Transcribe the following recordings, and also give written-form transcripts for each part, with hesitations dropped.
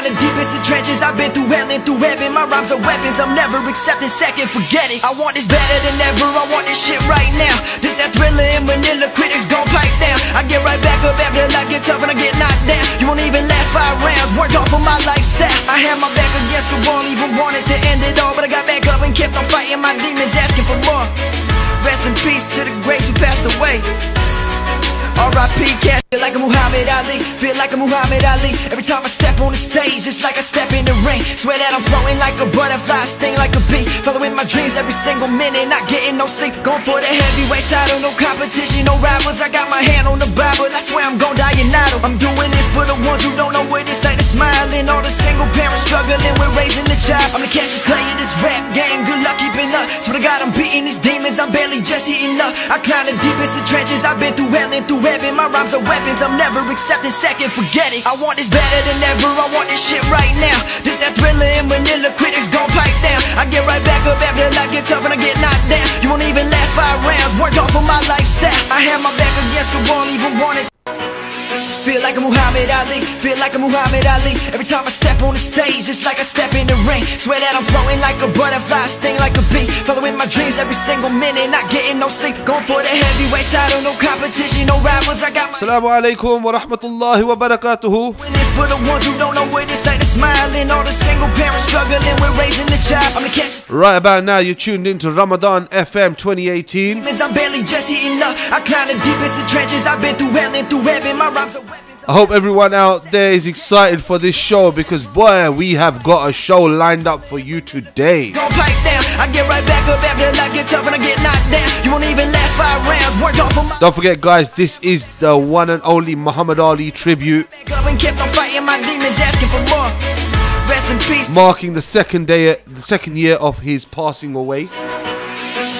kinda deep as the trenches. I've been through hell and through heaven. My rhymes are weapons, I'm never accepting second, forget it. I want this better than ever, I want this shit right now. This that Thriller in Manila, critics gon' pipe down. I get right back up after life get tough and I get knocked down. You won't even last 5 rounds, worked off of my lifestyle. I had my back against the wall, even wanted to end it all, but I got back up and kept on fighting my demons, asking for more. Rest in peace to the greats who passed away. R.I.P. Cash, feel like a Muhammad Ali, feel like a Muhammad Ali. Every time I step on the stage, it's like I step in the ring. Swear that I'm floating like a butterfly, sting like a bee. Following my dreams every single minute, not getting no sleep. Going for the heavyweight title, no competition, no rivals. I got my hand on the Bible, that's where I'm gon' die and idle. I'm doing this for the ones who don't know what it's like to smiling. All the single parents struggling with raising the child. I'm the Cassius Clay of this rap game, good luck keeping up. Swear to God I'm beating these demons, I'm barely just heating up. I climb the deepest of trenches, I've been through hell and through heaven. My rhymes are weapons, I'm never accepting second, forget it. I want this better than ever, I want this shit right now. This that Thriller in Manila, critics gon' pipe down. I get right back up after life get tough and I get knocked down. You won't even last 5 rounds, worked off of my lifestyle. I had my back against the wall, even wanted. Feel like a Muhammad Ali, feel like a Muhammad Ali. Every time I step on the stage, it's like I step in the ring. Swear that I'm floating like a butterfly, sting like a bee. Following my dreams every single minute, not getting no sleep. Going for the heavyweight title, no competition, no rivals. I got my Assalamu alaikum wa rahmatullahi wa barakatuhu. This for the ones who don't know what it's like to smiling. All the single parents struggling with raising the child. I'm the catch. Right about now, you're tuned into Ramadan FM 2018. I'm barely just heating up. I climb the deepest of trenches. I've been through hell and through heaven. My rhymes are weapons. I hope everyone out there is excited for this show because boy, we have got a show lined up for you today. Gon' pipe down. I get right back up after life get tough and I get knocked down. You won't even last 5 rounds. Worked off of my. Don't forget, guys, this is the one and only Muhammad Ali tribute. Back up and kept on fighting my demons, asking for more. Rest in peace. Marking the second year of his passing away.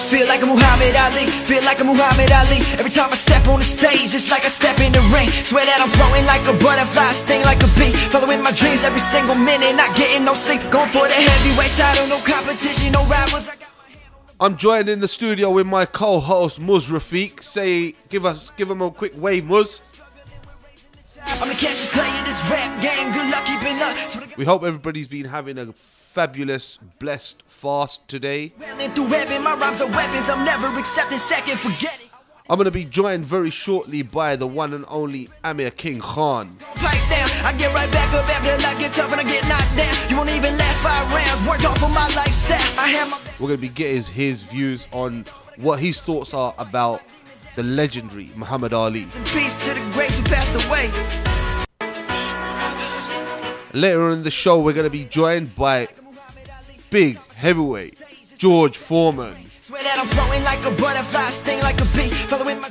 Feel like a Muhammad Ali, feel like a Muhammad Ali. Every time I step on the stage, it's like I step in the ring. Swear that I'm floating like a butterfly, sting like a bee. Following my dreams every single minute, not getting no sleep. Going for the heavyweight title, no competition, no rivals. I'm joined in the studio with my co-host Muz Rafiq. Say, give him a quick wave, Muz. I'm the Cassius Clay of this rap game, good luck keeping up. We hope everybody's been having a fabulous, blessed fast today. Through heaven, my rhymes are weapons, I'm never accepting second, forget it. I'm going to be joined very shortly by the one and only Amir King Khan. Pipe down. I get right back up after life get tough and I get knocked down. You won't even last 5 rounds, worked off of my lifestyle. I have my. We're going to be getting his views on what his thoughts are about the legendary Muhammad Ali. Peace to the greats who passed away. Later in the show, we're going to be joined by big heavyweight George Foreman.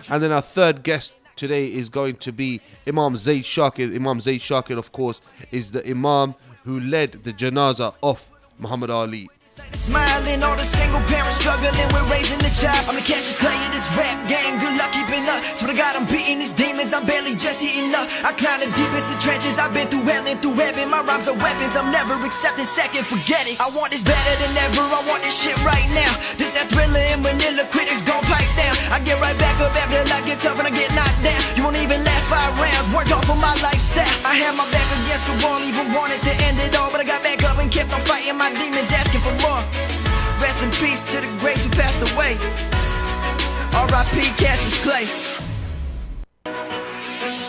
And then our third guest today is going to be Imam Zaid Shakir. Imam Zaid Shakir, of course, is the Imam who led the janazah of Muhammad Ali. Smiling, all the single parents struggling with raising the child. I'm the Cassius Clay of this rap game, good luck keeping up. Swear to God I'm beating these demons, I'm barely just heating up. I climb the deepest of trenches, I've been through hell and through heaven. My rhymes are weapons, I'm never accepting second, forget it. I want this better than ever, I want this shit right now. This that Thriller in Manila, critics gon' pipe down. I get right back up after life get tough and I get knocked down. You won't even last 5 rounds, worked off of my lifestyle. I had my back against the wall, even wanted to end it all, but I got back up and kept on fighting my demons, asking for more. Rest in peace to the greats who passed away. R.I.P. Cassius Clay.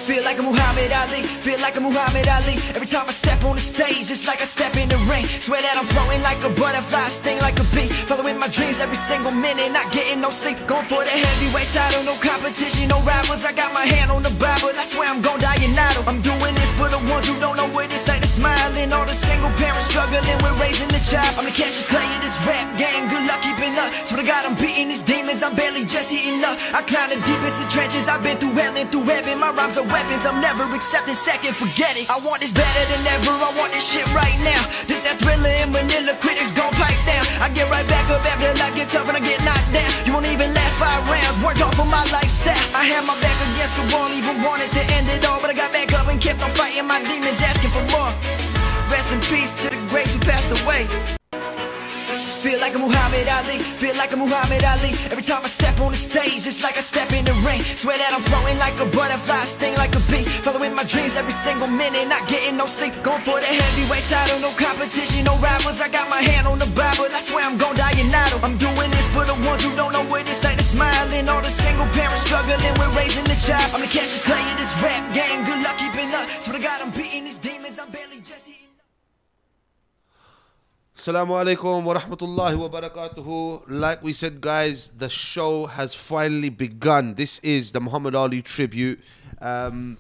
Feel like a Muhammad Ali, feel like a Muhammad Ali. Every time I step on the stage, it's like I step in the ring. Swear that I'm floating like a butterfly, sting like a bee. Following my dreams every single minute, not getting no sleep. Going for the heavyweight title, no competition, no rivals. I got my hand on the Bible, that's where I'm gon' die and idle. I'm doing this for the ones who don't know what it's like to smiling. All the single parents struggling with raising the child. I'm the Cassius Clay of this rap game, good luck keeping up. Swear to God I'm beating these demons, I'm barely just heating up. I climb the deepest of trenches, I've been through hell and through heaven. My rhymes are weapons, I'm never accepting second, forget it. I want this better than ever, I want this shit right now. This that Thriller in Manila, critics gon' pipe down. I get right back up after life get tough and I get knocked down. You won't even last 5 rounds, worked off of my lifestyle. I had my back against the wall, even wanted to end it all, but I got back up and kept on fighting my demons, asking for more. Rest in peace to the greats who passed away. Feel like like a Muhammad Ali, feel like a Muhammad Ali. Every time I step on the stage, it's like I step in the ring. Swear that I'm floating like a butterfly, sting like a bee. Following my dreams every single minute, not getting no sleep. Going for the heavyweight title, no competition, no rivals. I got my hand on the Bible, that's where I'm gon' die in idle. I'm doing this for the ones who don't know what it's like to smile. And all the single parents struggling with raising the child. I'm the catch player of this rap game, good luck keeping up. Swear to God I'm beating these demons, I'm barely just hitting. Assalamu alaikum wa rahmatullahi wa barakatuhu. Like we said, guys, the show has finally begun. This is the Muhammad Ali tribute. And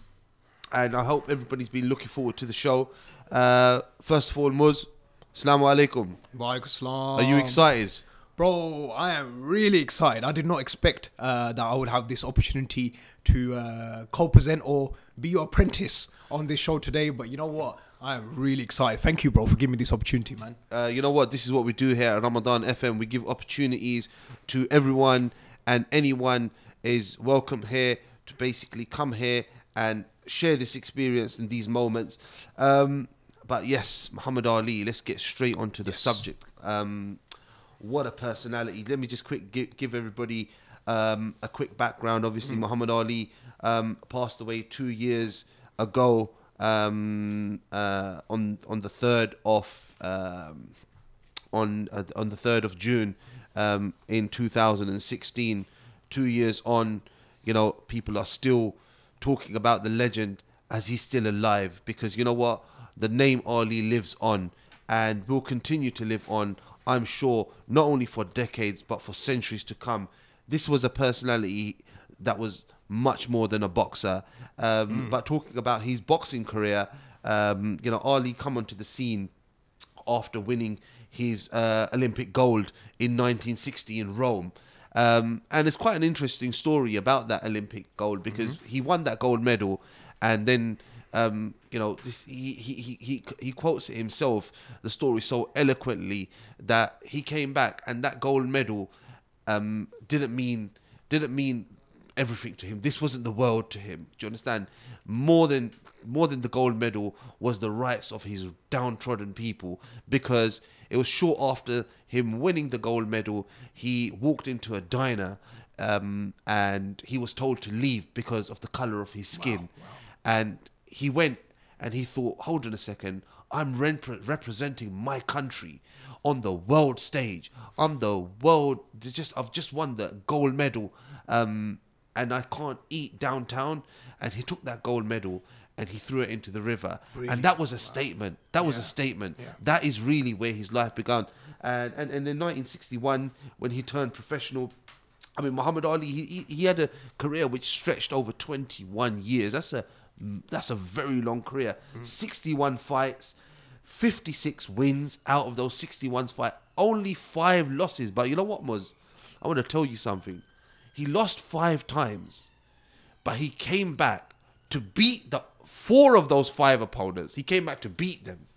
I hope everybody's been looking forward to the show. First of all, Muz, Assalamu alaikum. Wa alaikum salam. Are you excited? Bro, I am really excited. I did not expect that I would have this opportunity to co-present or be your apprentice on this show today. But you know what? I am really excited. Thank you, bro, for giving me this opportunity, man. You know what? This is what we do here at Ramadan FM. We give opportunities to everyone, and anyone is welcome here to basically come here and share this experience in these moments. But yes, Muhammad Ali, let's get straight onto the subject. What a personality. Let me just give everybody a quick background. Obviously, Muhammad Ali passed away 2 years ago on the 3rd of June in 2016. 2 years on, you know, people are still talking about the legend as he's still alive, because you know what, the name Ali lives on and will continue to live on, I'm sure, not only for decades but for centuries to come. This was a personality that was much more than a boxer. But talking about his boxing career, you know, Ali come onto the scene after winning his Olympic gold in 1960 in Rome. And it's quite an interesting story about that Olympic gold, because he won that gold medal, and then you know, this he quotes it himself, the story so eloquently, that he came back and that gold medal didn't mean everything to him. This wasn't the world to him. Do you understand? More than the gold medal was the rights of his downtrodden people, because it was short after him winning the gold medal, he walked into a diner and he was told to leave because of the color of his skin. Wow. And he went and he thought, hold on a second, I'm representing my country on the world stage. I'm the world, I've just won the gold medal, and I can't eat downtown. And he took that gold medal and he threw it into the river. Really? And that was a statement. That was a statement. Yeah. That is really where his life began. And in 1961, when he turned professional, I mean, Muhammad Ali, he had a career which stretched over 21 years. That's a very long career. 61 fights, 56 wins out of those 61 fights. Only 5 losses. But you know what, Muz? I want to tell you something. He lost 5 times, but he came back to beat 4 of those 5 opponents. He came back to beat them.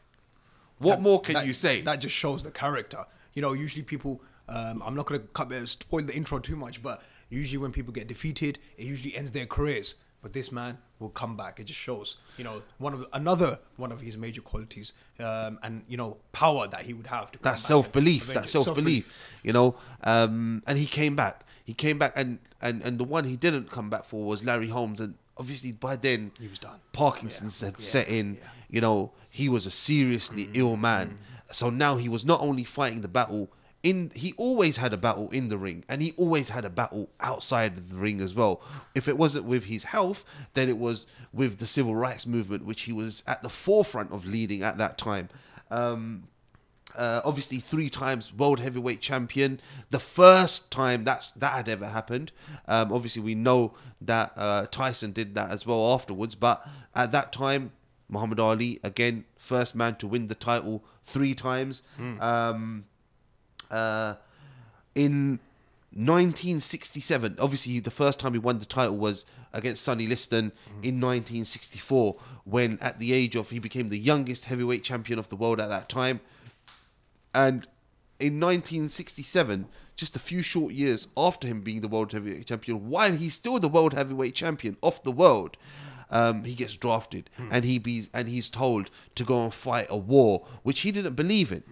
What more can you say? That just shows the character. You know, usually people, I'm not going to spoil the intro too much, but usually when people get defeated, it usually ends their careers. But this man will come back. It just shows, you know, another one of his major qualities, and you know, power that he would have to come back. That self-belief, you know, and he came back. He came back, and the one he didn't come back for was Larry Holmes, and obviously by then he was done. Parkinson's had set in. You know, he was a seriously ill man. So now he was not only fighting the battle he always had a battle in the ring, and he always had a battle outside of the ring as well. If it wasn't with his health, then it was with the civil rights movement, which he was at the forefront of leading at that time. Obviously 3 times world heavyweight champion. The first time that had ever happened. Obviously we know that Tyson did that as well afterwards, but at that time, Muhammad Ali, again, first man to win the title 3 times. In 1967, obviously the first time he won the title was against Sonny Liston in 1964, when at the age of, he became the youngest heavyweight champion of the world at that time. And in 1967, just a few short years after him being the world heavyweight champion, while he's still the world heavyweight champion of the world, he gets drafted, and he's told to go and fight a war which he didn't believe in.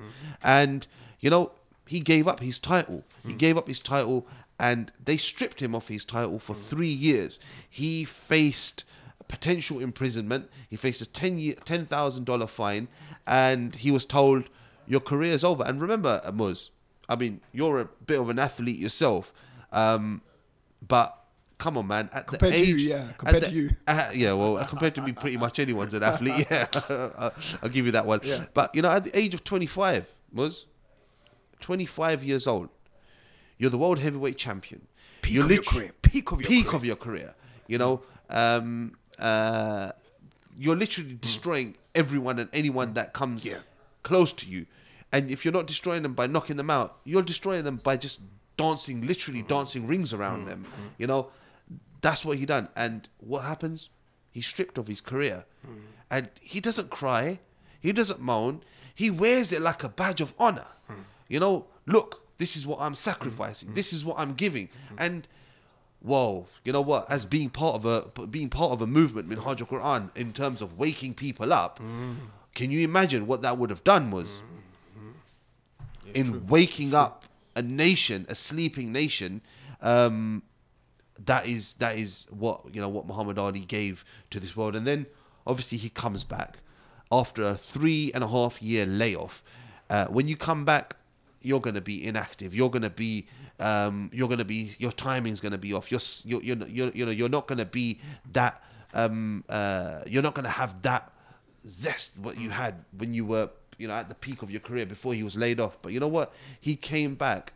And you know, he gave up his title. He gave up his title, and they stripped him of his title for 3 years. He faced potential imprisonment. He faced a $10,000 fine, and he was told, your career is over. And remember, Muz, I mean, you're a bit of an athlete yourself, but come on, man. At compared the age, to you, yeah. Compared to you. Yeah, well, compared to me, pretty much anyone's an athlete. Yeah, I'll give you that one. Yeah. But, you know, at the age of 25, Muz, 25 years old, you're the world heavyweight champion. Peak of your career. Peak of your career. You know, you're literally destroying everyone and anyone that comes close to you. And if you're not destroying them by knocking them out, you're destroying them by just dancing, literally dancing rings around them. You know, that's what he done. And what happens? He's stripped of his career. And he doesn't cry. He doesn't moan. He wears it like a badge of honor. You know, look, this is what I'm sacrificing. This is what I'm giving. And whoa, you know what? As being part of a movement, Minhaj al-Quran, in terms of waking people up, can you imagine what that would have done was in waking up a nation, a sleeping nation? That is what, you know, what Muhammad Ali gave to this world. And then obviously he comes back after a 3.5 year layoff. When you come back, you're going to be inactive. You're going to be your timing's going to be off. You're not going to be that. You're not going to have that zest what you had when you were, you know, at the peak of your career before he was laid off. But you know what? He came back,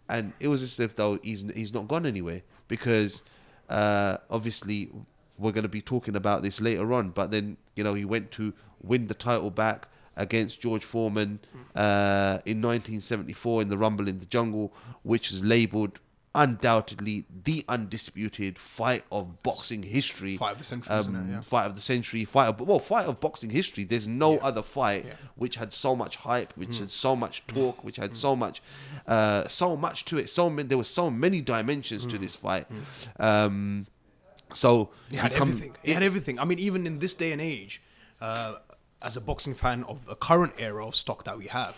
and it was as if though he's not gone anywhere, because obviously we're going to be talking about this later on. But then, you know, he went to win the title back against George Foreman in 1974 in the Rumble in the Jungle, which is labelled undoubtedly the undisputed fight of boxing history. Fight of the century, isn't it? Yeah. Fight of the century, fight of boxing history. There's no other fight which had so much hype, which had so much talk, which had so much to it. There were so many dimensions to this fight. So it had everything. It had everything. I mean, even in this day and age, as a boxing fan of the current era of stock that we have,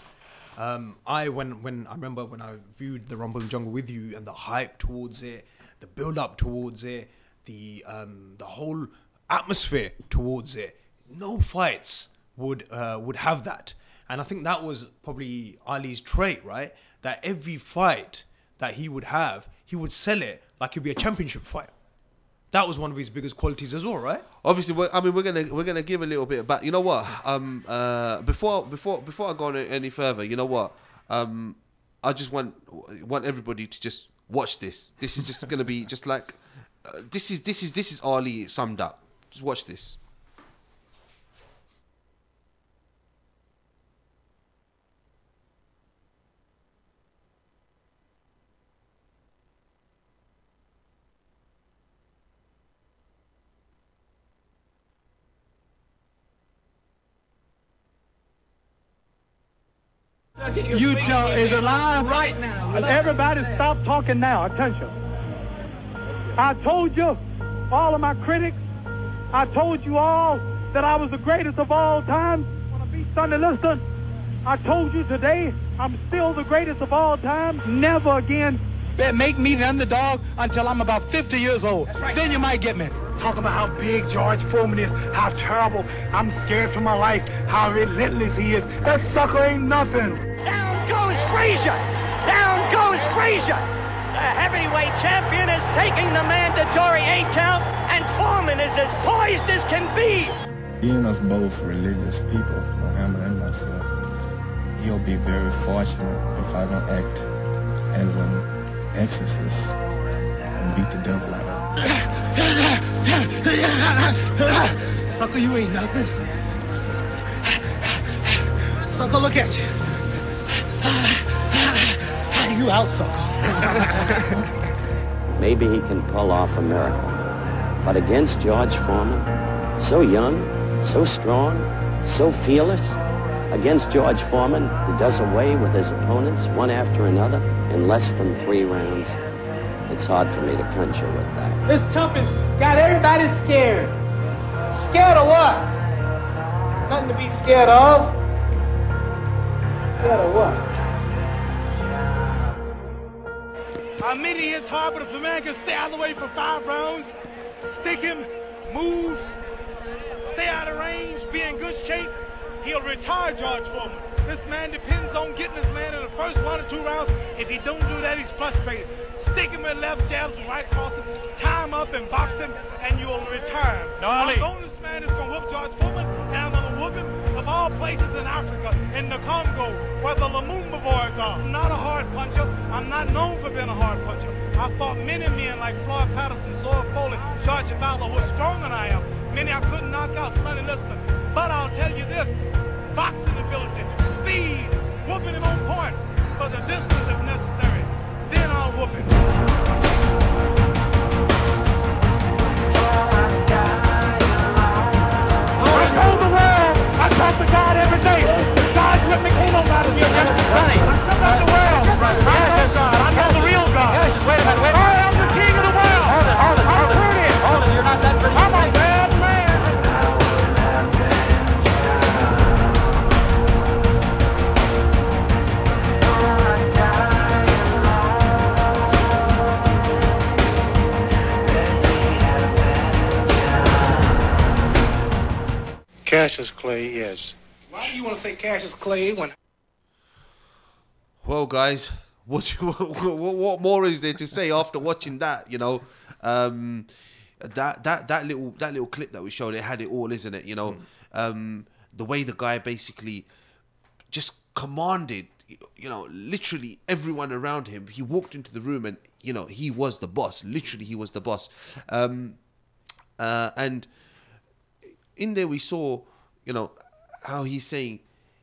I remember when I viewed the Rumble in the Jungle with you, and the hype towards it, the build up towards it, the whole atmosphere towards it. No fights would have that, and I think that was probably Ali's trait, right? That every fight that he would have, he would sell it like it'd be a championship fight. That was one of his biggest qualities as well, right? Obviously, we're gonna give a little bit, but you know what? Before I go on any further, you know what? I just want everybody to just watch this. This is just gonna be just like this is Ali summed up. Just watch this. Utah is alive right now. Everybody stop talking now. Attention. I told you, all of my critics, I told you all that I was the greatest of all time. When I beat Sonny Liston, I told you today I'm still the greatest of all time. Never again make me the underdog until I'm about 50 years old. Right. Then you might get me. Talking about how big George Foreman is, how terrible, I'm scared for my life, how relentless he is. That sucker ain't nothing. Down goes Frazier! Down goes Frazier! The heavyweight champion is taking the mandatory 8 count, and Foreman is as poised as can be. Being us both religious people, Muhammad and myself, he'll be very fortunate if I don't act as an exorcist and beat the devil out of him. Sucker, you ain't nothing. Sucker, look at you. You out, sucker. Maybe he can pull off a miracle. But against George Foreman, so young, so strong, so fearless, against George Foreman, who does away with his opponents one after another in less than 3 rounds, it's hard for me to conjure with that. This tough has got everybody scared. Scared of what? Nothing to be scared of. Scared of what? I admit he hits hard, but if a man can stay out of the way for 5 rounds, stick him, move, stay out of range, be in good shape, he'll retire George Foreman. This man depends on getting this man in the first 1 or 2 rounds. If he don't do that, he's frustrated. Stick him with left jabs and right crosses, tie him up and box him, and you'll retire him. I'm the only man that's going to whoop George Foreman, and I'm going to whoop him of all places in Africa, in the Congo, where the Lumumba boys are. I'm not a hard puncher. I'm not known for being a hard puncher. I fought many men like Floyd Patterson, Zoe Foley, George Fowler, who are stronger than I am. Many I couldn't knock out, Sonny Liston. But I'll tell you this, boxing ability, speed, whooping him on points, for the distance if necessary. Then I'll whoop him. I told the world, I talk to God every day. God's with me, ain't nobody here. Sonny, I come out the world. I know God, I know the real God. Wait a minute, I'm the king of the world. Hold it, you're not that pretty. I'm a bad man. Cassius Clay, yes. Why do you want to say Cassius Clay when... Well, guys, what more is there to say after watching that? You know, that little clip that we showed, it had it all, isn't it? You know, the way the guy basically just commanded, you know, literally everyone around him. He walked into the room and, you know, he was the boss. Literally, he was the boss. And in there we saw, you know, how he's saying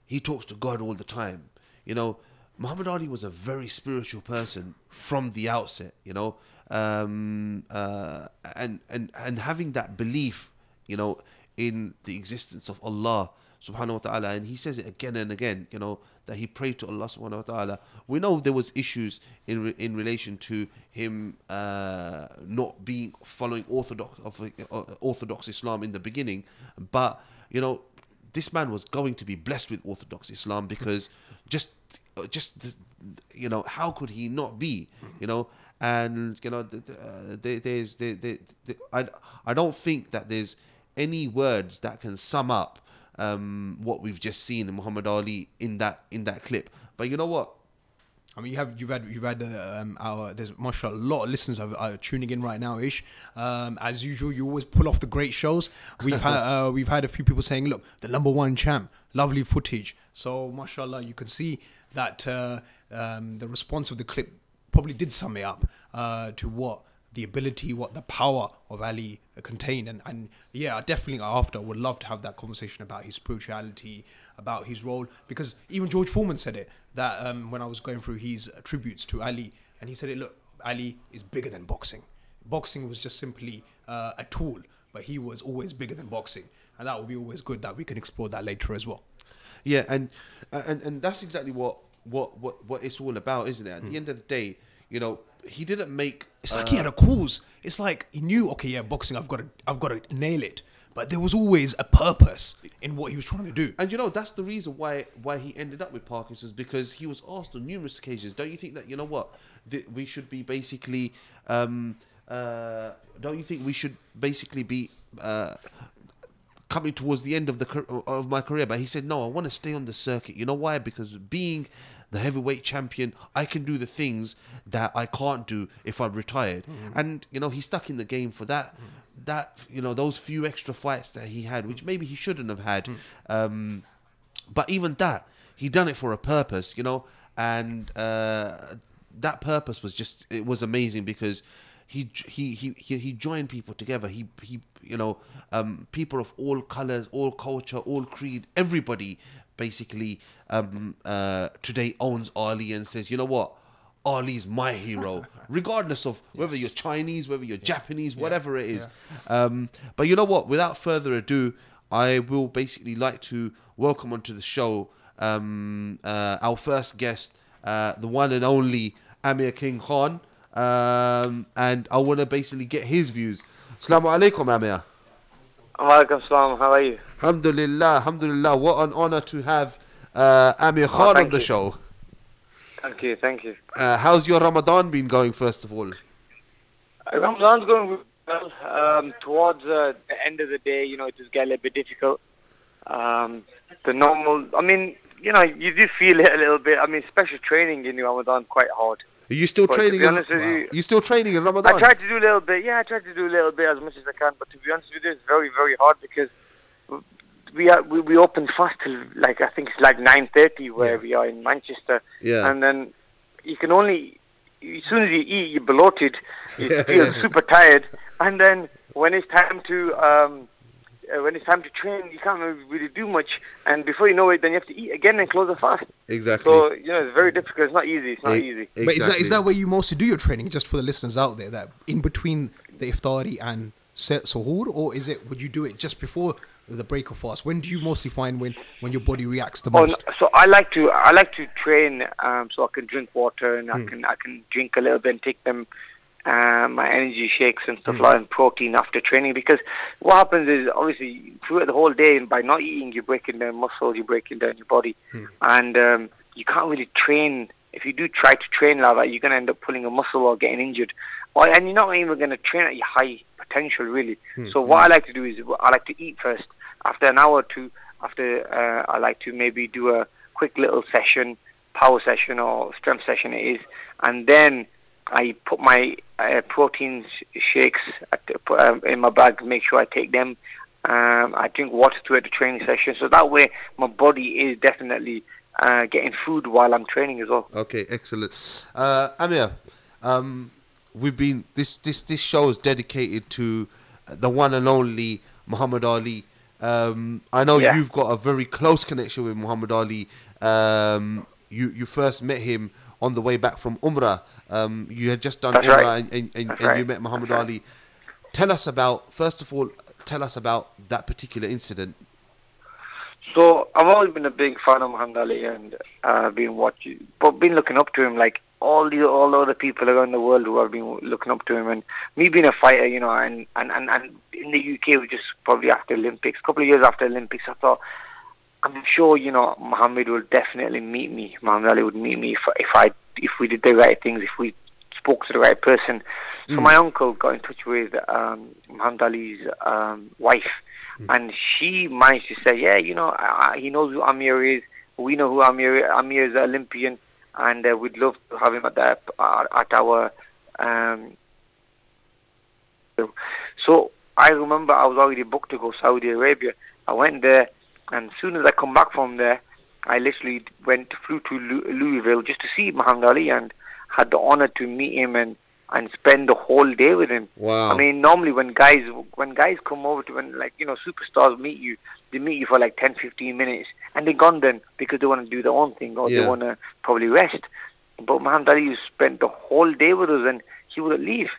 he talks to God all the time. You know, Muhammad Ali was a very spiritual person from the outset, you know, and having that belief, you know, in the existence of Allah subhanahu wa ta'ala, and he says it again and again, you know, that he prayed to Allah subhanahu wa ta'ala. We know there was issues in relation to him not being following orthodox Islam in the beginning, but, you know, this man was going to be blessed with Orthodox Islam because just you know, how could he not be, you know? And, you know, I don't think that there's any words that can sum up what we've just seen in Muhammad Ali in that clip. But you know what? I mean, you've had there's mashallah, a lot of listeners are tuning in right now, Ish. As usual, you always pull off the great shows. We've had a few people saying, look, the #1 champ, lovely footage. So mashallah, you can see that the response of the clip probably did sum it up to what the ability, what the power of Ali contained. And yeah, I definitely after would love to have that conversation about his spirituality, about his role, because even George Foreman said it, that when I was going through his tributes to Ali, and he said it, look, Ali is bigger than boxing. Boxing was just simply a tool, but he was always bigger than boxing. And that would be always good that we can explore that later as well. Yeah, and that's exactly what it's all about, isn't it? At the end of the day, you know, he didn't make. It's like he had a cause. It's like he knew, okay, yeah, boxing, I've got to nail it. But there was always a purpose in what he was trying to do. And you know, that's the reason why he ended up with Parkinson's, because he was asked on numerous occasions, don't you think that, you know what, we should be basically, don't you think we should basically be coming towards the end of my career? But he said, no, I want to stay on the circuit. You know why? Because being the heavyweight champion, I can do the things that I can't do if I'm retired. And, you know, he stuck in the game for that, you know, those few extra fights that he had, which maybe he shouldn't have had. But even that, he done it for a purpose, you know, and that purpose was just, it was amazing because he joined people together. He you know, people of all colors, all culture, all creed, everybody basically today owns Ali and says, you know what, Ali's my hero, regardless of whether you're Chinese, whether you're Japanese, whatever it is. But you know what, without further ado, I will basically like to welcome onto the show our first guest, the one and only Amir King Khan. And I want to basically get his views. Assalamu alaikum, Amir. Walaikum salam. How are you? Alhamdulillah, alhamdulillah. What an honor to have Amir Khan on the show. Thank you, thank you. How's your Ramadan been going, first of all? Ramadan's going well. Towards the end of the day, it just get a little bit difficult. The normal, you do feel it a little bit. Special training in Ramadan quite hard. Are you still training? To be honest with you still training in Ramadan? I try to do a little bit. Yeah, I try to do a little bit as much as I can. But to be honest with you, it's very, very hard because we open fast till I think it's 9:30 where we are in Manchester. Yeah. And then you can only, as soon as you eat, you're bloated. You feel super tired. And then when it's time to train, you can't really do much. And before you know it, then you have to eat again and close the fast. Exactly. So it's very difficult. It's not easy. It's not easy. But is that where you mostly do your training? Just for the listeners out there, that in between the iftari and suhoor, or would you do it just before the break of fast? When do you mostly find when your body reacts the most? So I like to train so I can drink water and I can drink a little bit and take them my energy shakes and stuff like that, and protein after training, because what happens is obviously throughout the whole day, and by not eating you're breaking down muscles, you're breaking down your body, and you can't really train. If you do try to train like that, you're going to end up pulling a muscle or getting injured, and you're not even going to train at your high potential really. So what I like to do is I like to eat first. After an hour or two, I like to maybe do a quick little session, power session or strength session it is, and then I put my protein shakes in my bag, make sure I take them. I drink water throughout the training session, so that way my body is definitely getting food while I'm training as well. Okay, excellent. Amir, we've been this show is dedicated to the one and only Muhammad Ali. I know you've got a very close connection with Muhammad Ali. You first met him on the way back from Umrah. You had just done Umrah and you met Muhammad Ali. First of all, tell us about that particular incident. So I've always been a big fan of Muhammad Ali and been looking up to him like all the other people around the world who have been looking up to him. And me being a fighter, and in the UK, we just probably after Olympics, a couple of years after Olympics, I thought, I'm sure, Muhammad will definitely meet me. Muhammad Ali would meet me if we did the right things, if we spoke to the right person. So my uncle got in touch with Muhammad Ali's wife, and she managed to say, he knows who Amir is. We know who Amir is. Amir is an Olympian, and we'd love to have him at our. So I remember I was already booked to go Saudi Arabia. I went there. And as soon as I come back from there, I literally flew to Louisville just to see Muhammad Ali and had the honor to meet him and spend the whole day with him. Wow. Normally when guys come over to, superstars meet you, they meet you for 10, 15 minutes and they're gone then because they want to do their own thing or they want to probably rest. But Muhammad Ali spent the whole day with us and he wouldn't leave.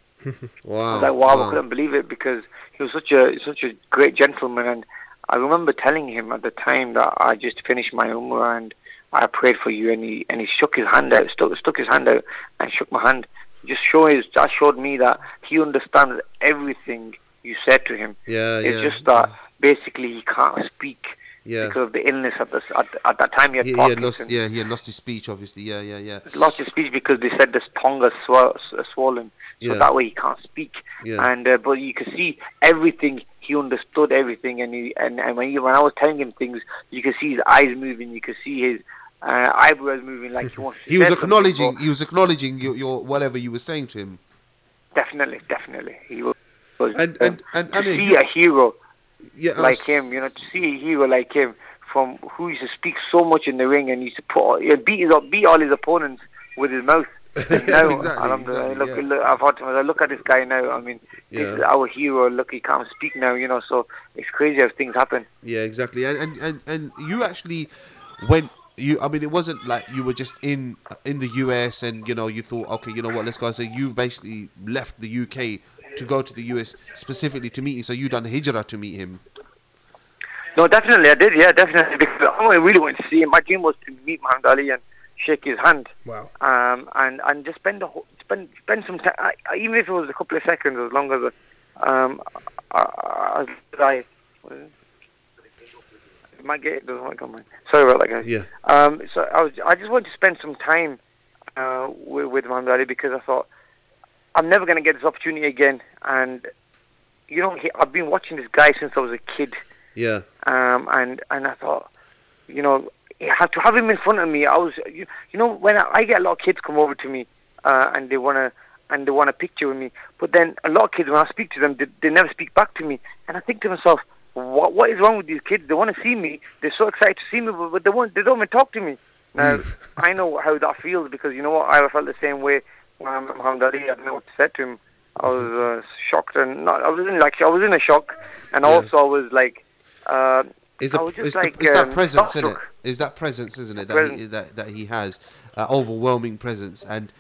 Wow. I was like, wow, I couldn't believe it because he was such a great gentleman. And I remember telling him at the time that I just finished my Umrah and I prayed for you, and he shook his hand out, stuck his hand out and shook my hand. That showed me that he understands everything you said to him. It's just that basically he can't speak because of the illness at that time. He had Parkinson's. He had lost his speech, obviously. Lost his speech because they said his tongue is swollen, so that way he can't speak. And but you could see everything. He understood everything, and when I was telling him things, you could see his eyes moving. You could see his eyebrows moving, like he wants to. He was acknowledging your whatever you were saying to him. Definitely, he was. And I mean, see a hero like him, to see a hero like him, from who used to speak so much in the ring and used to beat all his opponents with his mouth. And now, I've thought to myself, look at this guy now. This is our hero. Look, he can't speak now. So it's crazy how things happen. Yeah, exactly. And you actually went. It wasn't like you were just in the US and you thought, okay, you know what, let's go. So you basically left the UK to go to the US specifically to meet him. So you done hijrah to meet him. No, definitely I did. Yeah, definitely, because I really wanted to see him. My dream was to meet Muhammad Ali and shake his hand. Wow. And just spend some time, even if it was a couple of seconds, as long as my gate doesn't want to come in. Sorry about that, guys. Yeah. So I just wanted to spend some time with Muhammad Ali, because I thought I'm never going to get this opportunity again. And I've been watching this guy since I was a kid. Yeah. And I thought, to have him in front of me, I was, when I get a lot of kids come over to me, and they want a picture with me, but then a lot of kids, when I speak to them, they never speak back to me, and I think to myself, what is wrong with these kids? They want to see me, they're so excited to see me, but they don't even talk to me. Now, I know how that feels, because you know what, I felt the same way when I met Muhammad Ali. I didn't know what to say to him. I was shocked, and I was in a shock, and also I was like, Is that presence, isn't it? Is that presence, isn't it? That he has overwhelming presence, and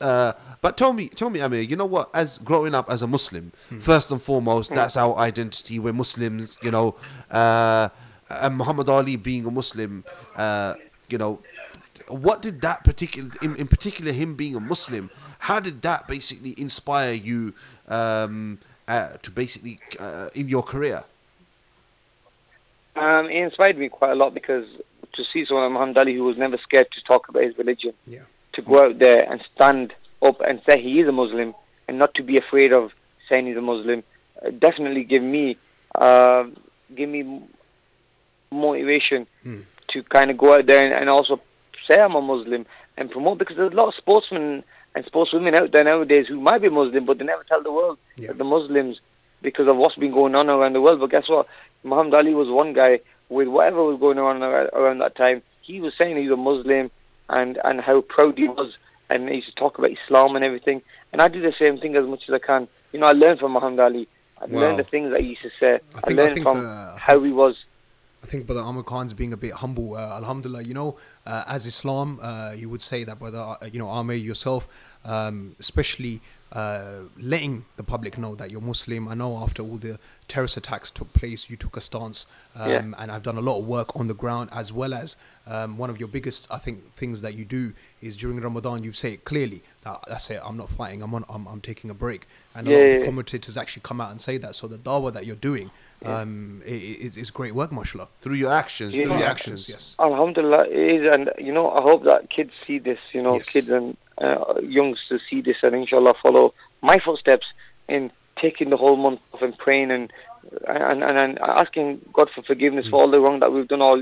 but tell me, Amir, you know what? As growing up as a Muslim, first and foremost, that's our identity. We're Muslims, and Muhammad Ali being a Muslim, what did that in particular, him being a Muslim, how did that basically inspire you to basically in your career? It inspired me quite a lot, because to see someone like Muhammad Ali who was never scared to talk about his religion, to go out there and stand up and say he is a Muslim, and not to be afraid of saying he's a Muslim, definitely give me motivation to kind of go out there and also say I'm a Muslim and promote, because there's a lot of sportsmen and sportswomen out there nowadays who might be Muslim, but they never tell the world that they're Muslims because of what's been going on around the world. But guess what? Muhammad Ali was one guy, with whatever was going on around that time, he was saying he's a Muslim and how proud he was, and he used to talk about Islam and everything. And I do the same thing as much as I can. I learned from Muhammad Ali. I learned the things that he used to say. I learned from how he was. I think Brother Amir Khan's being a bit humble. Alhamdulillah, as Islam, you would say that, Brother, Amir, yourself, especially letting the public know that you're Muslim. I know after all the terrorist attacks took place, you took a stance, and I've done a lot of work on the ground, as well as one of your biggest, I think, things that you do is during Ramadan, you say it clearly that that's it, I'm not fighting, I'm taking a break, and a lot of the commentators actually come out and say that. So the dawah that you're doing, it's great work, mashallah. Through your actions, yes. Alhamdulillah, it is, and I hope that kids see this, kids and youngsters see this, and inshallah follow my footsteps in taking the whole month off and praying and asking God for forgiveness for all the wrong that we've done all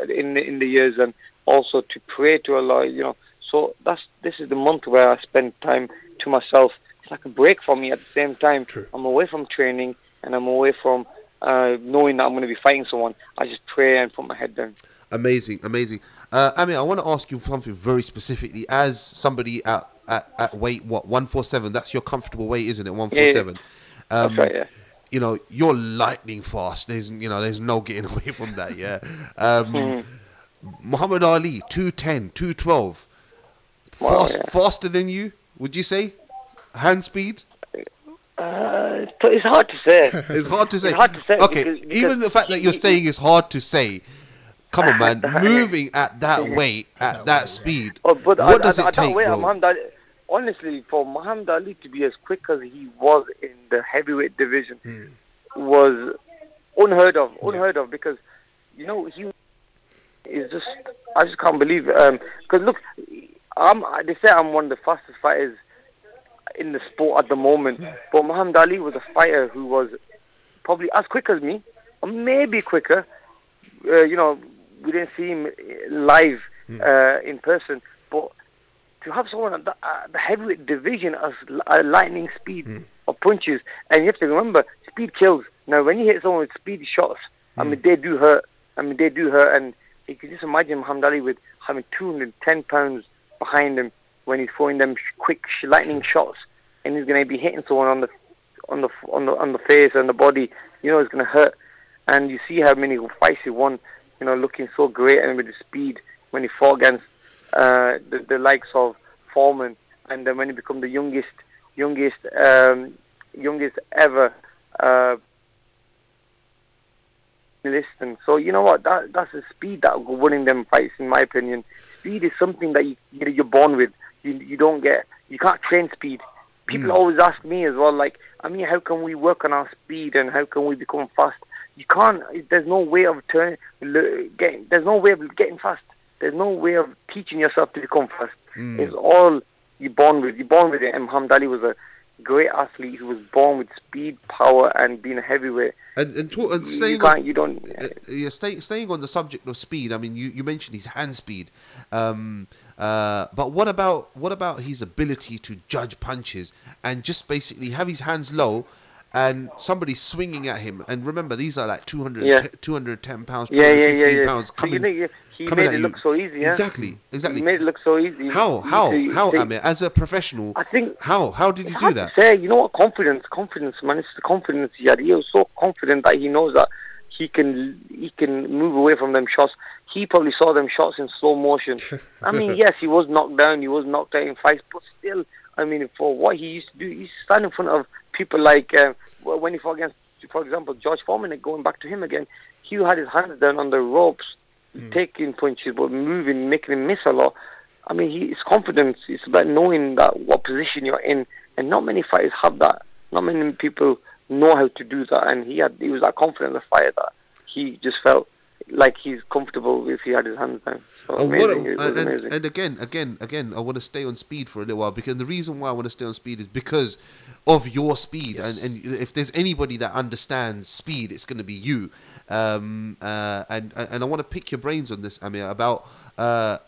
in the years, and also to pray to Allah. So this is the month where I spend time to myself. It's like a break for me. At the same time, I'm away from training, and I'm away from knowing that I'm going to be fighting someone. I just pray and put my head down. Amazing. Amir, I want to ask you something very specifically. As somebody at weight, 147, that's your comfortable weight, isn't it? 147. That's right, yeah. You're lightning fast. There's no getting away from that, yeah. Muhammad Ali, 210, 212. Faster than you, would you say? Hand speed? It's hard to say. It's hard to say. It's hard to say. Okay, because even the fact that you're saying it's hard to say, come on, man, moving at that weight, at that speed, what does it take, bro? Honestly, for Muhammad Ali to be as quick as he was in the heavyweight division was unheard of. Because, he is just, I just can't believe it. Because look, they say I'm one of the fastest fighters in the sport at the moment, but Muhammad Ali was a fighter who was probably as quick as me, or maybe quicker. We didn't see him live in person, but to have someone at the heavyweight division as lightning speed of punches, and you have to remember, speed kills. Now, when you hit someone with speed shots, they do hurt. And you can just imagine Muhammad Ali with having 210 pounds behind him when he's throwing them quick lightning shots, and he's going to be hitting someone on the face and the body. It's going to hurt. And you see how many fights he won, looking so great and with the speed when he fought against the likes of Foreman, and then when he became the youngest ever listen. So you know what? That's the speed that winning them fights, in my opinion. Speed is something that you're born with. You don't get. You can't train speed. People always ask me as well, like, how can we work on our speed and how can we become fast? You can't. There's no way of getting fast. There's no way of teaching yourself to become fast. It's all you're born with. You're born with it. And Muhammad Ali was a great athlete who was born with speed, power, and being a heavyweight. And staying on the subject of speed. I mean, you mentioned his hand speed, but what about his ability to judge punches and just basically have his hands low and somebody swinging at him? And remember, these are like 210 pounds, 215 pounds coming. He made it look so easy. Yeah? Exactly. He made it look so easy. How, Amir, as a professional? I think how did you do that? You know what? Confidence, man. It's the confidence he had. He was so confident that he knows that he can move away from them shots. He probably saw them shots in slow motion. I mean, yes, he was knocked down. He was knocked out in fights, but still, I mean, for what he used to do, he used to stand in front of people like when he fought against, for example, George Foreman. Going back to him again, he had his hands down on the ropes, taking punches, but moving, making him miss a lot. I mean, his confidence. It's about knowing that what position you're in, and not many fighters have that. Not many people know how to do that, and he was that confident in the fight that he just felt like he's comfortable if he had his hands down. So amazing. And again, I want to stay on speed for a little while, because the reason why I want to stay on speed is because of your speed. Yes. And if there's anybody that understands speed, it's going to be you. And I want to pick your brains on this, Amir, about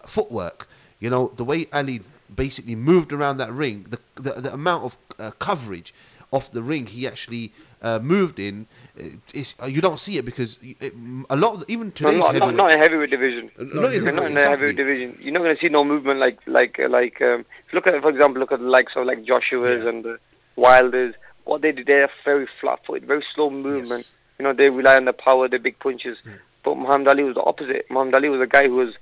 footwork. You know, the way Ali basically moved around that ring, the amount of coverage off the ring he actually moved in, you don't see it because a lot of even today's not in heavyweight division. Not in the heavyweight division. You're not going to see no movement like if you look at, for example, the likes of like Joshua's and the Wilders. What they do, they're very flat-footed, very slow movement. Yes. You know, they rely on the power, the big punches. But Muhammad Ali was the opposite. Muhammad Ali was a guy who was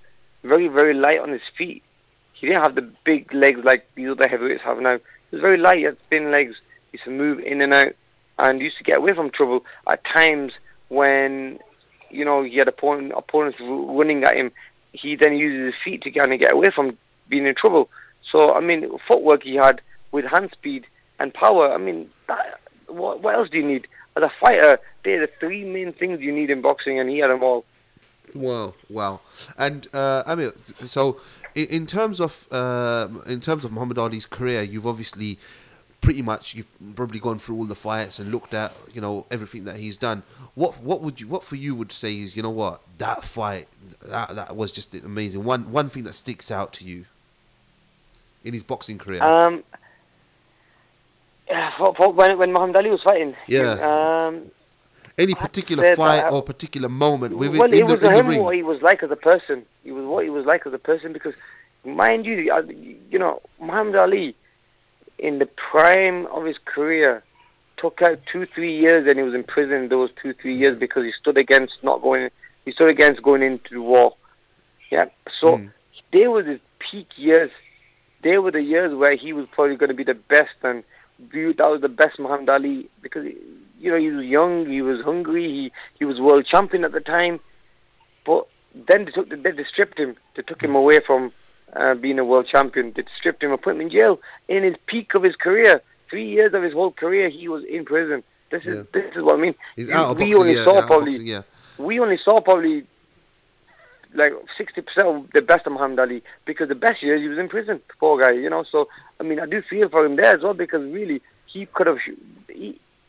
very, very light on his feet. He didn't have the big legs like these other heavyweights have now. He was very light. He had thin legs. He used to move in and out, and used to get away from trouble at times when, you know, he had opponents running at him. He then uses his feet to kind of get away from being in trouble. So, I mean, footwork he had with hand speed and power. I mean, what else do you need? As a fighter, they're the three main things you need in boxing, and he had them all. Wow. And I mean, so in terms of Muhammad Ali's career, you've obviously you've probably gone through all the fights and looked at, you know, everything that he's done. What for you would say is, you know what, that fight that was just amazing. One thing that sticks out to you in his boxing career. When Muhammad Ali was fighting. Yeah. Any particular fight or particular moment with it in the ring? What he was like as a person. Because, mind you, you know, Muhammad Ali, in the prime of his career, took out 2-3 years, and he was in prison those 2-3 years because he stood against going into the war. Yeah. So they were his peak years. They were the years where he was probably going to be the best, and viewed that was the best Muhammad Ali, because, you know, he was young, he was hungry, he was world champion at the time. But then they stripped him. They took him away from being a world champion. They stripped him and put him in jail. In his peak of his career, 3 years of his whole career, he was in prison. This is what I mean. He's out of boxing. We only saw probably like 60% of the best of Muhammad Ali, because the best years he was in prison, poor guy, you know. So, I mean, I do feel for him there as well, because really, he could have,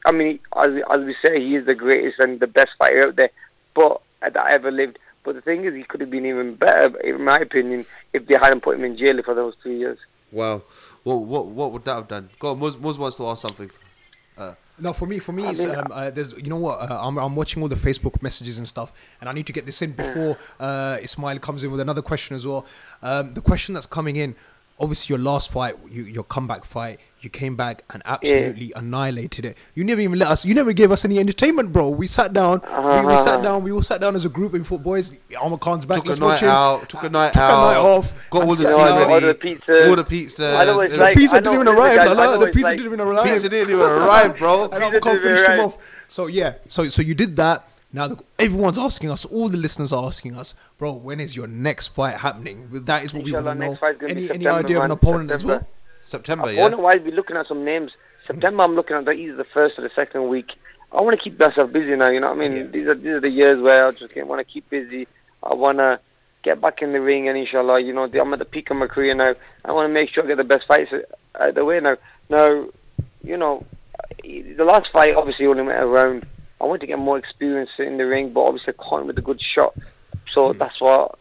I mean, as we say, he is the greatest and the best fighter out there, but that ever lived. But the thing is, he could have been even better, in my opinion, if they hadn't put him in jail for those 3 years. Wow. Well, what would that have done? Go on, Muz wants to ask something. No, for me, it's there's, you know what, I'm watching all the Facebook messages and stuff, and I need to get this in before Ismail comes in with another question as well. The question that's coming in, obviously your last fight, your comeback fight, you came back and absolutely annihilated it. You never even you never gave us any entertainment, bro. We sat down, we all sat down as a group and thought, boys, Amar Khan's back, let's watch him. Took a night off, got all the tea ready, ordered the pizza. The pizza didn't even arrive. The pizza didn't even arrive. Pizza didn't even arrive, bro. And Amar Khan finished him off. So yeah, so you did that. Now everyone's asking us, all the listeners are asking us, bro, when is your next fight happening? That is what we want to know. Any idea of an opponent as well? September, Opponent-wise, we're looking at some names. September, I'm looking at either the first or the second week. I want to keep myself busy now, you know what I mean? These are the years where I just want to keep busy. I want to get back in the ring, and inshallah, I'm at the peak of my career now. I want to make sure I get the best fights out of the way now. Now, the last fight obviously only went around. I want to get more experience in the ring, but obviously I caught him with a good shot. So that's what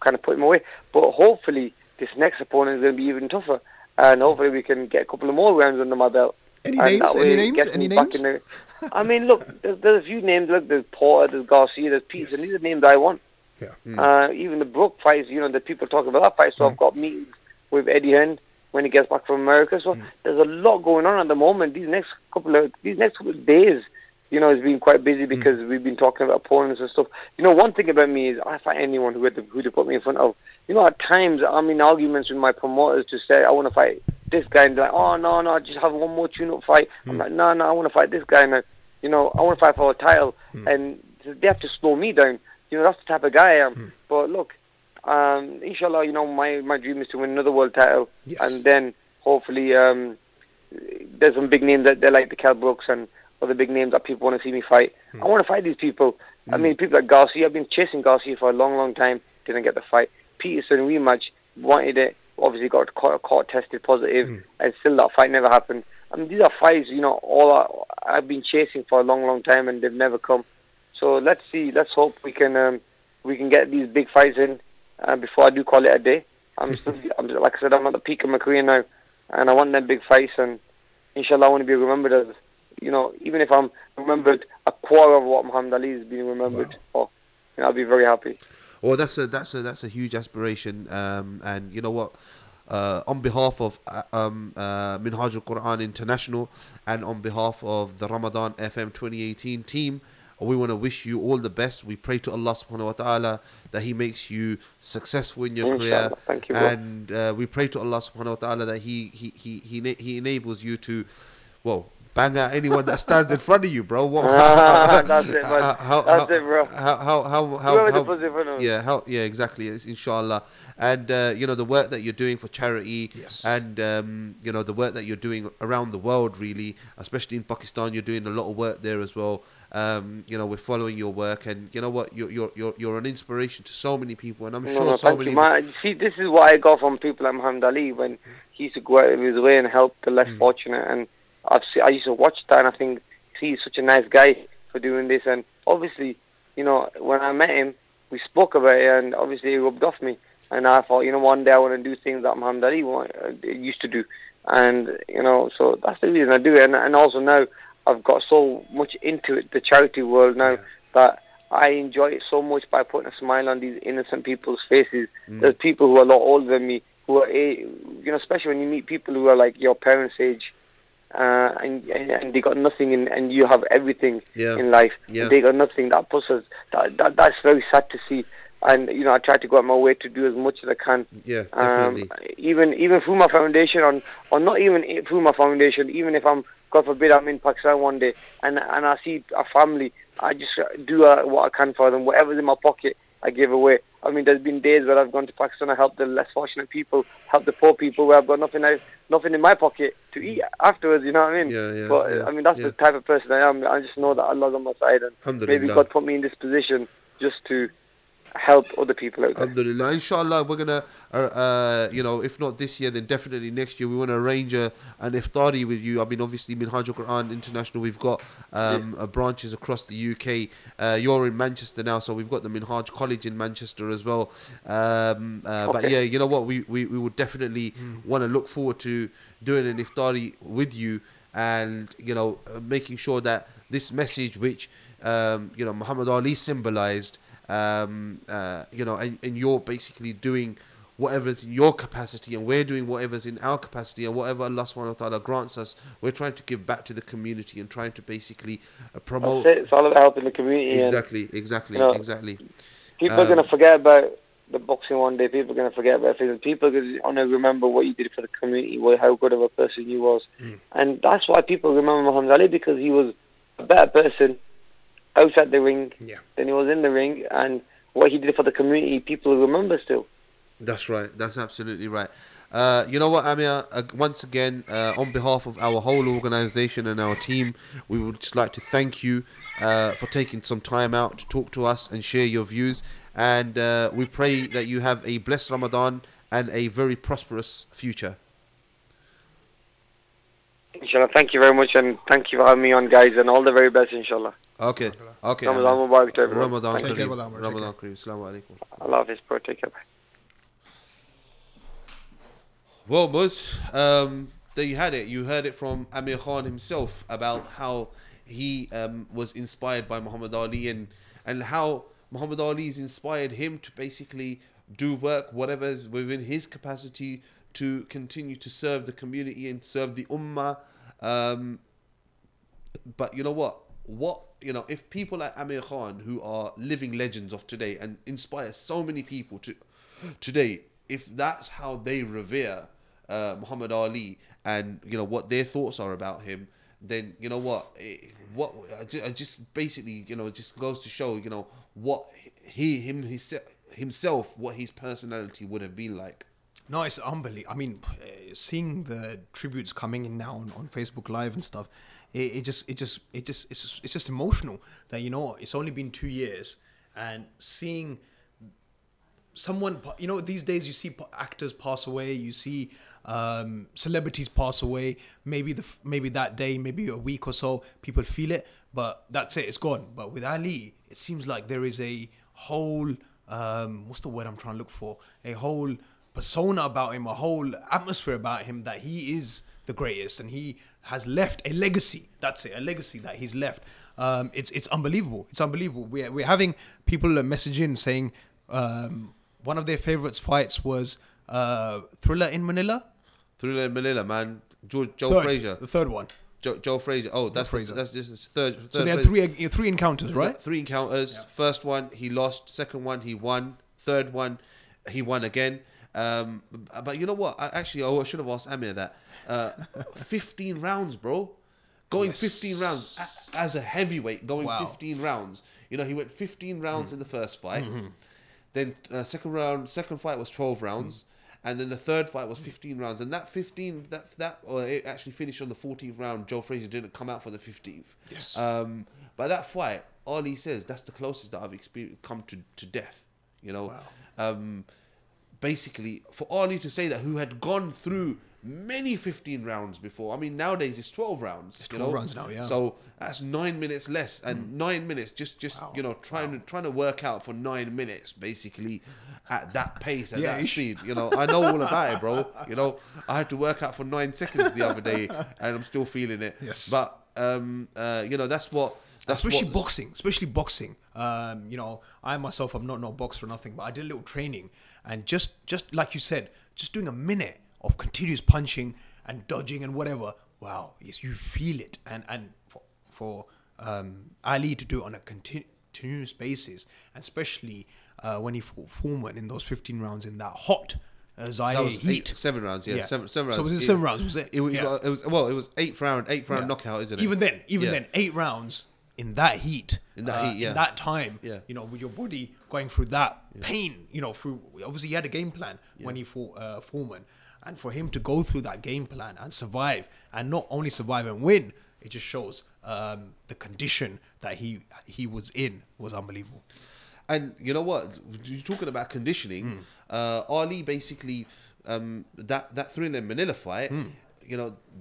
kind of put him away. But hopefully this next opponent is going to be even tougher, and hopefully we can get a couple of more rounds under my belt. Any names? Any names? I mean, look, there's a few names. Look, there's Porter, there's Garcia, there's Peace, and these are names I want. Yeah. Even the Brook fights, the people talking about that fight. So I've got meetings with Eddie Hearn when he gets back from America. So there's a lot going on at the moment. These next couple of days, has been quite busy because we've been talking about opponents and stuff. One thing about me is I fight anyone who to put me in front of. At times I'm in arguments with my promoters to say I want to fight this guy, and they're like, oh no, just have one more tune-up fight. I'm like, no, I want to fight this guy now. I want to fight for a title, and they have to slow me down. That's the type of guy I am. But look, inshallah, my dream is to win another world title, and then hopefully there's some big names that they're like the Kell Brooks and other big names that people want to see me fight. I want to fight these people. I mean, people like Garcia. I've been chasing Garcia for a long, long time. Didn't get the fight. Peterson rematch, wanted it. Obviously got caught tested positive, and still that fight never happened. I mean, these are fights, I've been chasing for a long, long time, and they've never come. So let's see. Let's hope we can get these big fights in before I do call it a day. I'm like I said, I'm at the peak of my career now, and I want them big fights, and inshallah I want to be remembered as, even if I'm remembered a quarter of what Muhammad Ali is being remembered for, I'll be very happy. Well, that's a huge aspiration, and you know what? On behalf of Minhaj al-Quran International and on behalf of the Ramadan FM 2018 team, we want to wish you all the best. We pray to Allah subhanahu wa ta'ala that He makes you successful in your career. Thank you, and we pray to Allah subhanahu wa ta'ala that He enables you to, bang out anyone that stands in front of you, bro. That's it, man. That's it, bro. Yeah, exactly. Inshallah. And the work that you're doing for charity, and the work that you're doing around the world, really, especially in Pakistan, you're doing a lot of work there as well. We're following your work, and you know what, you're an inspiration to so many people, and I'm sure so many. See, this is what I got from people like Muhammad Ali when he used to go out of his way and help the less fortunate, and I used to watch that, and I think he's such a nice guy for doing this. And obviously, when I met him, we spoke about it, and obviously he rubbed off me. And I thought, one day I want to do things that Muhammad Ali used to do. And, so that's the reason I do it. And also now I've got so much into it, the charity world now, that I enjoy it so much by putting a smile on these innocent people's faces. There's people who are a lot older than me, who are, especially when you meet people who are like your parents' age, and they got nothing, and you have everything in life. And they got nothing. That puts us. That's very sad to see. And I try to go out my way to do as much as I can. Yeah, definitely. Even through my foundation, or not even through my foundation. Even if God forbid, I'm in Pakistan one day, and I see a family, I just do what I can for them. Whatever's in my pocket, I give away. I mean, there's been days where I've gone to Pakistan, I help the less fortunate people, help the poor people where I've got nothing in my pocket to eat afterwards, you know what I mean? I mean, that's the type of person I am. I just know that Allah's on my side, and maybe God put me in this position just to help other people out there. Alhamdulillah. Inshallah, we're gonna if not this year, then definitely next year we want to arrange an iftari with you. I mean, obviously Minhaj al-Quran International, we've got branches across the UK. You're in Manchester now, so we've got the Minhaj College in Manchester as well. But yeah, you know what, we would definitely want to look forward to doing an iftari with you, and making sure that this message which Muhammad Ali symbolized, and you're basically doing whatever's in your capacity, and we're doing whatever's in our capacity, and whatever Allah subhanahu wa ta'ala grants us, we're trying to give back to the community and trying to basically promote. That's it. It's all about helping the community. Exactly. People are going to forget about the boxing one day. People are going to forget about things. People are going to remember what you did for the community, how good of a person you was. And that's why people remember Muhammad Ali, because he was a better person outside the ring than he was in the ring, and what he did for the community, people remember still. That's right. That's absolutely right. You know what, Amir? Once again, on behalf of our whole organisation and our team, we would just like to thank you for taking some time out to talk to us and share your views. and we pray that you have a blessed Ramadan and a very prosperous future. Inshallah, thank you very much, and thank you for having me on, guys, and all the very best, inshallah. Okay. Ramadan Mubarak to everyone. Ramadan Thank you. Kareem. Ramadan Kareem. Assalamu alaikum. Allah Hafiz, bro. Take care. Well, boys, there you had it. You heard it from Amir Khan himself about how he was inspired by Muhammad Ali and how Muhammad Ali's inspired him to basically do work, whatever is within his capacity, to continue to serve the community and serve the ummah. But you know what? If people like Amir Khan, who are living legends of today and inspire so many people today, if that's how they revere Muhammad Ali and what their thoughts are about him, then you know what? It just basically just goes to show what himself, what his personality would have been like. No, it's unbelievable. I mean, seeing the tributes coming in now on Facebook Live and stuff, it's just emotional that it's only been 2 years, and seeing someone, these days you see actors pass away, you see celebrities pass away. Maybe that day, maybe a week or so, people feel it, but that's it, it's gone. But with Ali, it seems like there is a whole what's the word I'm trying to look for? A whole persona about him, a whole atmosphere about him, that he is the greatest and he has left a legacy. That's it, a legacy that he's left. It's unbelievable. It's unbelievable. We're having people message in saying one of their favorites fights was Thriller in Manila. Thriller in Manila, man. Joe Frazier. The third one. Joe Frazier. Oh, that's just the third. So they had three encounters, right? 3 encounters. Yeah. First one he lost. Second one he won. Third one he won again. But you know what? I should have asked Amir that. 15 rounds, bro. Going 15 rounds as a heavyweight. Going 15 rounds. He went 15 rounds in the first fight. Mm-hmm. Then second fight was 12 rounds. And then the third fight was 15 rounds. And that 15, it actually finished on the 14th round. Joe Frazier didn't come out for the 15th. Yes. But that fight, Ali says, that's the closest that I've come to death. Wow. Basically, for Ali to say that, who had gone through many 15 rounds before. I mean, nowadays it's 12 rounds. It's 12 rounds now, yeah. So that's 9 minutes less, and 9 minutes just wow. trying to work out for 9 minutes basically at that pace, at that speed. I know all about it, bro. I had to work out for 9 seconds the other day, and I'm still feeling it. Yes. But that's what. Especially boxing. I myself, I'm not no boxer or nothing, but I did a little training, and just like you said, just doing a minute of continuous punching and dodging and whatever. Wow, yes, you feel it, and for Ali to do it on a continuous basis, and especially when he fought Foreman in those 15 rounds in that hot Zaire heat. 7 rounds, yeah. 7 rounds. So was it 7 rounds? Was it? It was 8th round knockout, isn't it? Even then, 8 rounds. In that heat, in that time, with your body going through that pain, through, obviously he had a game plan when he fought Foreman, and for him to go through that game plan and survive, and not only survive and win, it just shows the condition that he was in was unbelievable. And you know what? You're talking about conditioning. Ali basically that Thriller in Manila fight,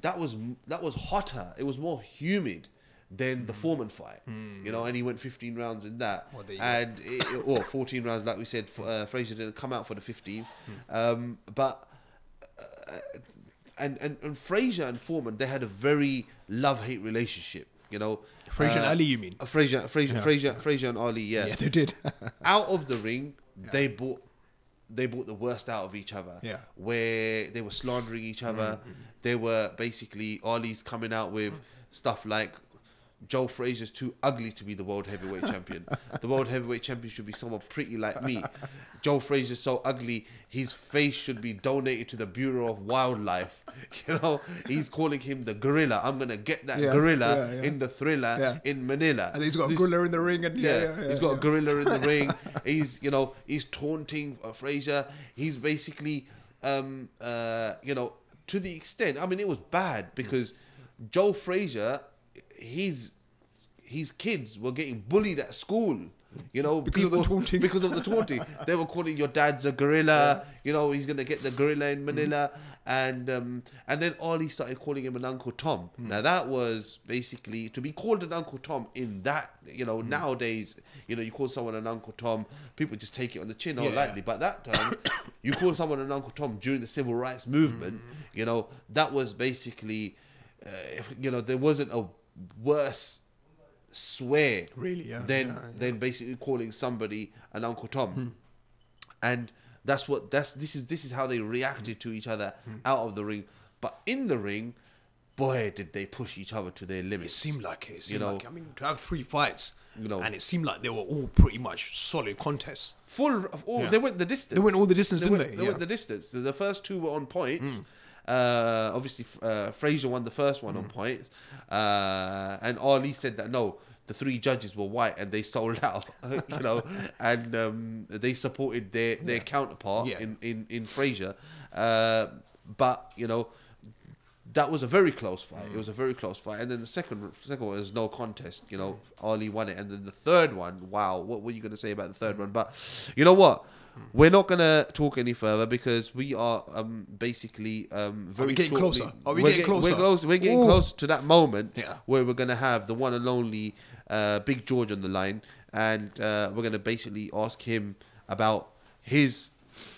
that was hotter. It was more humid than the Foreman fight, and he went 15 rounds in that, and 14 rounds, like we said. Frazier didn't come out for the 15th, but Frazier and Foreman, they had a very love-hate relationship. Frazier and Ali, you mean? Frazier and Ali, yeah. Yeah, they did. Out of the ring, they brought the worst out of each other. Yeah. Where they were slandering each other. They were basically, Ali's coming out with stuff like, Joe Frazier's too ugly to be the world heavyweight champion. The world heavyweight champion should be someone pretty like me. Joe Frazier's so ugly, his face should be donated to the Bureau of Wildlife. He's calling him the gorilla. I'm gonna get that gorilla in the Thriller in Manila. And he's got a gorilla in the ring. And he's got a gorilla in the ring. He's taunting Frazier. He's basically, to the extent. I mean, it was bad because Joe Frazier, his kids were getting bullied at school You know, because of the taunting. Because of the taunting. They were calling your dad's a gorilla. You know, he's gonna get the gorilla in Manila. And then Ali started calling him an Uncle Tom. Now that was basically, to be called an Uncle Tom in that, you know, nowadays, you know, you call someone an Uncle Tom, people just take it on the chin, lightly. But that time, you call someone an Uncle Tom during the civil rights movement, you know, that was basically, you know, there wasn't a worse swear than basically calling somebody an Uncle Tom. And this is how they reacted to each other out of the ring. But in the ring, boy, did they push each other to their limits. It seemed like it. You know, I mean, to have 3 fights, you know, and it seemed like they were all pretty much solid contests. Full of all, they went the distance. They went all the distance, didn't they? They went the distance. The first 2 were on points. Obviously, Frazier won the first one on points, and Ali said that no, the 3 judges were white and they sold out, you know, and they supported their counterpart in Frazier, but you know, that was a very close fight. It was a very close fight, and then the second one was no contest. You know, Ali won it, and then the third one, wow, what were you going to say about the third one? But you know what? We're not going to talk any further because we are basically very getting shortly, closer. Are we getting closer? We're getting close to that moment where we're going to have the one and only Big George on the line, and we're going to basically ask him about his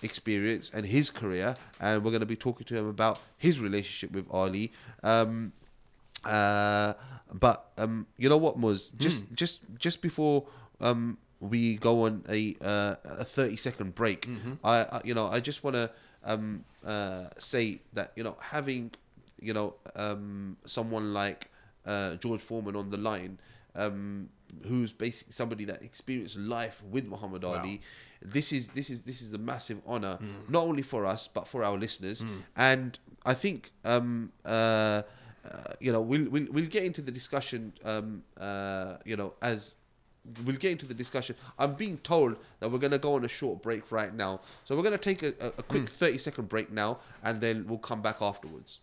experience and his career, and we're going to be talking to him about his relationship with Ali. But you know what, Muz? Just before we go on a 30-second break, I just want to say that, you know, having, you know, someone like George Foreman on the line, who's basically somebody that experienced life with Muhammad Ali. This is a massive honor, not only for us but for our listeners. And I think you know, we'll get into the discussion. You know, as we'll get into the discussion. I'm being told that we're going to go on a short break right now, so we're going to take a quick 30-second break now, and then we'll come back afterwards.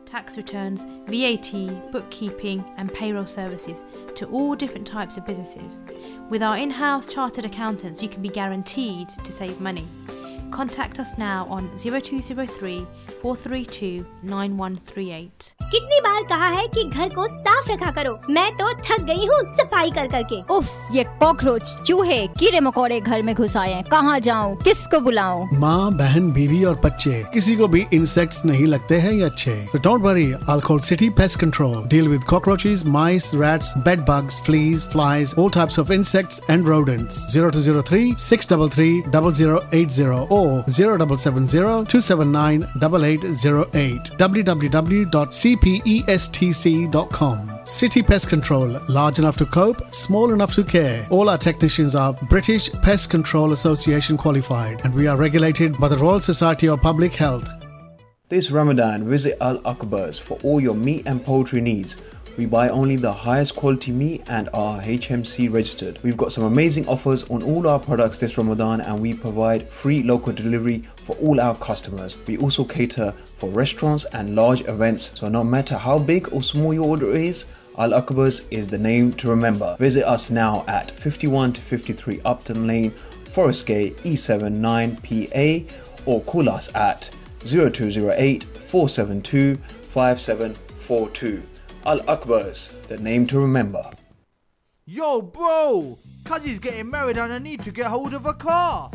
Tax returns, VAT, bookkeeping and payroll services to all different types of businesses. With our in-house chartered accountants, you can be guaranteed to save money. Contact us now on 0203 432 9138. कितनी बार कहा है कि घर को साफ रखा करो। मैं तो थक गई हूँ सफाई कर करके। उफ, ये कॉकरोच, चूहे, कीड़े मकोड़े घर में घुस आए हैं। कहाँ जाऊँ, किसको बुलाऊं? माँ, बहन, बीवी और बच्चे, किसी को भी इंसेक्ट्स नहीं लगते हैं ये अच्छे। So don't worry, I'll call City Pest Control. Deal with cockroaches, mice, rats, bed bugs, fleas, flies, all types of insects and rodents. 0203 633 0080 or 0770 279 8808. www.cpestc.com. City Pest Control, large enough to cope, small enough to care. All our technicians are British Pest Control Association qualified, and we are regulated by the Royal Society of Public Health. This Ramadan, visit Al Akbar's for all your meat and poultry needs. We buy only the highest quality meat and are HMC registered. We've got some amazing offers on all our products this Ramadan, and we provide free local delivery for all our customers. We also cater for restaurants and large events, so no matter how big or small your order is, Al Akbar's is the name to remember. Visit us now at 51 to 53 Upton Lane, Forest Gate, E7 9PA, or call us at 0208 472 5742. Al Akbar's, the name to remember. Yo, bro! Cuzzy's getting married and I need to get hold of a car.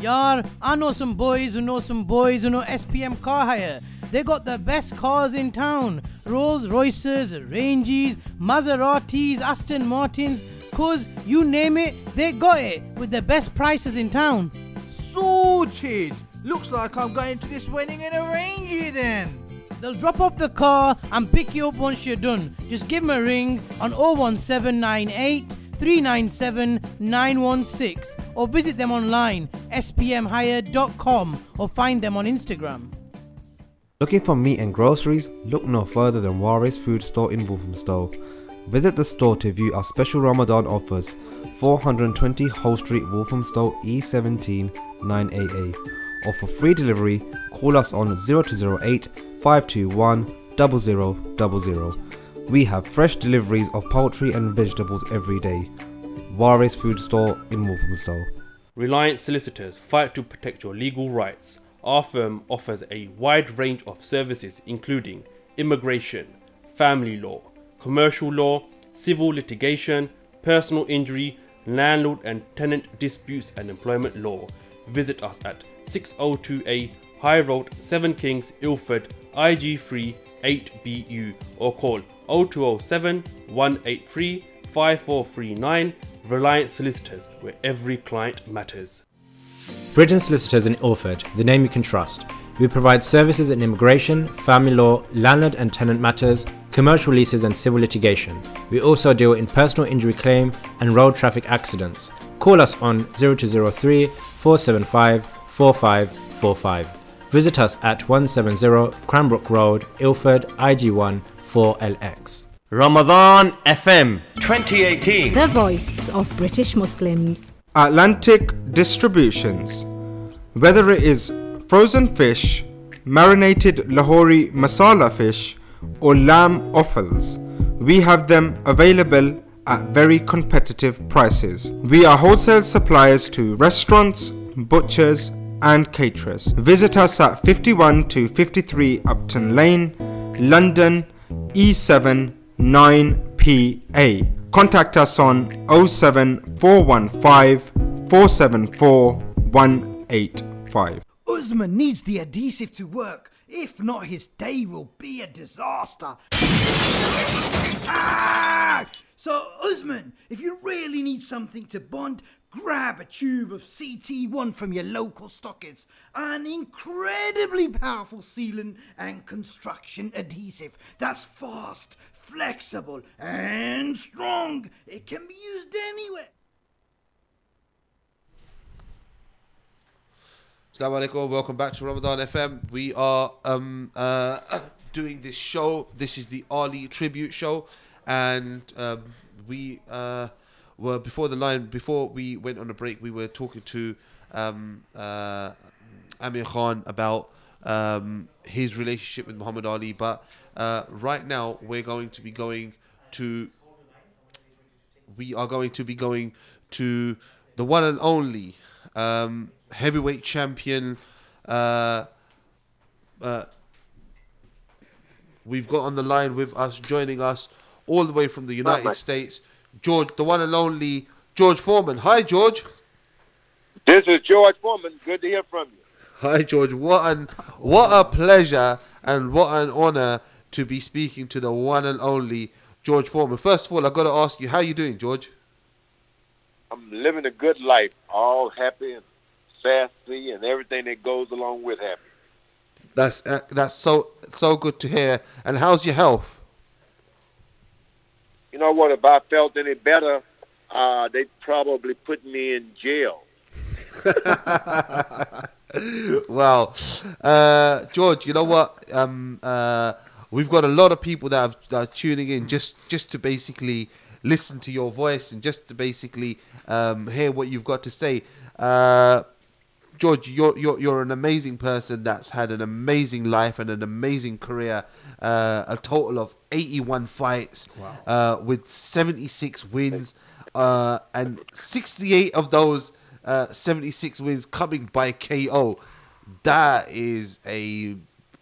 Yar, I know some boys who know SPM car hire. They got the best cars in town. Rolls Royces, Ranges, Maseratis, Aston Martins. Cuz, you name it, they got it. With the best prices in town. Sorted! Looks like I'm going to this wedding in a Range then. They'll drop off the car and pick you up once you're done. Just give them a ring on 01798 397 916 or visit them online spmhire.com or find them on Instagram. Looking for meat and groceries? Look no further than Waris Food Store in Walthamstow. Visit the store to view our special Ramadan offers. 420 Hull Street, Walthamstow, E17 9AA. Or for free delivery, call us on 0208 521 0000. We have fresh deliveries of poultry and vegetables every day. Warres Food Store in Walthamstow. Reliance Solicitors fight to protect your legal rights. Our firm offers a wide range of services including immigration, family law, commercial law, civil litigation, personal injury, landlord and tenant disputes and employment law. Visit us at 602A High Road, 7 Kings, Ilford, IG3 8BU or call 0207 183 5439. Reliance Solicitors, where every client matters. Bridge & Solicitors in Ilford, the name you can trust. We provide services in immigration, family law, landlord and tenant matters, commercial leases and civil litigation. We also deal in personal injury claim and road traffic accidents. Call us on 0203 475 4545. Visit us at 170 Cranbrook Road, Ilford, IG1 4LX. Ramadan FM 2018. The voice of British Muslims. Atlantic Distributions. Whether it is frozen fish, marinated Lahori masala fish, or lamb offals, we have them available at very competitive prices. We are wholesale suppliers to restaurants, butchers, and caterers. Visit us at 51 to 53 Upton Lane, London, E7 9PA. Contact us on 07415 474 185. Usman needs the adhesive to work. If not, his day will be a disaster. So, Usman, if you really need something to bond, grab a tube of CT1 from your local stockist. An incredibly powerful sealant and construction adhesive that's fast, flexible and strong. It can be used anywhere. Assalamu alaikum, welcome back to Ramadan FM. We are doing this show. This is the Ali tribute show, and we were before we went on a break. We were talking to Amir Khan about his relationship with Muhammad Ali, but right now we are going to be going to the one and only heavyweight champion. We've got on the line with us, joining us all the way from the United States, George, the one and only George Foreman. Hi, George. This is George Foreman. Good to hear from you. Hi, George. What a pleasure and what an honor to be speaking to the one and only George Foreman. First of all, I've got to ask you, how are you doing, George? I'm living a good life, all happy and sassy and everything that goes along with happy. That's so good to hear. And how's your health? You know what? If I felt any better, they'd probably put me in jail. Well, George, you know what? We've got a lot of people that are tuning in just to basically listen to your voice and just to basically hear what you've got to say. George, you're an amazing person that's had an amazing life and an amazing career. A total of 81 fights, wow. With 76 wins, and 68 of those 76 wins coming by KO. That is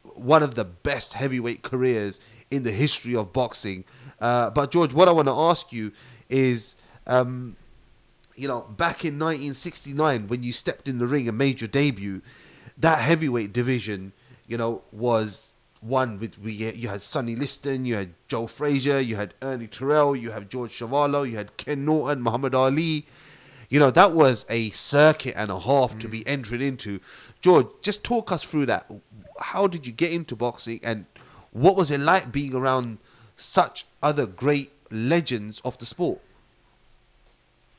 one of the best heavyweight careers in the history of boxing. But George, what I want to ask you is, back in 1969, when you stepped in the ring and made your debut, that heavyweight division, was one with you had Sonny Liston, you had Joe Frazier, you had Ernie Terrell, you had George Chuvalo, you had Ken Norton, Muhammad Ali. That was a circuit and a half to be entering into. George, just talk us through that. How did you get into boxing, and what was it like being around such other great legends of the sport?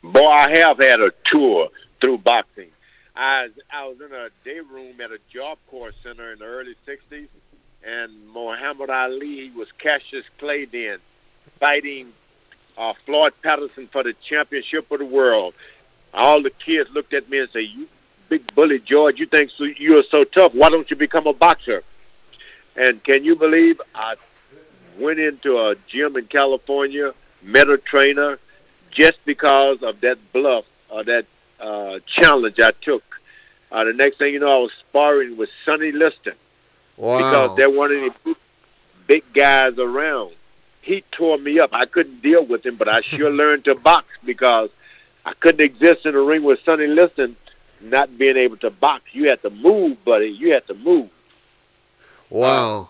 Boy, I have had a tour through boxing. I was in a day room at a Job Corps Center in the early 60s, and Muhammad Ali was Cassius Clay then, fighting Floyd Patterson for the championship of the world. All the kids looked at me and said, "You big bully, George, you think you're so tough. Why don't you become a boxer?" And can you believe I went into a gym in California, met a trainer, just because of that bluff or that challenge I took. The next thing you know, I was sparring with Sonny Liston. Wow. Because there weren't any big guys around. He tore me up. I couldn't deal with him, but I sure learned to box because I couldn't exist in the ring with Sonny Liston not being able to box. You had to move, buddy. You had to move. Wow.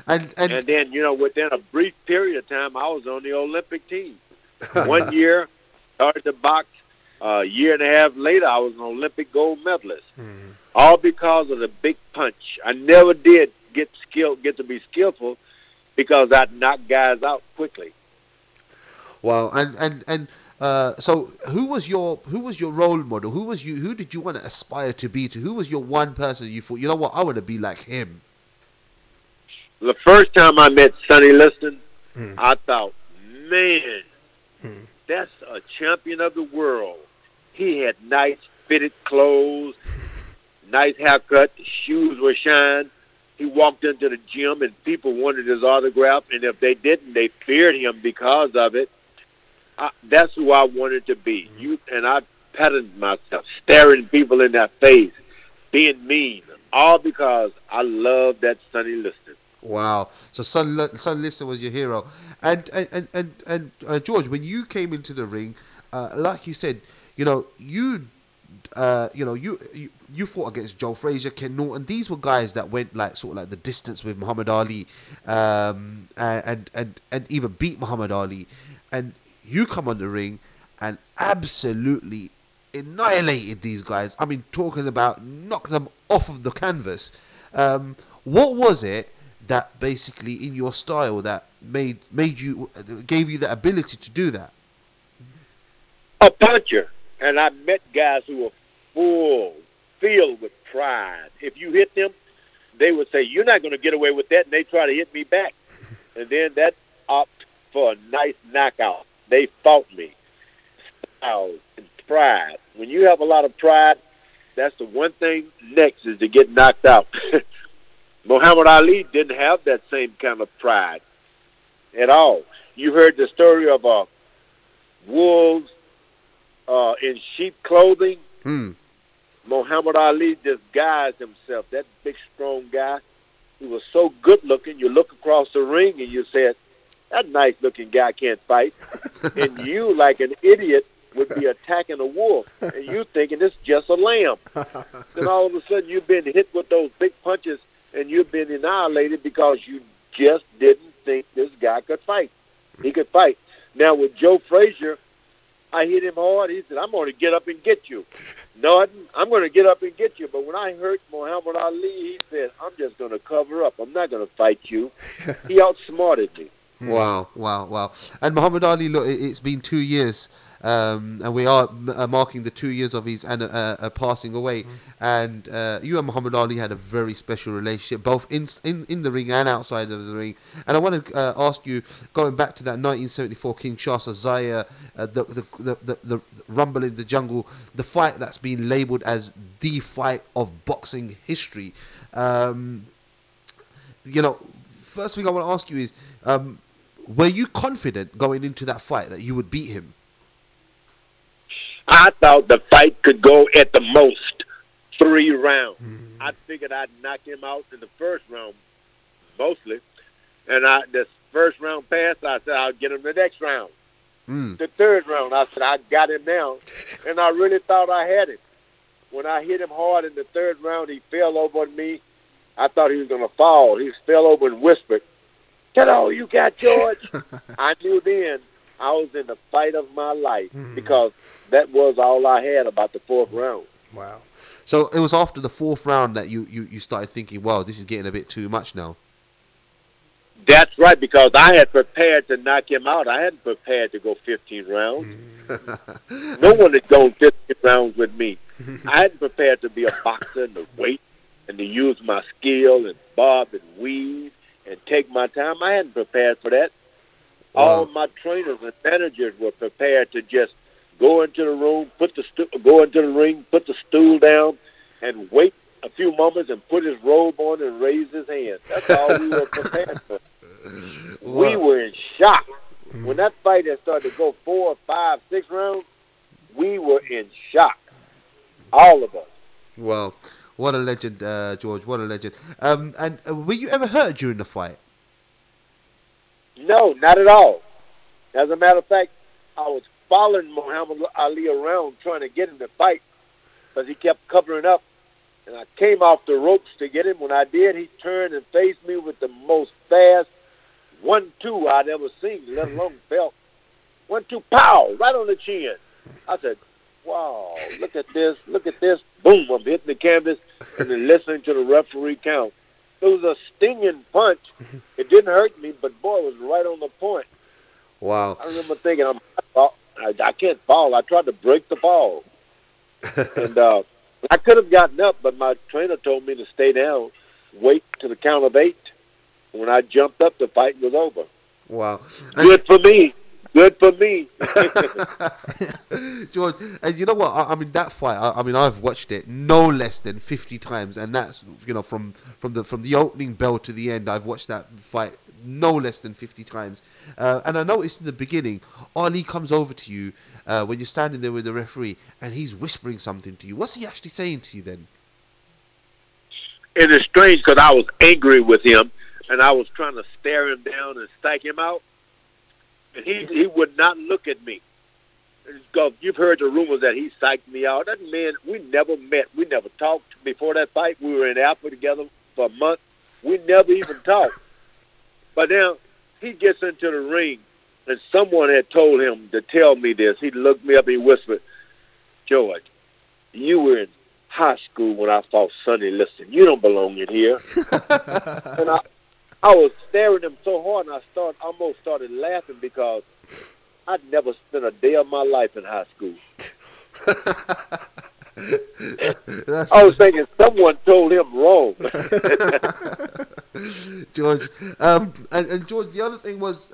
And then, you know, within a brief period of time, I was on the Olympic team. 1 year, started to box. A year and a half later, I was an Olympic gold medalist. All because of the big punch. I never did get to be skillful because I'd knock guys out quickly. Wow. And so who was your role model? Who did you want to aspire to be to? Who was your one person you thought, you know what, I want to be like him? The first time I met Sonny Liston, I thought, man, that's a champion of the world. He had nice fitted clothes, nice haircut, his shoes were shined. He walked into the gym and people wanted his autograph, and if they didn't, they feared him because of it. That's who I wanted to be. And I patterned myself, staring people in their face, being mean, all because I love that Sonny Liston. Wow. So Sonny Liston was your hero. And George, when you came into the ring, like you said, you fought against Joe Frazier, Ken Norton. These were guys that went sort of like the distance with Muhammad Ali, and even beat Muhammad Ali. And you come on the ring and absolutely annihilated these guys. I mean, talking about knocked them off of the canvas. What was it that basically in your style that gave you the ability to do that? A puncher. And I met guys who were filled with pride. If you hit them, they would say, "You're not going to get away with that," and they try to hit me back. And then that opted for a nice knockout. They fought me. Style and pride. When you have a lot of pride, that's the one thing next is to get knocked out. Muhammad Ali didn't have that same kind of pride at all. You heard the story of wolves in sheep clothing. Muhammad Ali disguised himself. That big, strong guy, he was so good looking. You look across the ring and you said, "That nice looking guy can't fight." And you, like an idiot, would be attacking a wolf, and you thinking it's just a lamb. Then all of a sudden you've been hit with those big punches and you've been annihilated because you just didn't think this guy could fight. He could fight. Now with Joe Frazier, I hit him hard. He said, "I'm going to get up and get you." Norton, "I'm going to get up and get you." But when I hurt Muhammad Ali, he said, "I'm just going to cover up. I'm not going to fight you." He outsmarted me. Wow. And Muhammad Ali, look, it's been 2 years, and we are marking the 2 years of his passing away. And you and Muhammad Ali had a very special relationship, both in the ring and outside of the ring. And I want to ask you, going back to that 1974 Kinshasa Zaire, the Rumble in the Jungle, the fight that's been labelled as the fight of boxing history. First thing I want to ask you is, were you confident going into that fight that you would beat him? I thought the fight could go at the most 3 rounds. I figured I'd knock him out in the first round, mostly. And this first round passed, I said, I'll get him the next round. The third round, I said, I got him now. And I really thought I had him. When I hit him hard in the third round, he fell over on me. I thought he was going to fall. He fell over and whispered, "Get all you got, George." I knew then I was in the fight of my life because that was all I had about the fourth round. Wow. So it was after the fourth round that you started thinking, wow, this is getting a bit too much now. That's right, because I had prepared to knock him out. I hadn't prepared to go 15 rounds. No one had gone 15 rounds with me. I hadn't prepared to be a boxer and to wait and to use my skill and bob and weave and take my time. I hadn't prepared for that. Wow. All my trainers and managers were prepared to just go into the room, go into the ring, put the stool down, and wait a few moments and put his robe on and raise his hand. That's all we were prepared for. We were in shock. When that fight had started to go 4, 5, 6 rounds, we were in shock. All of us. Wow. What a legend, George. What a legend. And were you ever hurt during the fight? No, not at all. As a matter of fact, I was following Muhammad Ali around trying to get him to fight because he kept covering up. And I came off the ropes to get him. When I did, he turned and faced me with the most fast 1-2 I'd ever seen, let alone felt. 1-2, pow, right on the chin. I said, wow, look at this, look at this. Boom, I'm hitting the canvas and then listening to the referee count. It was a stinging punch. It didn't hurt me, but boy, it was right on the point. Wow. I remember thinking, I can't fall. I tried to break the fall. And I could have gotten up, but my trainer told me to stay down, wait to the count of 8. When I jumped up, the fight was over. Wow. Good for me. Good for me. George, and you know what? I mean, that fight, I mean, I've watched it no less than 50 times, and that's, you know, from the opening bell to the end, I've watched that fight no less than 50 times. And I noticed in the beginning, Ali comes over to you when you're standing there with the referee, and he's whispering something to you. What's he actually saying to you then? It is strange because I was angry with him, and I was trying to stare him down and psych him out. And he would not look at me. Because you've heard the rumors that he psyched me out. That man, we never met. We never talked before that fight. We were in Alpha together for a month. We never even talked. But now he gets into the ring, and someone had told him to tell me this. He looked me up and he whispered, George, you were in high school when I fought Sonny Liston. You don't belong in here. And I was staring at him so hard, and I almost started laughing because I'd never spent a day of my life in high school. I was thinking someone told him wrong. George, and George, the other thing was,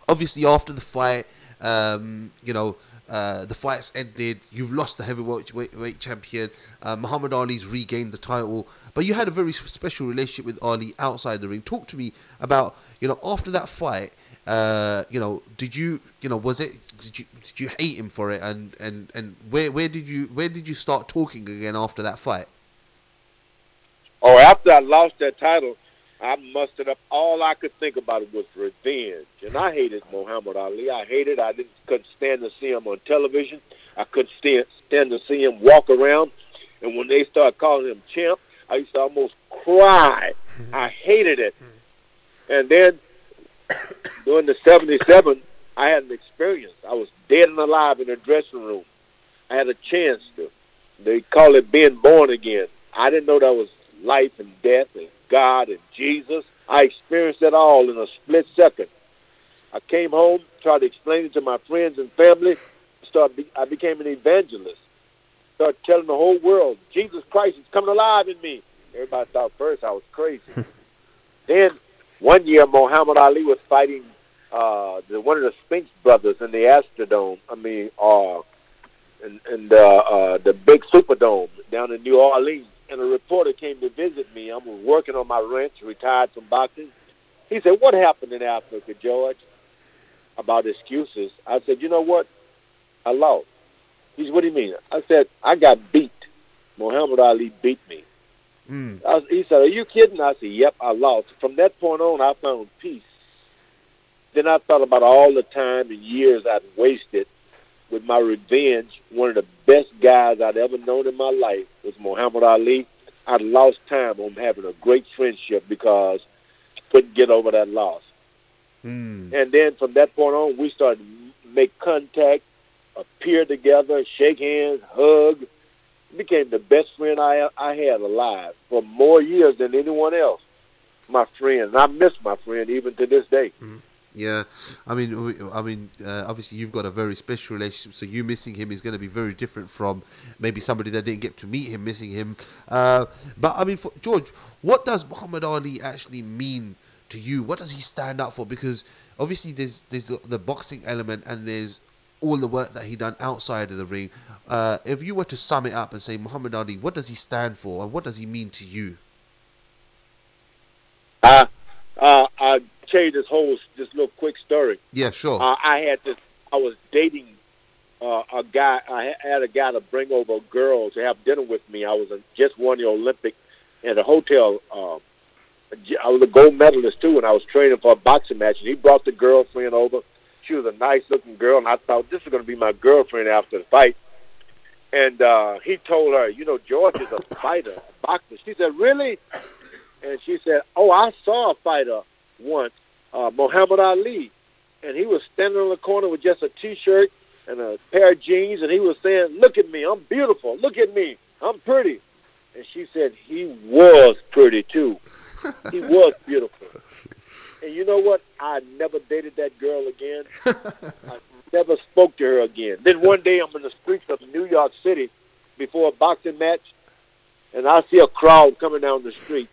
obviously after the fight, you know, the fight's ended. You've lost the heavyweight champion. Muhammad Ali's regained the title, but you had a very special relationship with Ali outside the ring. Talk to me about, you know, after that fight. You know, did you hate him for it, and where did you start talking again after that fight? Oh, after I lost that title, I mustered up all I could think about was revenge. And I hated Muhammad Ali. I couldn't stand to see him on television. I couldn't stand to see him walk around. And when they started calling him champ, I used to almost cry. I hated it. And then during the 77, I had an experience. I was dead and alive in the dressing room. I had a chance to. They call it being born again. I didn't know that was life and death and God and Jesus. I experienced it all in a split second. I came home, tried to explain it to my friends and family. I became an evangelist. Started telling the whole world, Jesus Christ is coming alive in me. Everybody thought first I was crazy. Then one year, Muhammad Ali was fighting one of the Spinks brothers in the Astrodome. In the big Superdome down in New Orleans. And a reporter came to visit me. I was working on my ranch, retired from boxing. He said, what happened in Africa, George? About excuses. I said, you know what? I lost. He said, what do you mean? I said, I got beat. Muhammad Ali beat me. He said, are you kidding? I said, yep, I lost. From that point on, I found peace. Then I thought about all the time and years I'd wasted with my revenge. One of the best guys I'd ever known in my life was Muhammad Ali. I'd lost time on having a great friendship because I couldn't get over that loss. And then from that point on, we started to make contact, appear together, shake hands, hug. Became the best friend I had alive for more years than anyone else. My friend, and I miss my friend even to this day. Yeah, I mean, obviously you've got a very special relationship, so you missing him is going to be very different from maybe somebody that didn't get to meet him missing him. But I mean, for George, what does Muhammad Ali actually mean to you? What does he stand up for? Because obviously there's the boxing element and there's all the work that he done outside of the ring. If you were to sum it up and say, Muhammad Ali, what does he stand for and what does he mean to you? tell you this little quick story. Yeah, sure. I was dating a guy. I had a guy to bring over a girl to have dinner with me. I was just won the Olympic at a hotel. I was a gold medalist too, and I was training for a boxing match. And he brought the girlfriend over. She was a nice-looking girl, and I thought this is going to be my girlfriend after the fight. And he told her, you know, George is a fighter, a boxer. She said, really? And she said, oh, I saw a fighter once, Muhammad Ali. And he was standing on the corner with just a T-shirt and a pair of jeans, and he was saying, look at me, I'm beautiful. Look at me, I'm pretty. And she said, he was pretty, too. He was beautiful. And you know what? I never dated that girl again. I never spoke to her again. Then one day I'm in the streets of New York City before a boxing match, and I see a crowd coming down the street.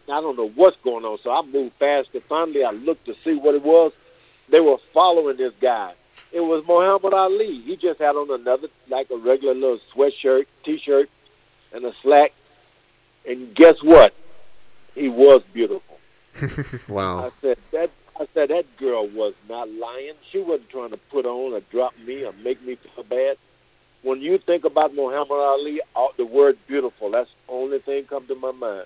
I don't know what's going on, so I moved fast, and finally I looked to see what it was. They were following this guy. It was Muhammad Ali. He just had on another, like a regular little sweatshirt, T-shirt, and a slack. And guess what? He was beautiful. Wow. I said that girl was not lying. She wasn't trying to put on or drop me or make me feel bad. When you think about Muhammad Ali, the word beautiful, that's the only thing come to my mind.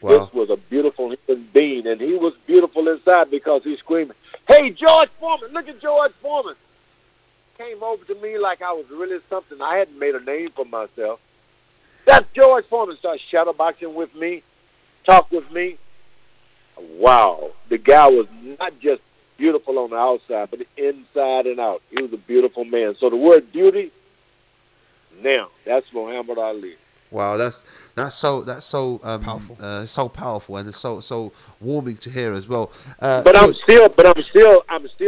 Wow. This was a beautiful human being, and he was beautiful inside because he's screaming, hey, George Foreman, look at George Foreman. Came over to me like I was really something. I hadn't made a name for myself. That's George Foreman. Started shadowboxing with me, talk with me. Wow. The guy was not just beautiful on the outside, but inside and out. He was a beautiful man. So the word beauty, now, that's Muhammad Ali. Wow, that's so powerful. So powerful, and it's so warming to hear as well. But I'm still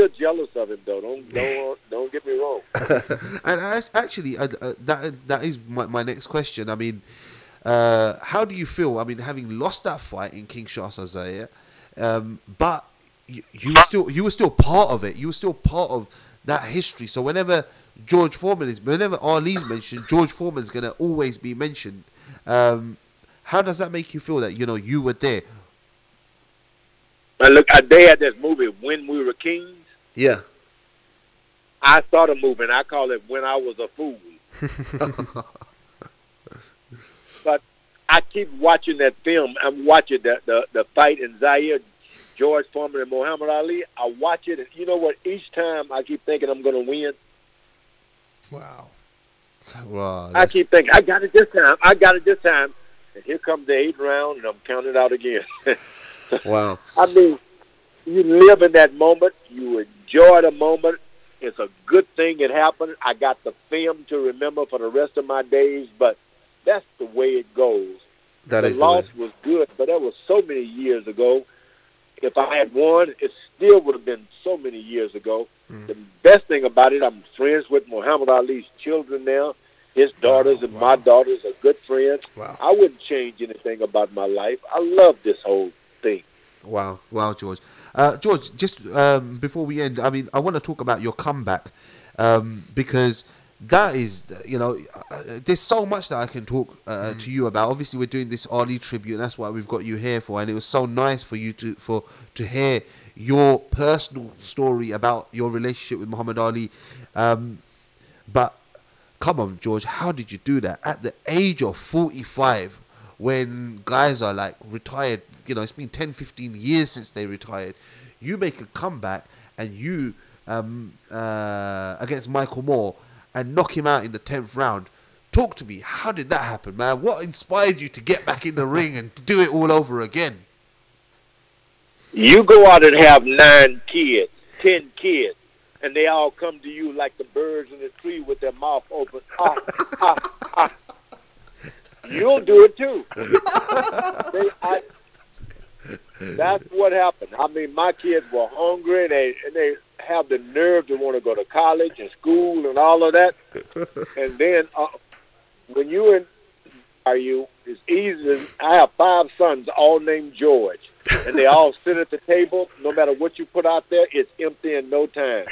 jealous of him though. Don't get me wrong. And actually, that is my next question. I mean, how do you feel? I mean, having lost that fight in Kinshasa, Zaire, but you were still part of it. You were still part of that history. So whenever Ali's mentioned, George Foreman's gonna always be mentioned. How does that make you feel that you were there? Now look, they had this movie When We Were Kings. Yeah. I saw the movie, and I call it When I Was a Fool. But I keep watching that film. I'm watching the fight in Zaire, George Foreman and Muhammad Ali. I watch it, and you know what? Each time I keep thinking I'm going to win. Wow. Wow. I keep thinking, I got it this time. And here comes the 8th round, and I'm counting out again. Wow. I mean, you live in that moment. You enjoy the moment. It's a good thing it happened. I got the film to remember for the rest of my days, but that's the way it goes. The loss was good, but that was so many years ago. If I had won, it still would have been so many years ago. The best thing about it, I'm friends with Muhammad Ali's children now. His daughters and my daughters are good friends. Wow. I wouldn't change anything about my life. I love this whole thing. Wow, George. George, just before we end, I mean, I want to talk about your comeback because that is, there's so much that I can talk to you about. Obviously, we're doing this Ali tribute, and that's what we've got you here for. And it was so nice for you to hear your personal story about your relationship with Muhammad Ali. But come on, George, how did you do that at the age of 45 when guys are like retired? It's been 10, 15 years since they retired. You make a comeback and you against Michael Moore and knock him out in the 10th round. Talk to me. How did that happen, man? What inspired you to get back in the ring and do it all over again? You go out and have 9 kids, 10 kids, and they all come to you like the birds in the tree with their mouth open. You'll do it too. That's what happened. I mean, my kids were hungry, and they have the nerve to want to go to college and school and all of that. And then when it's easy. I have 5 sons, all named George, and they all sit at the table. No matter what you put out there, it's empty in no time.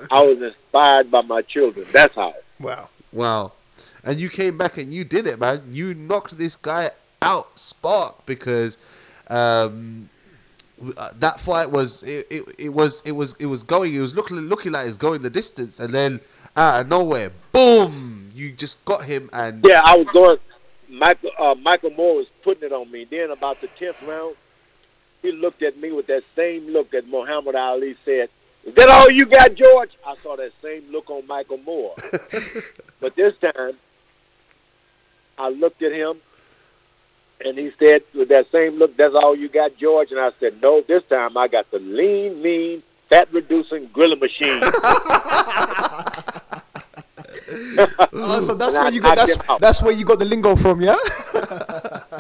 I was inspired by my children. That's how. Wow. And you came back and you did it, man. You knocked this guy out, Spark, because that fight was it was going. It was looking like it was going the distance, and then out of nowhere, boom! You just got him, and yeah, I was going. Michael Moore was putting it on me. Then about the 10th round, he looked at me with that same look that Muhammad Ali said, "Is that all you got, George?" I saw that same look on Michael Moore. But this time, I looked at him, and he said with that same look, "That's all you got, George?" And I said, "No, this time I got the lean, mean, fat-reducing grilling machine." So that's where you got that's where you got the lingo from, yeah?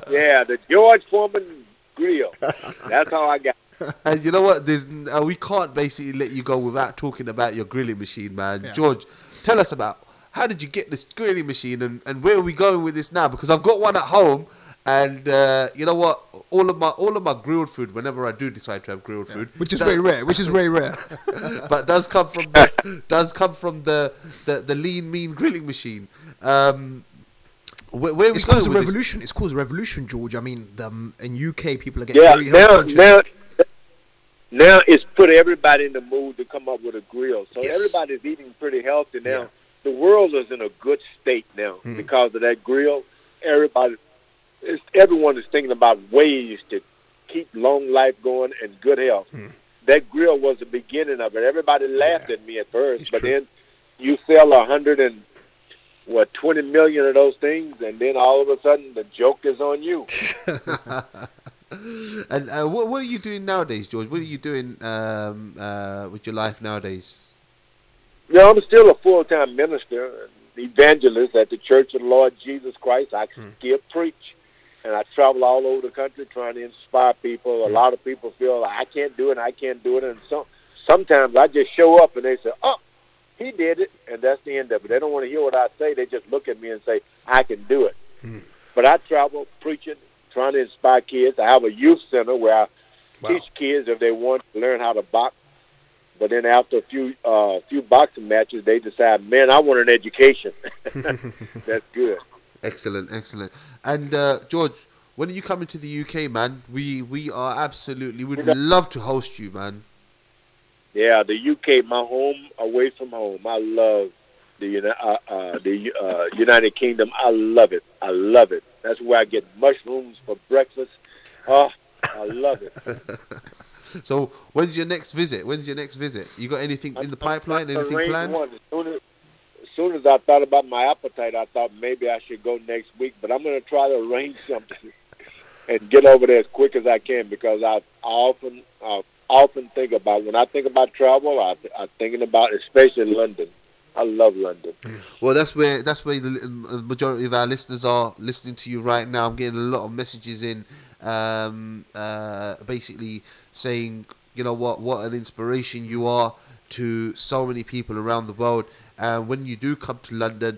Yeah, the George Foreman grill. That's how I got. And you know what? We can't basically let you go without talking about your grilling machine, man. Yeah. George, tell us about how did you get this grilling machine, and where are we going with this now? Because I've got one at home, and you know what? All of my grilled food, whenever I do decide to have grilled food, Which is very rare. but does come from the lean mean grilling machine. Where It's we caused a going with revolution. It's caused a revolution, George. I mean, in UK, people are getting very health conscious. Now it's put everybody in the mood to come up with a grill. So Yes. everybody's eating pretty healthy now. Yeah. The world is in a good state now because of that grill. Everyone is thinking about ways to keep long life going and good health. That grill was the beginning of it. Everybody laughed at me at first, but then you sell 20 million of those things, and then all of a sudden the joke is on you. And what are you doing nowadays, George? What are you doing with your life nowadays? Yeah, I'm still a full-time minister, and evangelist at the Church of the Lord Jesus Christ. I still preach, and I travel all over the country trying to inspire people. A lot of people feel like I can't do it, and sometimes I just show up and they say, "Oh, he did it," and that's the end of it. They don't want to hear what I say. They just look at me and say, "I can do it." But I travel preaching, trying to inspire kids. I have a youth center where I teach kids if they want to learn how to box. But then after a few boxing matches, they decide, "Man, I want an education." That's good. Excellent. And George, when are you coming to the UK, man? We are absolutely would love to host you, man. Yeah, the UK, my home away from home. I love the United Kingdom. I love it. That's where I get mushrooms for breakfast. Oh, I love it. So, when's your next visit? You got anything in the pipeline? Anything planned? As soon as I thought about my appetite, I thought maybe I should go next week. But I'm going to try to arrange something and get over there as quick as I can, because I often think about, when I think about travel, I'm thinking about especially London. I love London. Well, that's where the majority of our listeners are listening to you right now. I'm getting a lot of messages in, basically saying, you know what an inspiration you are to so many people around the world. When you do come to London,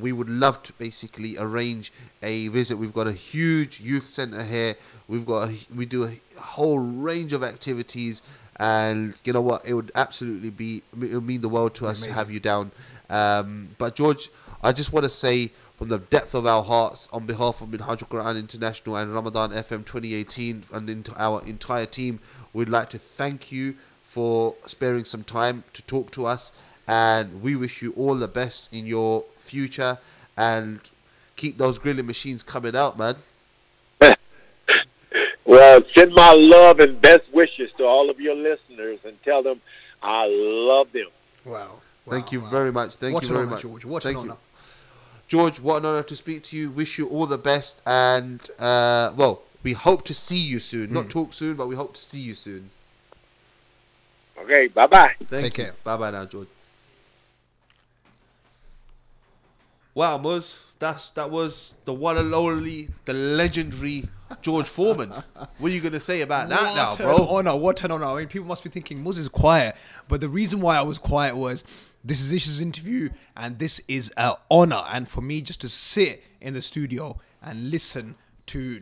we would love to basically arrange a visit. We've got a huge youth centre here. We do a whole range of activities, and you know what, it would mean the world to us to have you down. But George, I just want to say from the depth of our hearts, on behalf of Minhaj Quran International and Ramadan FM 2018 and into our entire team, we'd like to thank you for sparing some time to talk to us, and we wish you all the best in your future, and keep those grilling machines coming out, man. Well, send my love and best wishes to all of your listeners and tell them I love them. Wow. Thank you very much. Thank you very much, George. What an honor. George, what an honor to speak to you. Wish you all the best, and we hope to see you soon. Not talk soon, but we hope to see you soon. Okay, bye-bye. Take care. Bye-bye now, George. Wow, Muz, that was the one and only, the legendary George Foreman. What are you going to say about that now, bro? What an honor. I mean, people must be thinking, Muz is quiet. But the reason why I was quiet was, this is Ish's interview, and this is an honor. And for me, just to sit in the studio and listen to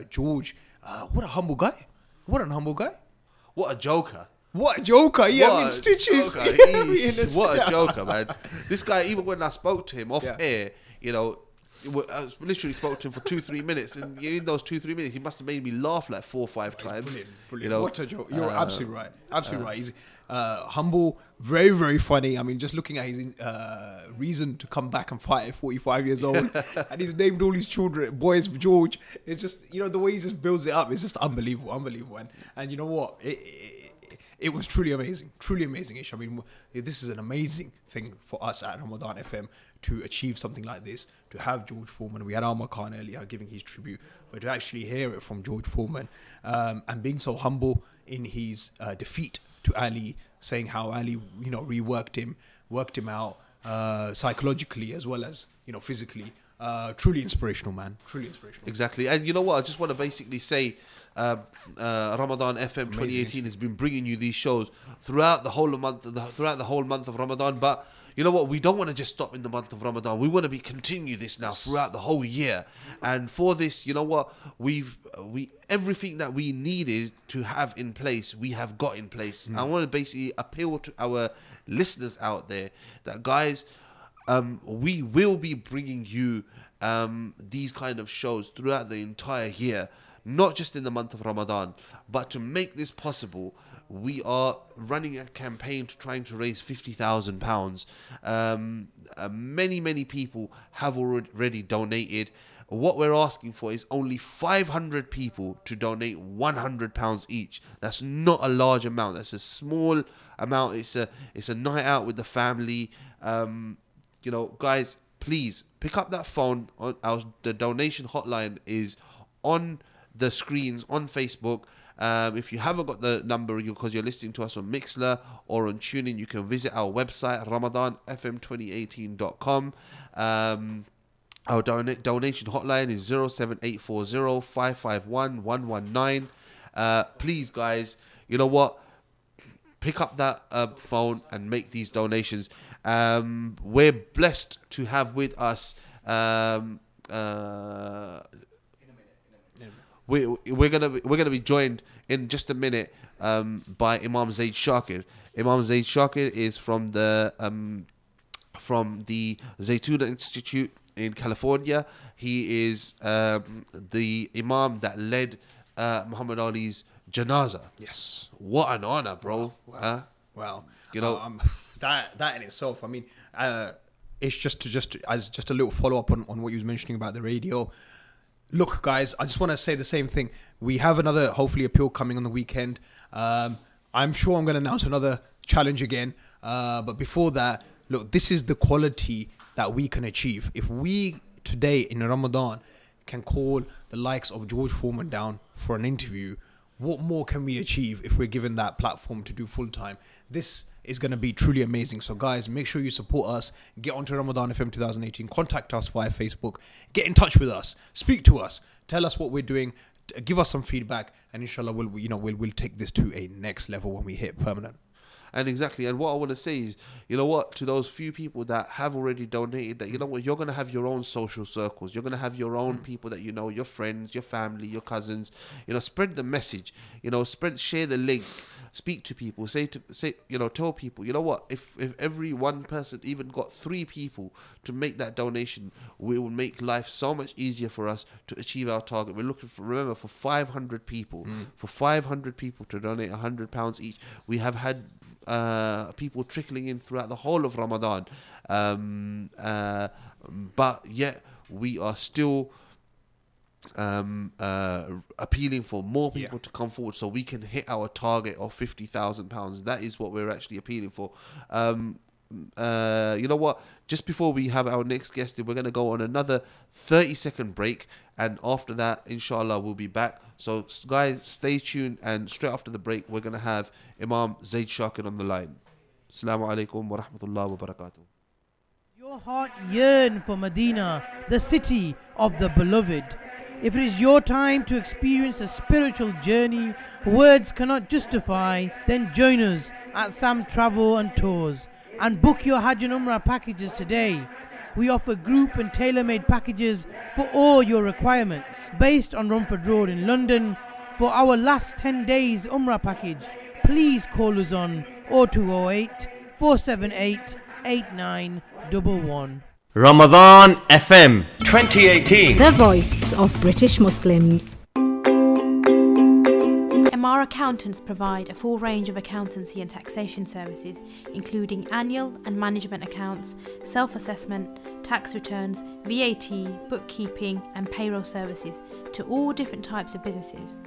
George. What a humble guy. What a joker. Yeah, stitches. What a joker, man. This guy, even when I spoke to him off air, you know, I literally spoke to him for 2-3 minutes, and in those 2-3 minutes, he must have made me laugh like 4 or 5 times. Brilliant. You know, What a joke. You're absolutely right. Absolutely right. He's humble, very, very funny. I mean, just looking at his reason to come back and fight at 45 years old, and he's named all his children, boys, George. It's just, the way he just builds it up, it's just unbelievable. And you know what? It was truly amazing, Ish. I mean, this is an amazing thing for us at Ramadan FM to achieve something like this, to have George Foreman. We had Amar Khan earlier giving his tribute, but to actually hear it from George Foreman and being so humble in his defeat to Ali, saying how Ali, reworked him, worked him out psychologically as well as, physically. Truly inspirational, man. Truly inspirational. Exactly. And you know what? I just want to basically say Ramadan FM 2018 has been bringing you these shows throughout the whole month of Ramadan. But you know what? We don't want to just stop in the month of Ramadan. We want to continue this now throughout the whole year. And for this, you know what? We everything that we needed to have in place, we have got in place. I want to basically appeal to our listeners out there that, guys, we will be bringing you these kind of shows throughout the entire year, not just in the month of Ramadan. But to make this possible, we are running a campaign to trying to raise £50,000. Many people have already donated. What we're asking for is only 500 people to donate £100 each. That's not a large amount. That's a small amount. It's a night out with the family. Guys, please pick up that phone. The donation hotline is on the screens on Facebook. If you haven't got the number because you're listening to us on Mixlr or on TuneIn, you can visit our website, ramadanfm2018.com. Our donation hotline is 07840 551 119. Please, guys, you know what? Pick up that phone and make these donations. We're blessed to have with us. We're gonna be joined in just a minute by Imam Zaid Shakir. Imam Zaid Shakir is from the Zaytuna Institute in California. He is the Imam that led Muhammad Ali's janaza. Yes. What an honor, bro. Wow. That in itself, I mean, it's just a little follow up on what you was mentioning about the radio. Look, guys, I just want to say the same thing. We have another, hopefully, appeal coming on the weekend. I'm sure I'm going to announce another challenge again. But before that, look, this is the quality that we can achieve. If we today in Ramadan can call the likes of George Foreman down for an interview, what more can we achieve if we're given that platform to do full time? This is going to be truly amazing. So guys, make sure you support us. Get onto Ramadan FM 2018. Contact us via Facebook. Get in touch with us. Speak to us. Tell us what we're doing. Give us some feedback, and inshallah we'll take this to a next level when we hit permanent. And exactly, and what I want to say is, you know what, to those few people that have already donated, that, you know what, you're going to have your own social circles. You're going to have your own people that you know, your friends, your family, your cousins. Spread the message. Share the link. Speak to people. Tell people. You know what? If every one person even got 3 people to make that donation, we will make life so much easier for us to achieve our target. We're looking for 500 people. For 500 people to donate £100 each. We have had people trickling in throughout the whole of Ramadan, but yet we are still appealing for more people to come forward so we can hit our target of £50,000. That is what we're actually appealing for. You know what, just before we have our next guest, we're going to go on another 30-second break, and after that, inshallah, we'll be back. So guys, stay tuned, and straight after the break, we're going to have Imam Zaid Shakir on the line. Assalamu alaikum wa rahmatullahi wa barakatuh. Your heart yearns for Medina, the city of the beloved. If it is your time to experience a spiritual journey words cannot justify, then join us at Sam Travel and Tours and book your Hajj and Umrah packages today. We offer group and tailor-made packages for all your requirements. Based on Romford Road in London, for our last 10 days Umrah package, please call us on 0208 478 8911. Ramadan FM 2018. The voice of British Muslims. MR Accountants provide a full range of accountancy and taxation services, including annual and management accounts, self-assessment, tax returns, VAT, bookkeeping and payroll services to all different types of businesses.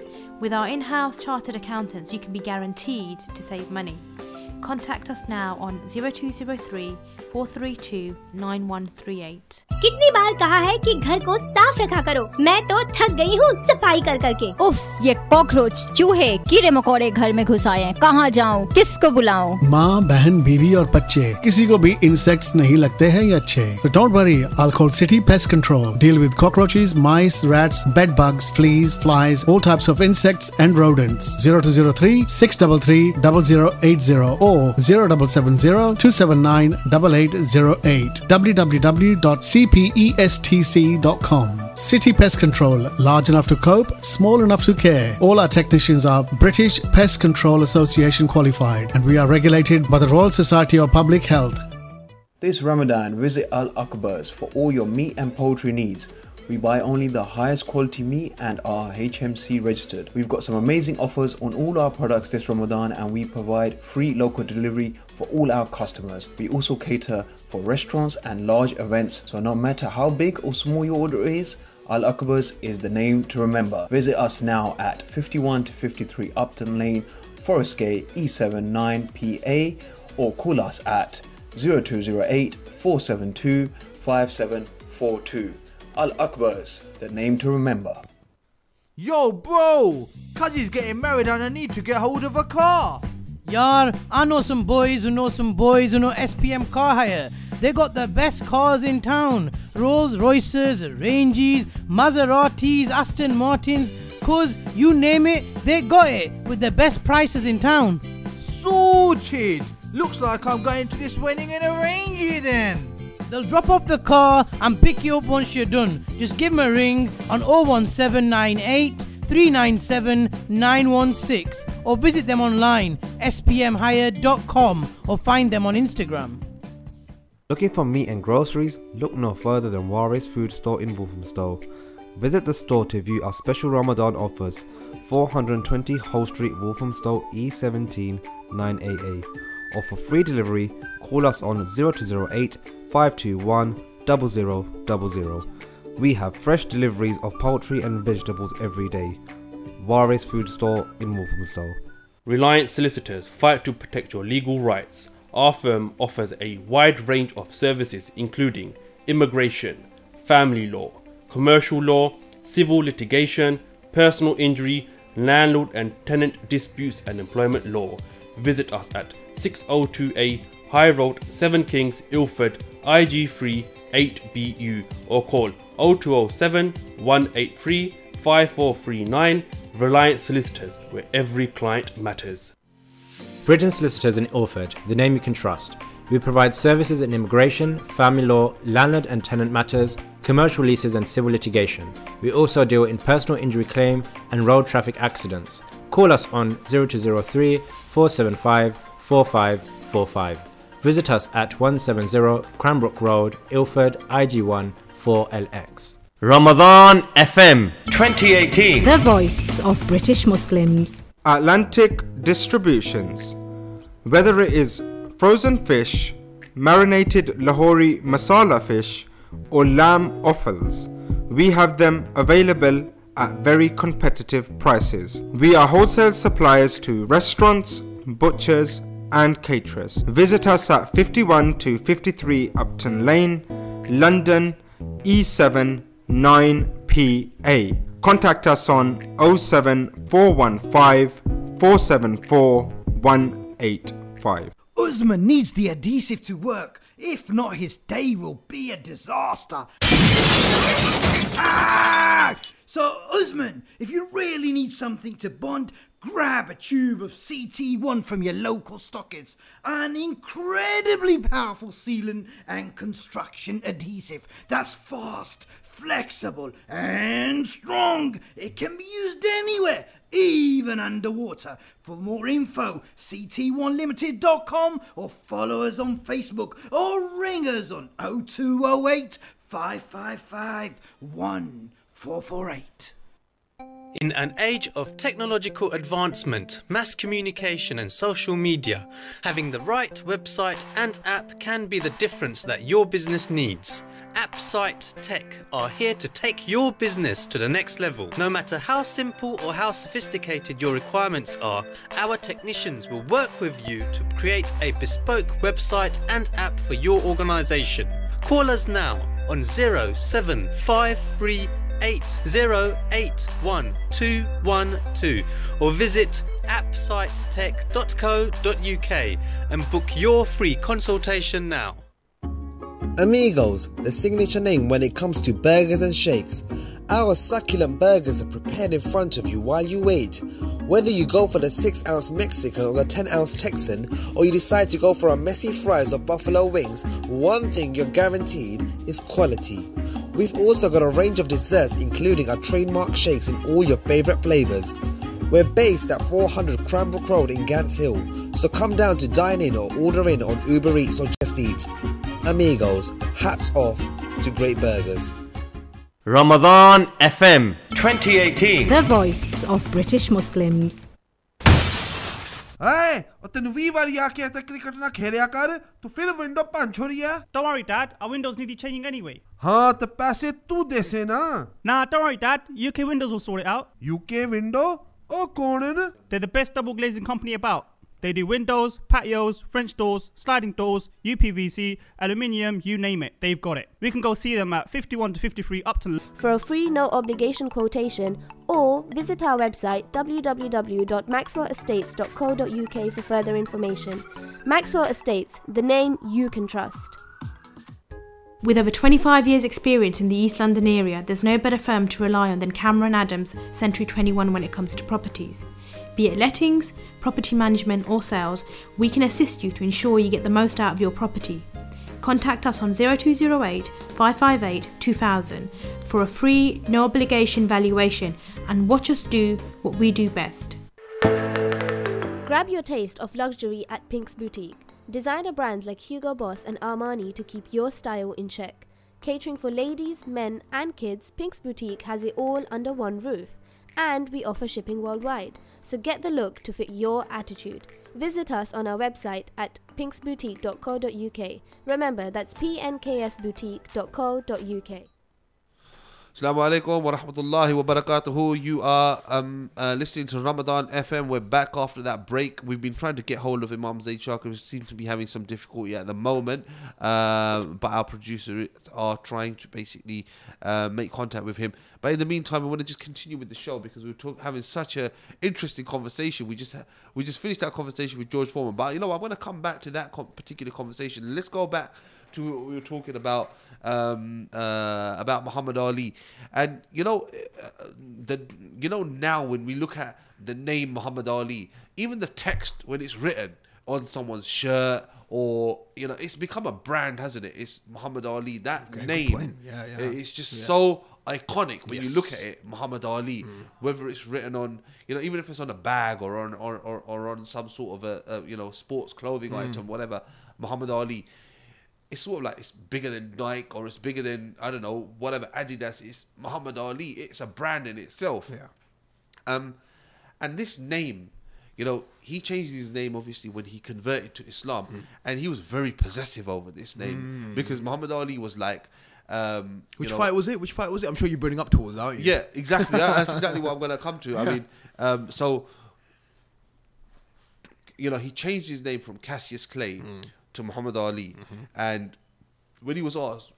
With our in-house chartered accountants, you can be guaranteed to save money. Contact us now on 0203 432 9138. कितनी बार कहा है कि घर को साफ रखा करो। मैं तो थक गई हूँ सफाई कर करके। उफ, ये कॉकरोच, चूहे, कीड़े मकोड़े घर में घुस आए हैं। कहाँ जाऊँ, किसको बुलाऊं? माँ, बहन, बीवी और बच्चे, किसी को भी इंसेक्ट्स नहीं लगते हैं ये अच्छे। So don't worry, I'll call City Pest Control. Deal with cockroaches, mice, rats, bed bugs, fleas, flies, all types of insects and rodents. 0203 633 0080 or 0770 279 8808. www.cpestc.com. City Pest Control, large enough to cope, small enough to care. All our technicians are British Pest Control Association qualified and we are regulated by the Royal Society of Public Health. This Ramadan, visit Al Akbar's for all your meat and poultry needs. We buy only the highest quality meat and are HMC registered. We've got some amazing offers on all our products this Ramadan and we provide free local delivery for all our customers. We also cater for restaurants and large events, so no matter how big or small your order is, Al Akbar's is the name to remember. Visit us now at 51 to 53 Upton Lane, Forest Gate, E7 9PA or call us at 0208 472 5742. Al Akbar's, the name to remember. Yo, bro! Cuzzy's getting married and I need to get hold of a car. Yar, I know some boys who know SPM car hire. They got the best cars in town. Rolls Royces, Ranges, Maseratis, Aston Martins. Cause you name it, they got it. With the best prices in town. Sorted! Looks like I'm going to this wedding in a Range then. They'll drop off the car and pick you up once you're done. Just give them a ring on 01798 397 916 or visit them online spmhire.com or find them on Instagram. Looking for meat and groceries? Look no further than Warris Food Store in Walthamstow. Visit the store to view our special Ramadan offers. 420 Hull Street, Walthamstow, E17 9AA. Or for free delivery, call us on 0208 521 0000. We have fresh deliveries of poultry and vegetables every day. Warris Food Store in Walthamstow. Reliant Solicitors fight to protect your legal rights. Our firm offers a wide range of services including immigration, family law, commercial law, civil litigation, personal injury, landlord and tenant disputes and employment law. Visit us at 602A High Road, 7 Kings, Ilford, IG3 8BU or call 0207 183 5439. Reliant Solicitors, where every client matters. Bridgen Solicitors in Ilford, the name you can trust. We provide services in immigration, family law, landlord and tenant matters, commercial leases and civil litigation. We also deal in personal injury claim and road traffic accidents. Call us on 0203 475 4545. Visit us at 170 Cranbrook Road, Ilford, IG1 4LX. Ramadan FM 2018. The voice of British Muslims. Atlantic Distributions. Whether it is frozen fish, marinated Lahori masala fish or lamb offals, we have them available at very competitive prices. We are wholesale suppliers to restaurants, butchers and caterers. Visit us at 51 to 53 Upton Lane, London, E7 9PA. Contact us on 07415 474 185. Usman needs the adhesive to work. If not, his day will be a disaster. Ah! So, Usman, if you really need something to bond, grab a tube of CT1 from your local stockist. An incredibly powerful sealant and construction adhesive that's fast, flexible and strong. It can be used anywhere, even underwater. For more info, ct1limited.com or follow us on Facebook or ring us on 0208 555 1448. In an age of technological advancement, mass communication and social media, having the right website and app can be the difference that your business needs. AppSite Tech are here to take your business to the next level. No matter how simple or how sophisticated your requirements are, our technicians will work with you to create a bespoke website and app for your organisation. Call us now on 0753 808112 or visit appsitetech.co.uk and book your free consultation now. Amigos, the signature name when it comes to burgers and shakes. Our succulent burgers are prepared in front of you while you wait. Whether you go for the 6-ounce Mexican or the 10-ounce Texan, or you decide to go for our messy fries or buffalo wings, one thing you're guaranteed is quality. We've also got a range of desserts including our trademark shakes in all your favourite flavours. We're based at 400 Cranbrook Road in Gants Hill, so come down to dine in or order in on Uber Eats or Just Eat. Amigos, hats off to great burgers. Ramadan FM 2018. The voice of British Muslims. Hey, तैनू 20 बारी आके आता cricket ना खेलिया कर तो फिर window पंच हो रही है. Don't worry, Dad. Our windows need changing anyway. हाँ तो पैसे तू दे से ना. Nah, don't worry, Dad. UK Windows will sort it out. UK Window? Oh, कौन है ना? They're the best double glazing company about. They do windows, patios, French doors, sliding doors, UPVC, aluminium, you name it, they've got it. We can go see them at 51 to 53 Upton. For a free no obligation quotation, or visit our website www.maxwellestates.co.uk for further information. Maxwell Estates, the name you can trust. With over 25 years' experience in the East London area, there's no better firm to rely on than Cameron Adams Century 21 when it comes to properties. Be it lettings, property management or sales, we can assist you to ensure you get the most out of your property. Contact us on 0208 558 2000 for a free, no obligation valuation and watch us do what we do best. Grab your taste of luxury at Pink's Boutique. Designer brands like Hugo Boss and Armani to keep your style in check. Catering for ladies, men and kids, Pink's Boutique has it all under one roof. And we offer shipping worldwide. So get the look to fit your attitude. Visit us on our website at pinksboutique.co.uk. Remember, that's pnksboutique.co.uk. Assalamu alaikum wa rahmatullahi wa barakatuhu. You are listening to Ramadan FM. We're back after that break. We've been trying to get hold of Imam Zaid Shakir, who seems to be having some difficulty at the moment. But our producers are trying to basically make contact with him. But in the meantime, we want to just continue with the show because we were having such an interesting conversation. We just finished that conversation with George Foreman. But, you know, I want to come back to that particular conversation. Let's go back to what we were talking about Muhammad Ali. And now when we look at the name Muhammad Ali, even the text when it's written on someone's shirt, or it's become a brand, hasn't it? It's Muhammad Ali. That name, it's just so iconic when you look at it, Muhammad Ali. Whether it's written on, even if it's on a bag or on some sort of a sports clothing item, whatever, Muhammad Ali. It's sort of like it's bigger than Nike or it's bigger than, I don't know, whatever, Adidas. It's Muhammad Ali. It's a brand in itself. Yeah. And this name, he changed his name obviously when he converted to Islam, and he was very possessive over this name because Muhammad Ali was like, Which fight was it? I'm sure you're building up towards, aren't you? Yeah, exactly. That's exactly what I'm going to come to. I mean, he changed his name from Cassius Clay to Muhammad Ali. And when he was asked,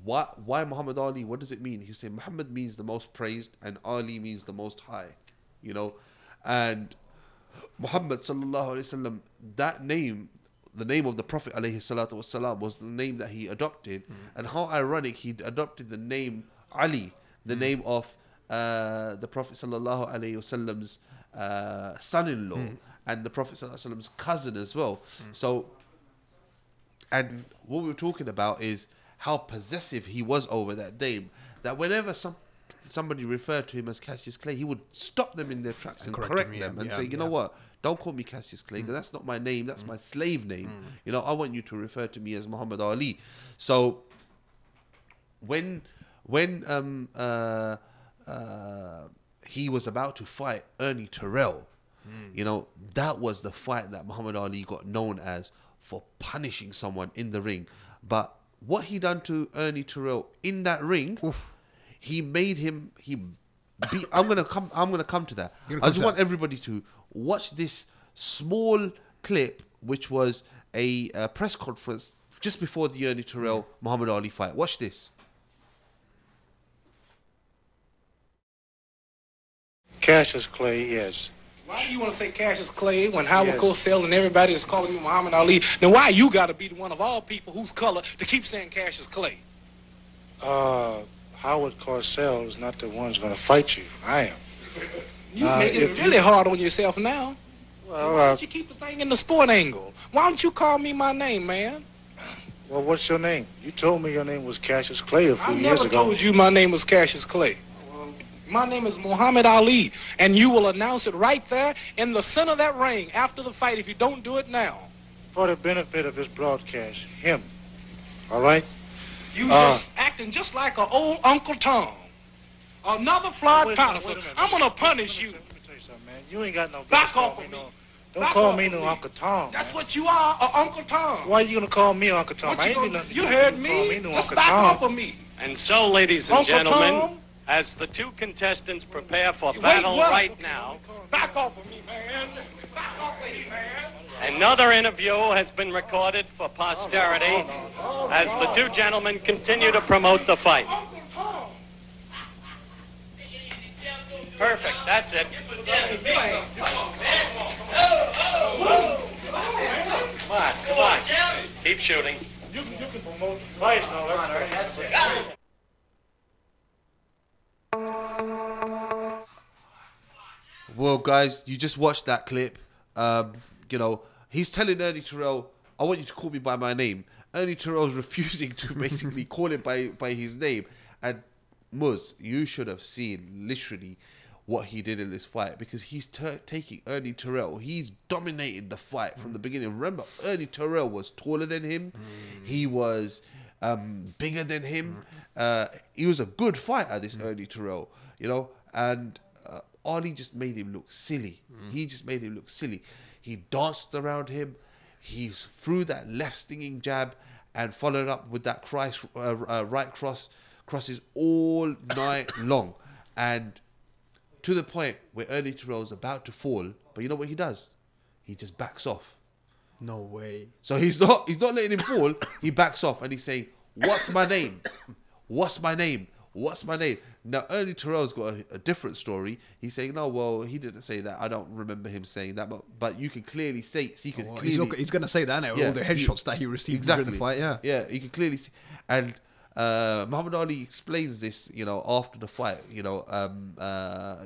why Muhammad Ali, what does it mean? He said, Muhammad means the most praised and Ali means the most high. And Muhammad sallallahu alaihi wasallam, that name, the name of the Prophet alayhi salatu wasalam, was the name that he adopted. And how ironic, he adopted the name Ali, the name of the Prophet sallallahu alaihi wasallam's son-in-law and the Prophet ﷺ's cousin as well. So, and what we were talking about is how possessive he was over that name, that whenever somebody referred to him as Cassius Clay, he would stop them in their tracks and correct them and say, you know what, don't call me Cassius Clay, because that's not my name, that's my slave name. You know, I want you to refer to me as Muhammad Ali. So when he was about to fight Ernie Terrell, you know, that was the fight that Muhammad Ali got known as for punishing someone in the ring. But what he done to Ernie Terrell in that ring, he made him. I'm gonna come to that. I just want everybody to watch this small clip, which was a press conference just before the Ernie Terrell Muhammad Ali fight. Watch this. Cassius Clay, yes. Why do you want to say Cassius Clay when Howard Cosell and everybody is calling you Muhammad Ali? Now why you got to be the one of all people whose color to keep saying Cassius Clay? Howard Cosell is not the one who's going to fight you. I am. You making it really hard on yourself now. Well, why don't you keep the thing in the sport angle? Why don't you call me my name, man? Well, what's your name? You told me your name was Cassius Clay a few years ago. I never told you my name was Cassius Clay. My name is Muhammad Ali, and you will announce it right there in the center of that ring after the fight if you don't do it now. For the benefit of this broadcast, him. All right? You just acting just like an old Uncle Tom. Another Floyd Patterson. I'm going to punish you. Let me tell you something, man. You ain't got no back off of me. Don't call me no Uncle Tom. That's what you are, Uncle Tom. Why are you going to call me Uncle Tom? I ain't do nothing. You heard me. Just back off of me. And so, ladies and gentlemen, as the two contestants prepare for battle right now, back off of me, man. Back off of me, man. Another interview has been recorded for posterity as the two gentlemen continue to promote the fight. Perfect, that's it. Come on. Keep shooting. You can promote the fight and all that stuff. That's it. Well, guys, you just watched that clip. You know, he's telling Ernie Terrell, I want you to call me by my name. Ernie Terrell's refusing to basically call him by his name. And Muz, you should have seen literally what he did in this fight, because he's taking Ernie Terrell. He's dominated the fight from the beginning. Remember, Ernie Terrell was taller than him. He was bigger than him. He was a good fighter, this Ernie Terrell, you know, and Ali just made him look silly. He just made him look silly. He danced around him. He threw that left stinging jab and followed up with that right crosses all night long. And to the point where Ernie Terrell's about to fall, but you know what he does? He just backs off. No way. So he's not letting him fall. He backs off and he's saying, "What's my name? What's my name? What's my name?" Now, Ernie Terrell's got a different story. He's saying, "No, well, he didn't say that. I don't remember him saying that." But you can clearly say, he's going to say that now. All the headshots that he received during the fight, yeah, you can clearly see. And Muhammad Ali explains this, you know, after the fight. You know,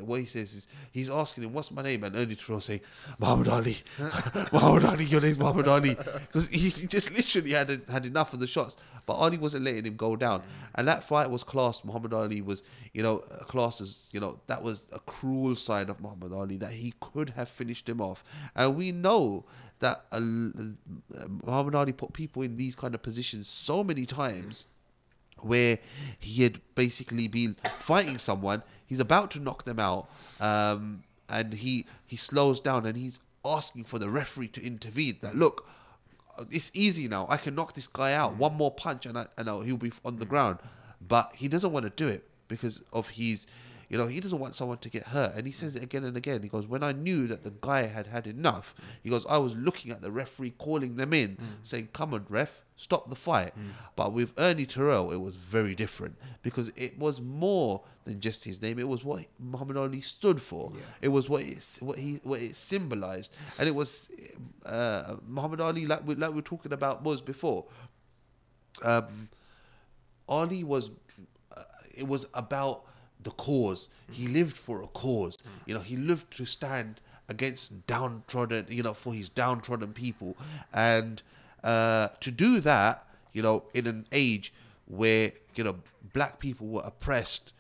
what he says is he's asking him, "What's my name?" And Ernie Terrell saying, "Muhammad Ali, Muhammad Ali, your name's Muhammad Ali," because he just literally had enough of the shots. But Ali wasn't letting him go down, and that fight was classed. Muhammad Ali was, you know, classed as, you know, that was a cruel side of Muhammad Ali, that he could have finished him off. And we know that Muhammad Ali put people in these kind of positions so many times, where he had basically been fighting someone, he's about to knock them out, and he slows down and he's asking for the referee to intervene. That, look, it's easy now. I can knock this guy out. One more punch and he'll be on the ground. But he doesn't want to do it because of his, you know, he doesn't want someone to get hurt. And he says it again and again. He goes, when I knew that the guy had had enough, he goes, I was looking at the referee, calling them in, saying, "Come on, ref, stop the fight." But with Ernie Terrell, it was very different, because it was more than just his name. It was what Muhammad Ali stood for. It was what it symbolized, and it was Muhammad Ali, like we were talking about was before. Ali was, it was about the cause. He lived for a cause. You know, he lived to stand against downtrodden, you know, for his downtrodden people. And to do that, you know, in an age where, you know, black people were oppressed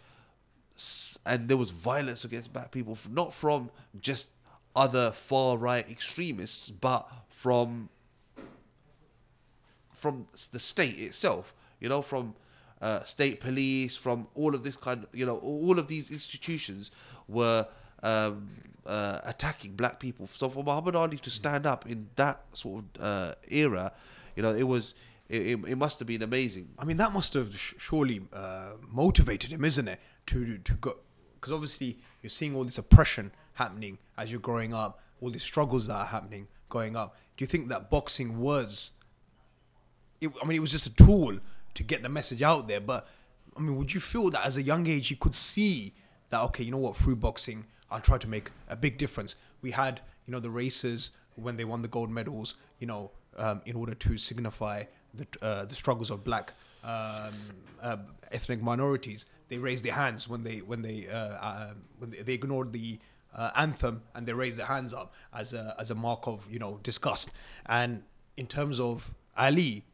and there was violence against black people, not from just other far-right extremists, but from the state itself, you know, from state police, from all of this kind of, you know, all of these institutions were attacking black people. So for Muhammad Ali to stand up in that sort of era, you know, it must have been amazing. I mean, that must have surely motivated him, isn't it? To go, because obviously you're seeing all this oppression happening as you're growing up, all these struggles that are happening going up. Do you think that boxing was? It was just a tool to get the message out there. But I mean, would you feel that as a young age you could see that, okay, you know what, through boxing I'll try to make a big difference? We had, you know, the racers when they won the gold medals, you know, in order to signify the struggles of black ethnic minorities. They raised their hands when they ignored the anthem, and they raised their hands up as a mark of, you know, disgust. And in terms of Ali,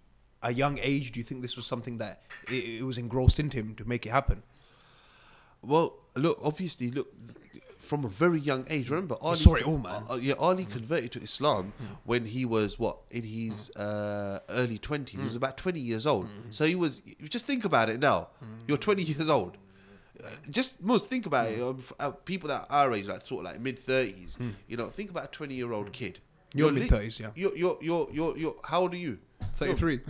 a young age, do you think this was something that it was engrossed into him to make it happen? Well, look, obviously, from a very young age. Remember, Ali. Ali converted to Islam when he was in his early 20s. He was about 20 years old. So he was. Just think about it now. You're 20 years old. Just think about it. People that are our age, like sort of like mid 30s. You know, think about a 20-year-old kid. You're mid 30s, yeah. You're. How old are you? 33.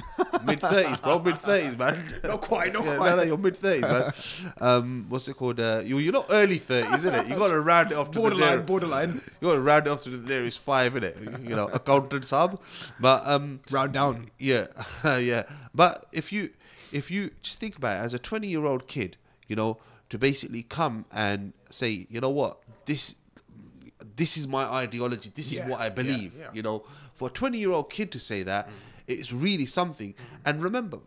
Mid 30s, bro. Mid 30s, man. Not quite. No, you're mid 30s, man. What's it called? You're not early 30s, isn't it? You got to round it off to borderline. You got to round it off to the nearest 5, innit? You know, accountant sub. But round down. Yeah, yeah. But if you just think about it, as a 20-year-old kid, you know, to basically come and say, you know what, this is my ideology. This is what I believe. You know, for a 20-year-old kid to say that, it's really something. And remember,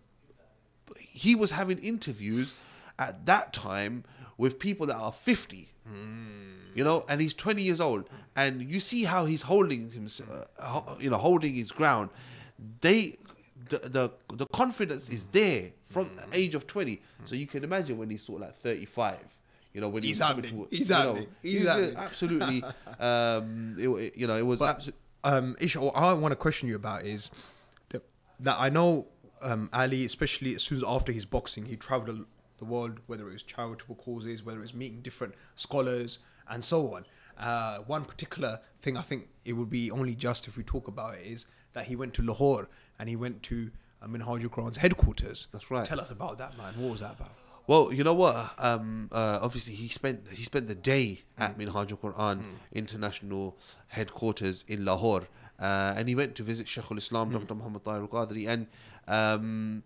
he was having interviews at that time with people that are 50, you know, and he's 20 years old. And you see how he's holding himself, you know, holding his ground. The confidence is there from the age of 20. So you can imagine when he's sort of like 35. You know, when he's happening. He's absolutely. It was absolutely. Isha, what I want to question you about is that I know Ali, especially as soon as after his boxing, he traveled the world, whether it was charitable causes, whether it was meeting different scholars and so on. One particular thing I think it would be only just if we talk about it is that he went to Lahore and he went to Minhajul Quran's headquarters. That's right. Tell us about that, man. What was that about? Well, you know what? Obviously, he spent the day at Minhajul Quran International Headquarters in Lahore, and he went to visit Shaykh al-Islam, Dr. Muhammad Tahir al-Qadri. And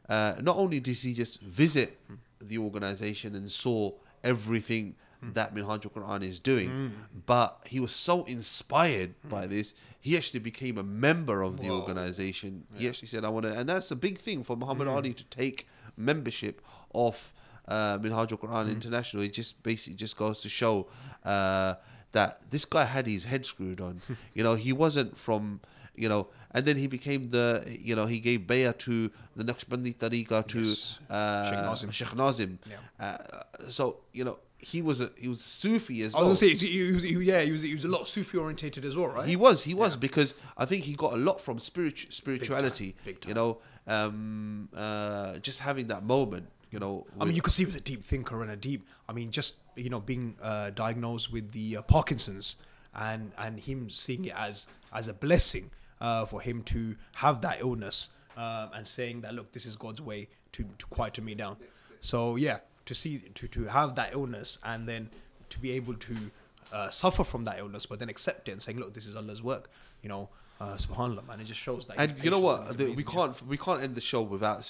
not only did he just visit the organization and saw everything that Minhajul Quran is doing, but he was so inspired by this, he actually became a member of the organization. He actually said, I want to, and that's a big thing for Muhammad Ali to take membership of Minhajul Quran International. It just basically just goes to show that this guy had his head screwed on. You know, he wasn't from, you know, and then he became he gave bay'ah to the Naqshbandi Tariqah to Sheikh Nazim. So, you know, he was a Sufi as well. I was going to say, he was a lot Sufi orientated as well, right? He was because I think he got a lot from spirituality. Big time. You know, just having that moment. You know, I mean, you could see he was a deep thinker and just, you know, being diagnosed with the Parkinson's and him seeing it as a blessing for him to have that illness and saying that, look, this is God's way to quieten me down. So yeah, to have that illness and then to be able to suffer from that illness, but then accept it and saying, look, this is Allah's work, you know. Subhanallah, man, it just shows that. And you know what? We can't end the show without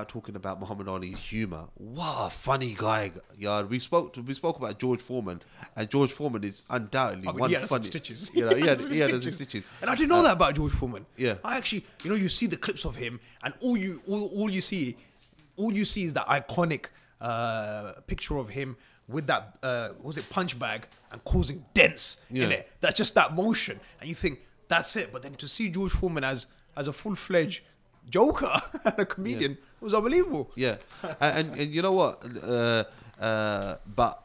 talking about Muhammad Ali's humor. What a funny guy, yeah. We spoke about George Foreman, and George Foreman is undoubtedly one funny. Stitches. You know, he had the stitches. And I didn't know that about George Foreman. Yeah, I actually, you know, you see the clips of him, and all you see is that iconic picture of him with that was it punch bag and causing dents in it. That's just that motion, and you think that's it. But then to see George Foreman as a full-fledged joker and a comedian was unbelievable. Yeah, and you know what? But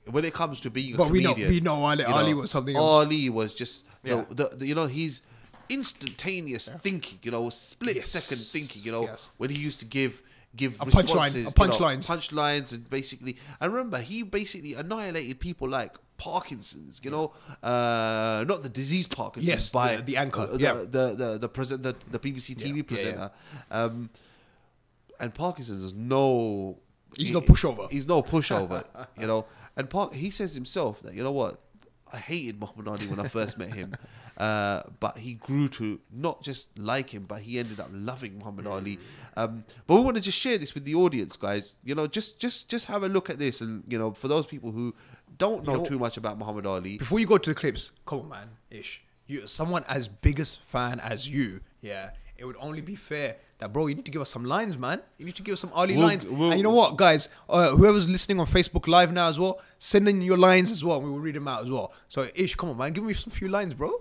when it comes to being a comedian, we know Ali was something else. Ali was just he's instantaneous thinking. Split second thinking. When he used to give responses, punchlines, and basically, I remember he basically annihilated people like Parkinson's, not the disease Parkinson's, by the anchor, the BBC TV presenter, and Parkinson's is no. He's no pushover. He's no pushover, And he says himself that, you know what, I hated Muhammad Ali when I first met him, but he grew to not just like him, but he ended up loving Muhammad Ali. But we want to just share this with the audience, guys. Just have a look at this, and for those people who don't know too much about Muhammad Ali. Before you go to the clips, come on, man, Ish. Someone as biggest fan as you, it would only be fair that, bro, you need to give us some lines, man. You need to give us some Ali lines. And you know what, guys? Whoever's listening on Facebook Live now as well, send in your lines as well. And we will read them out as well. So, Ish, come on, man. Give me some few lines, bro.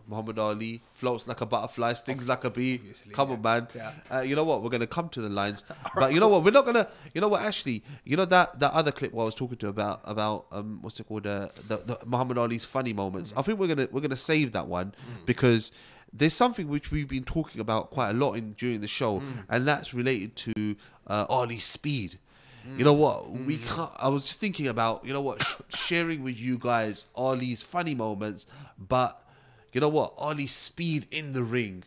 Muhammad Ali floats like a butterfly, stings like a bee. Come on, man. Yeah. You know what? We're going to come to the lines. But you know what? We're not going to... You know what, actually? That other clip what I was talking to about what's it called? The Muhammad Ali's funny moments. I think we're gonna save that one because... There's something which we've been talking about quite a lot during the show, and that's related to Ali's speed. You know what? We can't. I was just thinking about sharing with you guys Ali's funny moments, but you know what? Ali's speed in the ring.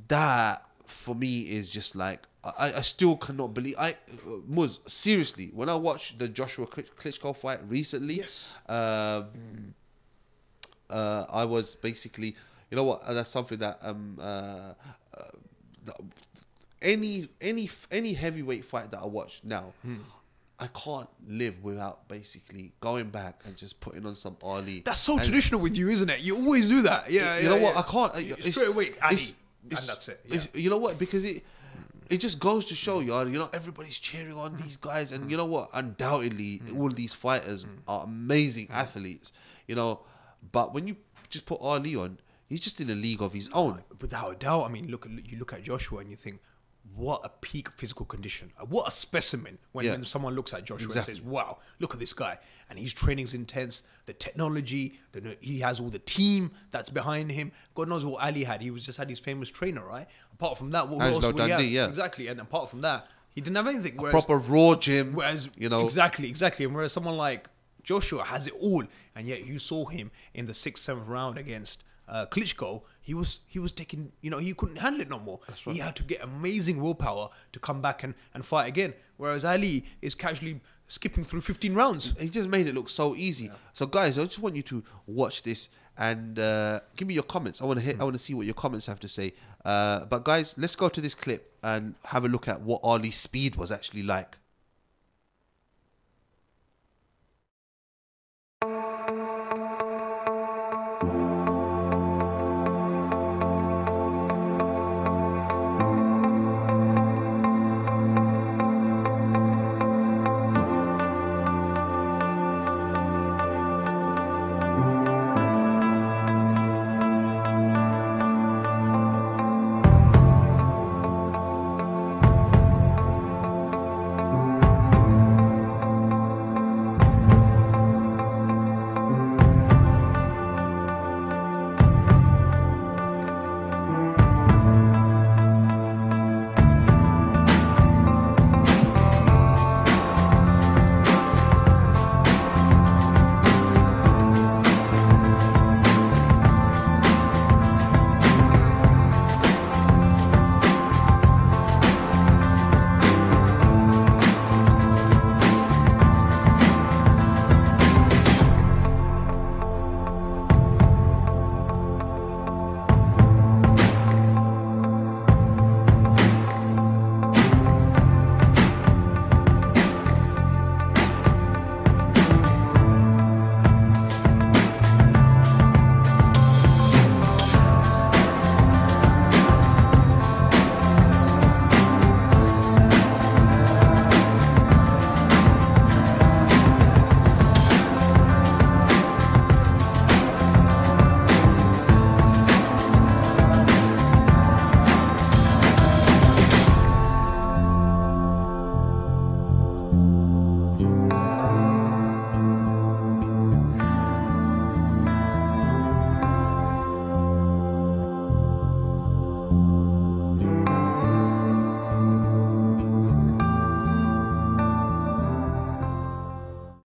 That for me is just like I still cannot believe. Muz, seriously, when I watched the Joshua Klitschko fight recently, I was basically. You know what? That's something that any heavyweight fight that I watch now, I can't live without basically going back and just putting on some Ali. That's so traditional with you, isn't it? You always do that. Yeah. You know what? I can't. Straight away, Ali, and that's it. Yeah. You know what? Because it just goes to show you, everybody's cheering on these guys, and you know what? Undoubtedly, all these fighters are amazing athletes. But when you just put Ali on. He's just in a league of his own. Without a doubt. I mean, you look at Joshua and you think, what a peak physical condition. What a specimen when someone looks at Joshua and says, wow, look at this guy. And his training's intense. The technology, he has all the team that's behind him. God knows what Ali had. He just had his famous trainer, right? Apart from that, what else would he have? Exactly. And apart from that, he didn't have anything. A proper raw gym. Whereas, Exactly. And whereas someone like Joshua has it all. And yet you saw him in the 6th, 7th round against... Klitschko, he was taking, he couldn't handle it no more. Right. He had to get amazing willpower to come back and fight again. Whereas Ali is casually skipping through 15 rounds. He just made it look so easy. So guys, I just want you to watch this and give me your comments. I want to see what your comments have to say. But guys, let's go to this clip and have a look at what Ali's speed was actually like.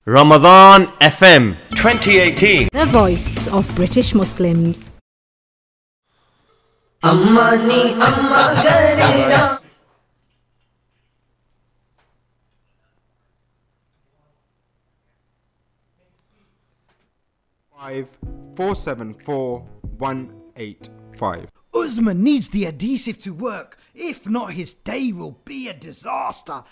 Ramadan FM 2018. The voice of British Muslims. Ammani amma garera. Five 474-185. Usman needs the adhesive to work. If not, his day will be a disaster.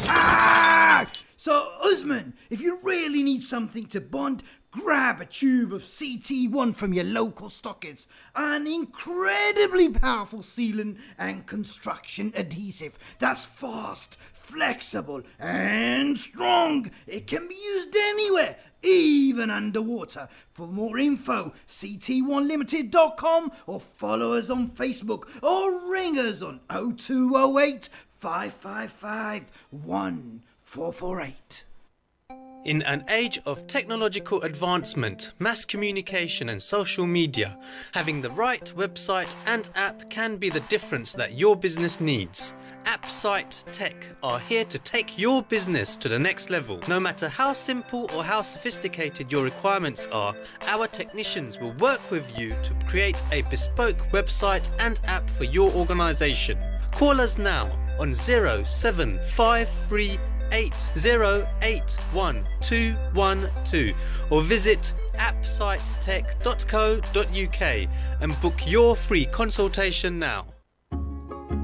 Ah! So, Usman, if you really need something to bond, grab a tube of CT1 from your local stockist. An incredibly powerful sealant and construction adhesive that's fast, flexible, and strong. It can be used anywhere, even underwater. For more info, ct1limited.com or follow us on Facebook or ring us on 0208 555 1448. In an age of technological advancement, mass communication and social media, having the right website and app can be the difference that your business needs. AppSite Tech are here to take your business to the next level. No matter how simple or how sophisticated your requirements are, our technicians will work with you to create a bespoke website and app for your organization. Call us now on 07538081212 or visit appsitetech.co.uk and book your free consultation now.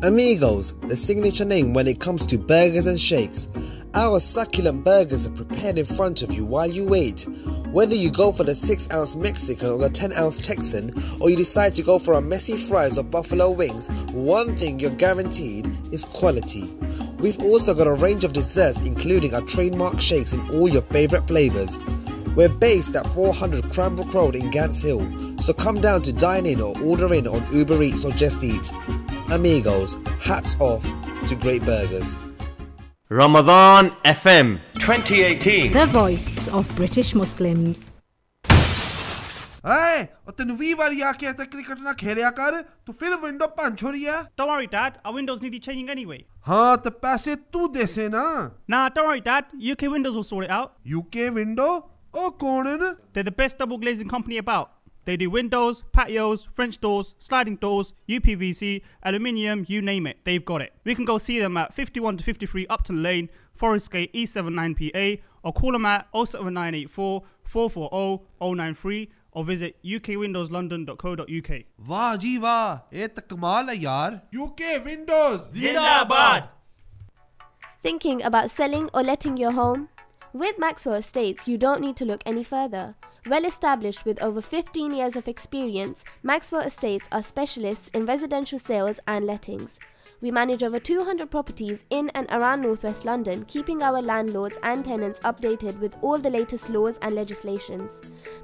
Amigos, the signature name when it comes to burgers and shakes. Our succulent burgers are prepared in front of you while you wait. Whether you go for the 6-ounce Mexican or the 10-ounce Texan, or you decide to go for our messy fries or buffalo wings, one thing you're guaranteed is quality. We've also got a range of desserts including our trademark shakes in all your favourite flavours. We're based at 400 Cranbrook Road in Gants Hill, so come down to dine in or order in on Uber Eats or Just Eat. Amigos, hats off to great burgers. Ramadan FM 2018. The voice of British Muslims. Hey, तैनू 20 बारी आके आता cricket ना खेलिया कर तो फिर window पंच हो रही है. Don't worry, Dad. Our windows need changing anyway. हाँ तो पैसे तू दे से ना. Nah, don't worry, Dad. UK Windows will sort it out. UK Window? Oh, कौन है ना? They're the best double glazing company about. They do windows, patios, French doors, sliding doors, UPVC, aluminium, you name it, they've got it. We can go see them at 51 to 53 Upton Lane, Forest Gate E79PA, or call them at 07984 440 093 or visit ukwindowslondon.co.uk. वाह जी वाह, ये तो कमाल है यार. UK Windows Zindabad. Thinking about selling or letting your home? With Maxwell Estates, you don't need to look any further. Well established with over 15 years of experience, Maxwell Estates are specialists in residential sales and lettings. We manage over 200 properties in and around Northwest London, keeping our landlords and tenants updated with all the latest laws and legislations.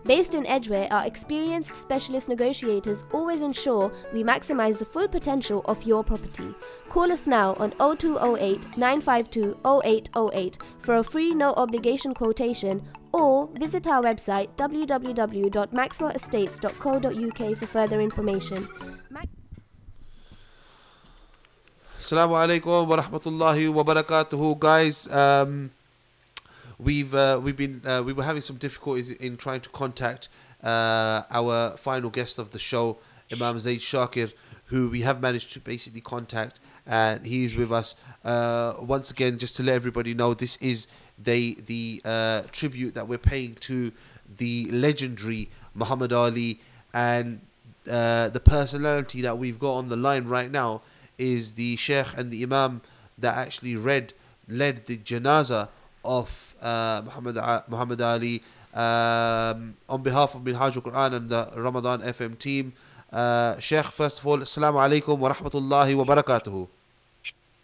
Based in Edgware, our experienced specialist negotiators always ensure we maximise the full potential of your property. Call us now on 0208 952 0808 for a free no obligation quotation, or visit our website www.maxwellestates.co.uk for further information. Assalamu alaikum wa rahmatullahi wa barakatuhu, guys. We were having some difficulties in trying to contact our final guest of the show, Imam Zaid Shakir, who we have managed to basically contact, and he's with us once again. Just to let everybody know, this is the tribute that we're paying to the legendary Muhammad Ali, and the personality that we've got on the line right now is the Sheikh and the Imam that actually led the janazah of Muhammad Ali. On behalf of Minhaj al-Quran and the Ramadan FM team, Sheikh, first of all, Assalamu alaikum wa rahmatullahi wa barakatuhu.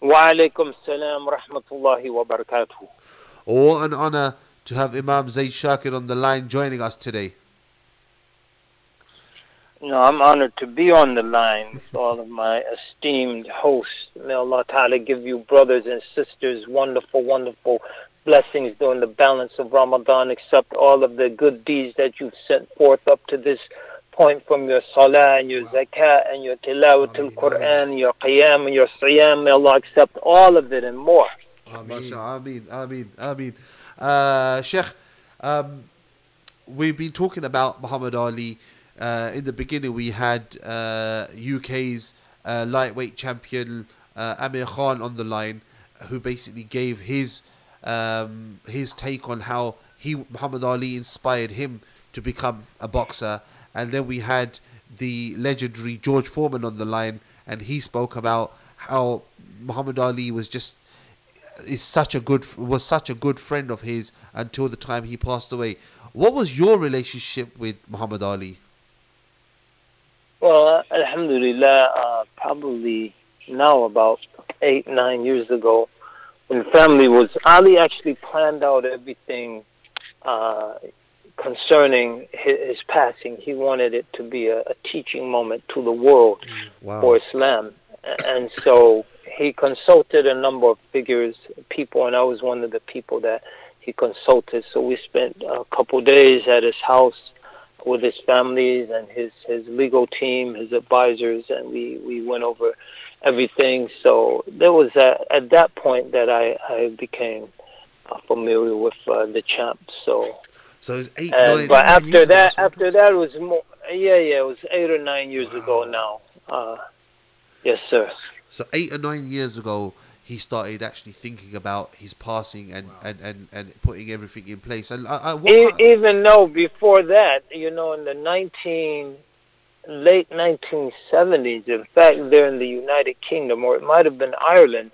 Wa alaikum salam wa rahmatullahi wa barakatuhu. What an honor to have Imam Zaid Shakir on the line joining us today. No, I'm honored to be on the line with all of my esteemed hosts. May Allah Ta'ala give you brothers and sisters wonderful, wonderful blessings during the balance of Ramadan. Accept all of the good deeds that you've sent forth up to this point, from your salah and your zakah and your tilawat al-Quran, your qiyam and your siyam. May Allah accept all of it and more. Ameen. Sheikh, we've been talking about Muhammad Ali. In the beginning, we had UK's lightweight champion Amir Khan on the line, who basically gave his take on how Muhammad Ali inspired him to become a boxer. And then we had the legendary George Foreman on the line, and he spoke about how Muhammad Ali was such a good friend of his until the time he passed away. What was your relationship with Muhammad Ali? Well, alhamdulillah, probably now about 8-9 years ago, when family was, Ali actually planned out everything concerning his passing. He wanted it to be a teaching moment to the world for Islam. And so he consulted a number of people, and I was one of the people that he consulted. So we spent a couple days at his house with his families and his legal team, his advisors, and we went over everything. So there was at that point that I became familiar with the champ. So it was 8-9. But after that, it was more. It was 8 or 9 years ago now. Yes, sir. So 8 or 9 years ago, he started actually thinking about his passing and putting everything in place. And even though before that, in the late 1970s, in fact, there in the United Kingdom, or it might have been Ireland,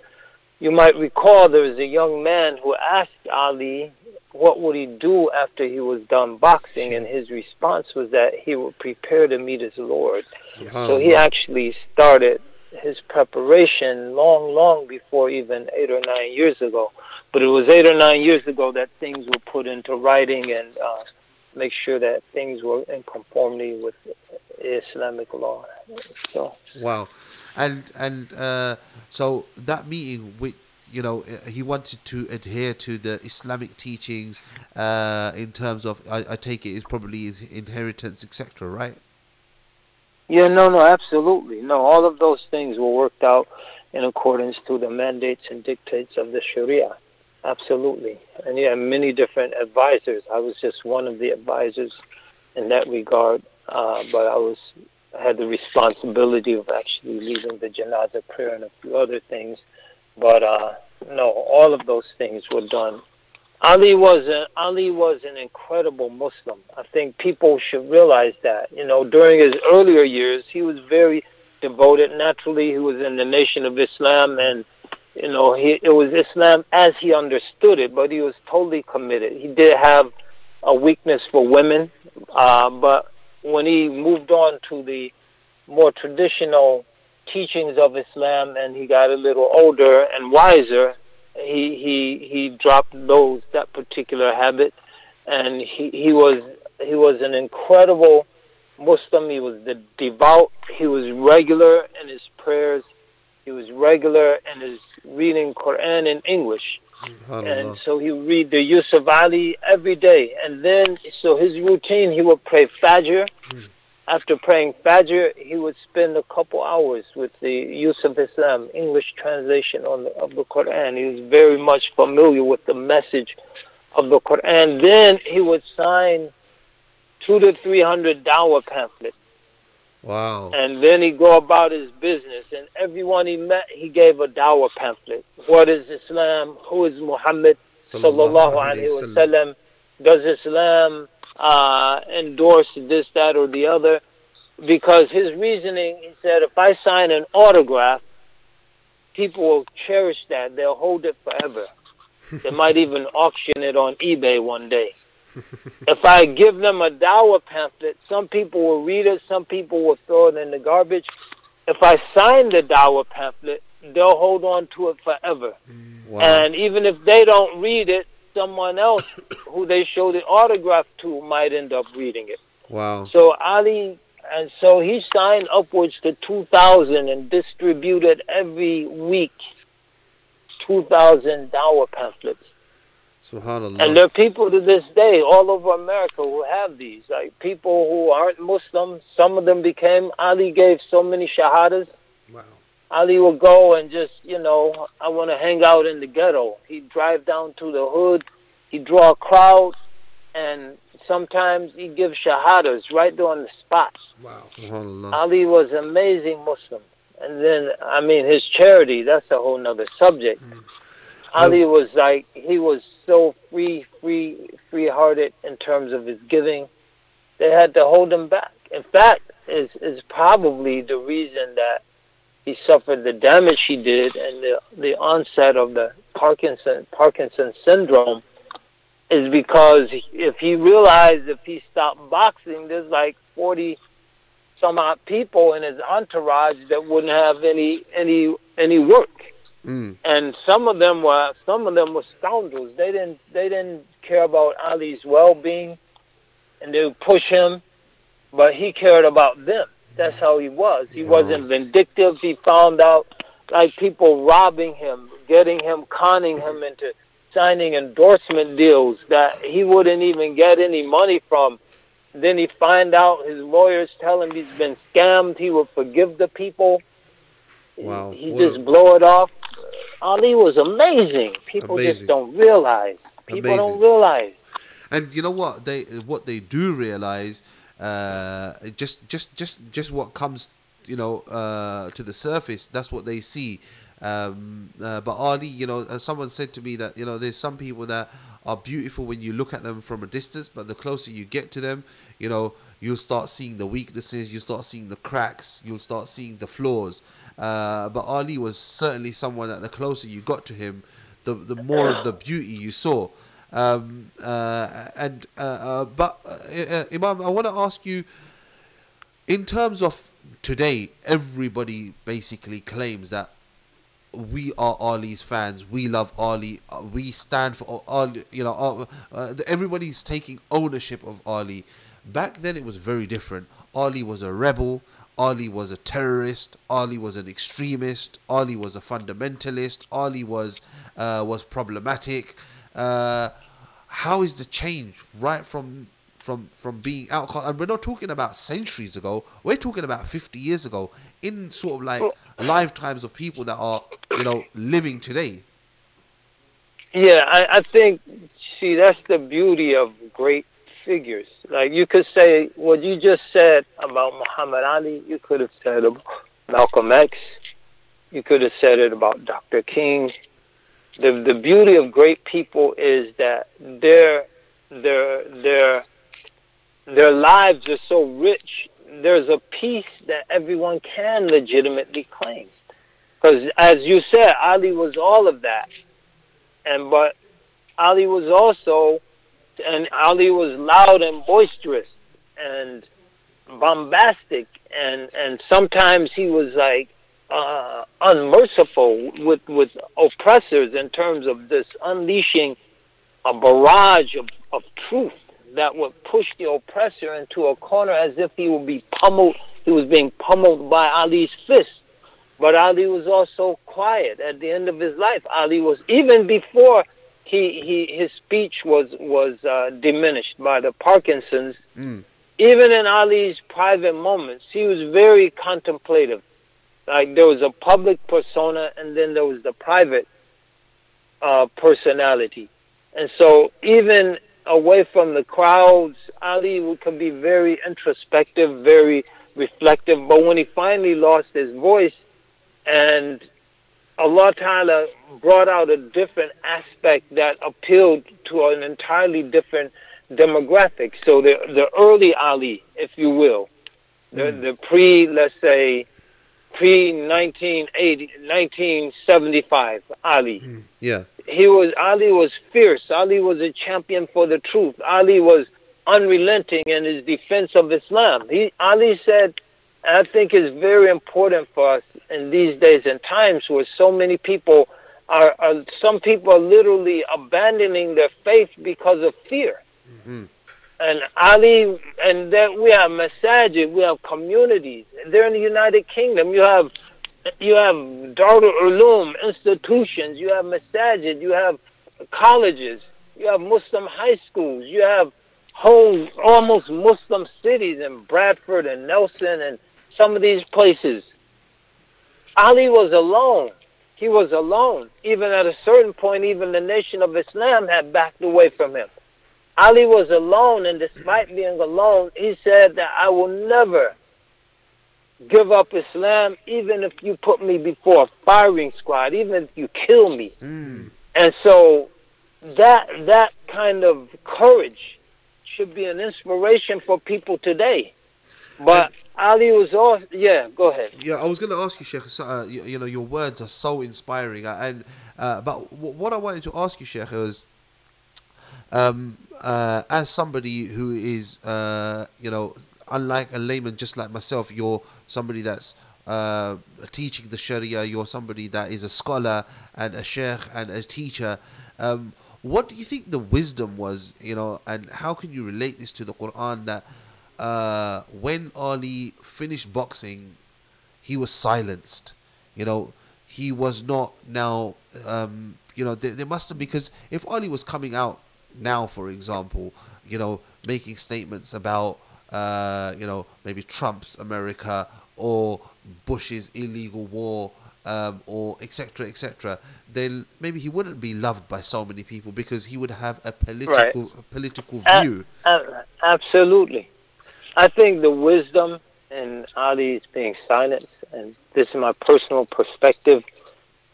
you might recall there was a young man who asked Ali what would he do after he was done boxing, and his response was that he would prepare to meet his Lord. Yes. So he actually started his preparation long before even 8 or 9 years ago. But it was 8 or 9 years ago that things were put into writing and make sure that things were in conformity with Islamic law. So wow, and so that meeting with he wanted to adhere to the Islamic teachings in terms of I take it is probably his inheritance, etc. Right? Yeah, no, absolutely. No, all of those things were worked out in accordance to the mandates and dictates of the Sharia. Absolutely. And yeah, many different advisors. I was just one of the advisors in that regard, but I had the responsibility of actually leading the janazah prayer and a few other things. But no, all of those things were done. Ali was an incredible Muslim. I think people should realize that. During his earlier years, he was very devoted. Naturally, he was in the Nation of Islam, and it was Islam as he understood it. But he was totally committed. He did have a weakness for women, but when he moved on to the more traditional teachings of Islam, and he got a little older and wiser, he dropped that particular habit, and he was an incredible Muslim. He was devout. He was regular in his prayers. He was regular in his reading Quran in English, and so he would read the Yusuf Ali every day. And then, so his routine, he would pray Fajr. After praying Fajr, he would spend a couple hours with the Yusuf Islam, English translation of the Quran. He was very much familiar with the message of the Quran. Then he would sign 200 to 300 dawah pamphlets. Wow. And then he'd go about his business. And everyone he met, he gave a dawah pamphlet. What is Islam? Who is Muhammad? Sallallahu Alaihi Wasallam. Does Islam endorse this, that, or the other? Because his reasoning, he said, if I sign an autograph, people will cherish that. They'll hold it forever. They might even auction it on eBay one day. If I give them a dawah pamphlet, some people will read it, some people will throw it in the garbage. If I sign the dawah pamphlet, they'll hold on to it forever. Wow. And even if they don't read it, someone else who they show the autograph to might end up reading it. Wow. So Ali, and so he signed upwards to 2,000 and distributed every week 2,000 dawah pamphlets. Subhanallah. And there are people to this day all over America who have these. Like people who aren't Muslim, some of them became, Ali gave so many shahadas. Wow. Ali would go and just, I want to hang out in the ghetto. He'd drive down to the hood. He'd draw a crowd. And sometimes he'd give shahadas right there on the spot. Wow. Ali was an amazing Muslim. And then, his charity, that's a whole nother subject. Ali was he was so free-hearted in terms of his giving. They had to hold him back. In fact, is probably the reason that he suffered the damage he did and the onset of the Parkinson syndrome is because if he realized if he stopped boxing, there's like 40 some odd people in his entourage that wouldn't have any work. And some of them were scoundrels. They didn't care about Ali's well-being, and they would push him, but he cared about them. That's how he was. He wasn't vindictive. He found out like people robbing him, conning him into signing endorsement deals that he wouldn't even get any money from. Then he find out his lawyers tell him he's been scammed. He would forgive the people. Wow. He just blow it off. Ali was amazing. People just don't realize. People don't realize. And you know what they do realize, just what comes, to the surface. That's what they see. But Ali, someone said to me that there's some people that are beautiful when you look at them from a distance, but the closer you get to them, you'll start seeing the weaknesses, you'll start seeing the cracks, you'll start seeing the flaws. But Ali was certainly someone that the closer you got to him, the more of the beauty you saw. But Imam, I want to ask you, in terms of today, everybody basically claims that we are Ali's fans. We love Ali. We stand for Ali. Everybody's taking ownership of Ali. Back then, it was very different. Ali was a rebel. Ali was a terrorist. Ali was an extremist. Ali was a fundamentalist. Ali was problematic. How is the change right from being out? And we're not talking about centuries ago. We're talking about 50 years ago, in sort of like lifetimes of people that are living today. Yeah, I think, see, that's the beauty of great figures. Like, you could say what you just said about Muhammad Ali, you could have said about Malcolm X, you could have said it about Dr. King. The beauty of great people is that their lives are so rich. There's a peace that everyone can legitimately claim. Because as you said, Ali was all of that. But Ali was also, and Ali was loud and boisterous and bombastic, and sometimes he was like unmerciful with oppressors in terms of this unleashing a barrage of truth that would push the oppressor into a corner as if he would be pummeled. He was being pummeled by Ali's fist. But Ali was also quiet at the end of his life. Ali was, even before his speech was diminished by the Parkinson's, even in Ali's private moments, he was very contemplative. Like, there was a public persona, and then there was the private personality. And so even away from the crowds, Ali could be very introspective, very reflective. But when he finally lost his voice, and Allah Ta'ala brought out a different aspect that appealed to an entirely different demographic. So the early Ali, if you will, the let's say, pre-1980, 1975 Ali. Yeah. Ali was fierce. Ali was a champion for the truth. Ali was unrelenting in his defense of Islam. Ali said, and I think it's very important for us in these days and times where so many people some people are literally abandoning their faith because of fear. And Ali, and then we have masajid, we have communities. They're in the United Kingdom. You have Darul Ulum institutions. You have masajid. You have colleges. You have Muslim high schools. You have whole almost Muslim cities in Bradford and Nelson and some of these places. Ali was alone. He was alone. Even at a certain point, even the nation of Islam had backed away from him. Ali was alone, and despite being alone, he said that I will never give up Islam, even if you put me before a firing squad, even if you kill me. And so that kind of courage should be an inspiration for people today. But Ali was all, yeah, go ahead. Yeah, I was going to ask you, Sheikh, you know, your words are so inspiring. But what I wanted to ask you, Sheikh, was, as somebody who is, you know, unlike a layman just like myself, you're somebody that's teaching the Sharia, you're somebody that is a scholar and a sheikh and a teacher. What do you think the wisdom was, you know, and how can you relate this to the Quran, that when Ali finished boxing, he was silenced? You know, he was not now, you know, there must have, because if Ali was coming out now, for example, you know, making statements about, you know, maybe Trump's America or Bush's illegal war, or etc., then maybe he wouldn't be loved by so many people because he would have a political view. Absolutely. I think the wisdom in Ali's being silenced, and this is my personal perspective,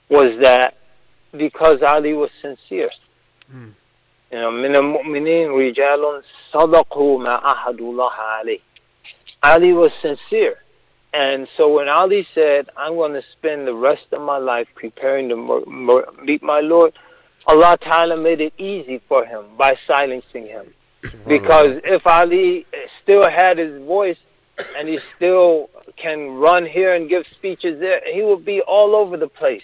was that because Ali was sincere. You know, من المؤمنين رجال صدقوا ما عاهدوا الله عليه. Ali was sincere. And so when Ali said, I'm going to spend the rest of my life preparing to meet my Lord, Allah Ta'ala made it easy for him by silencing him. Because if Ali still had his voice and he still can run here and give speeches there, he would be all over the place.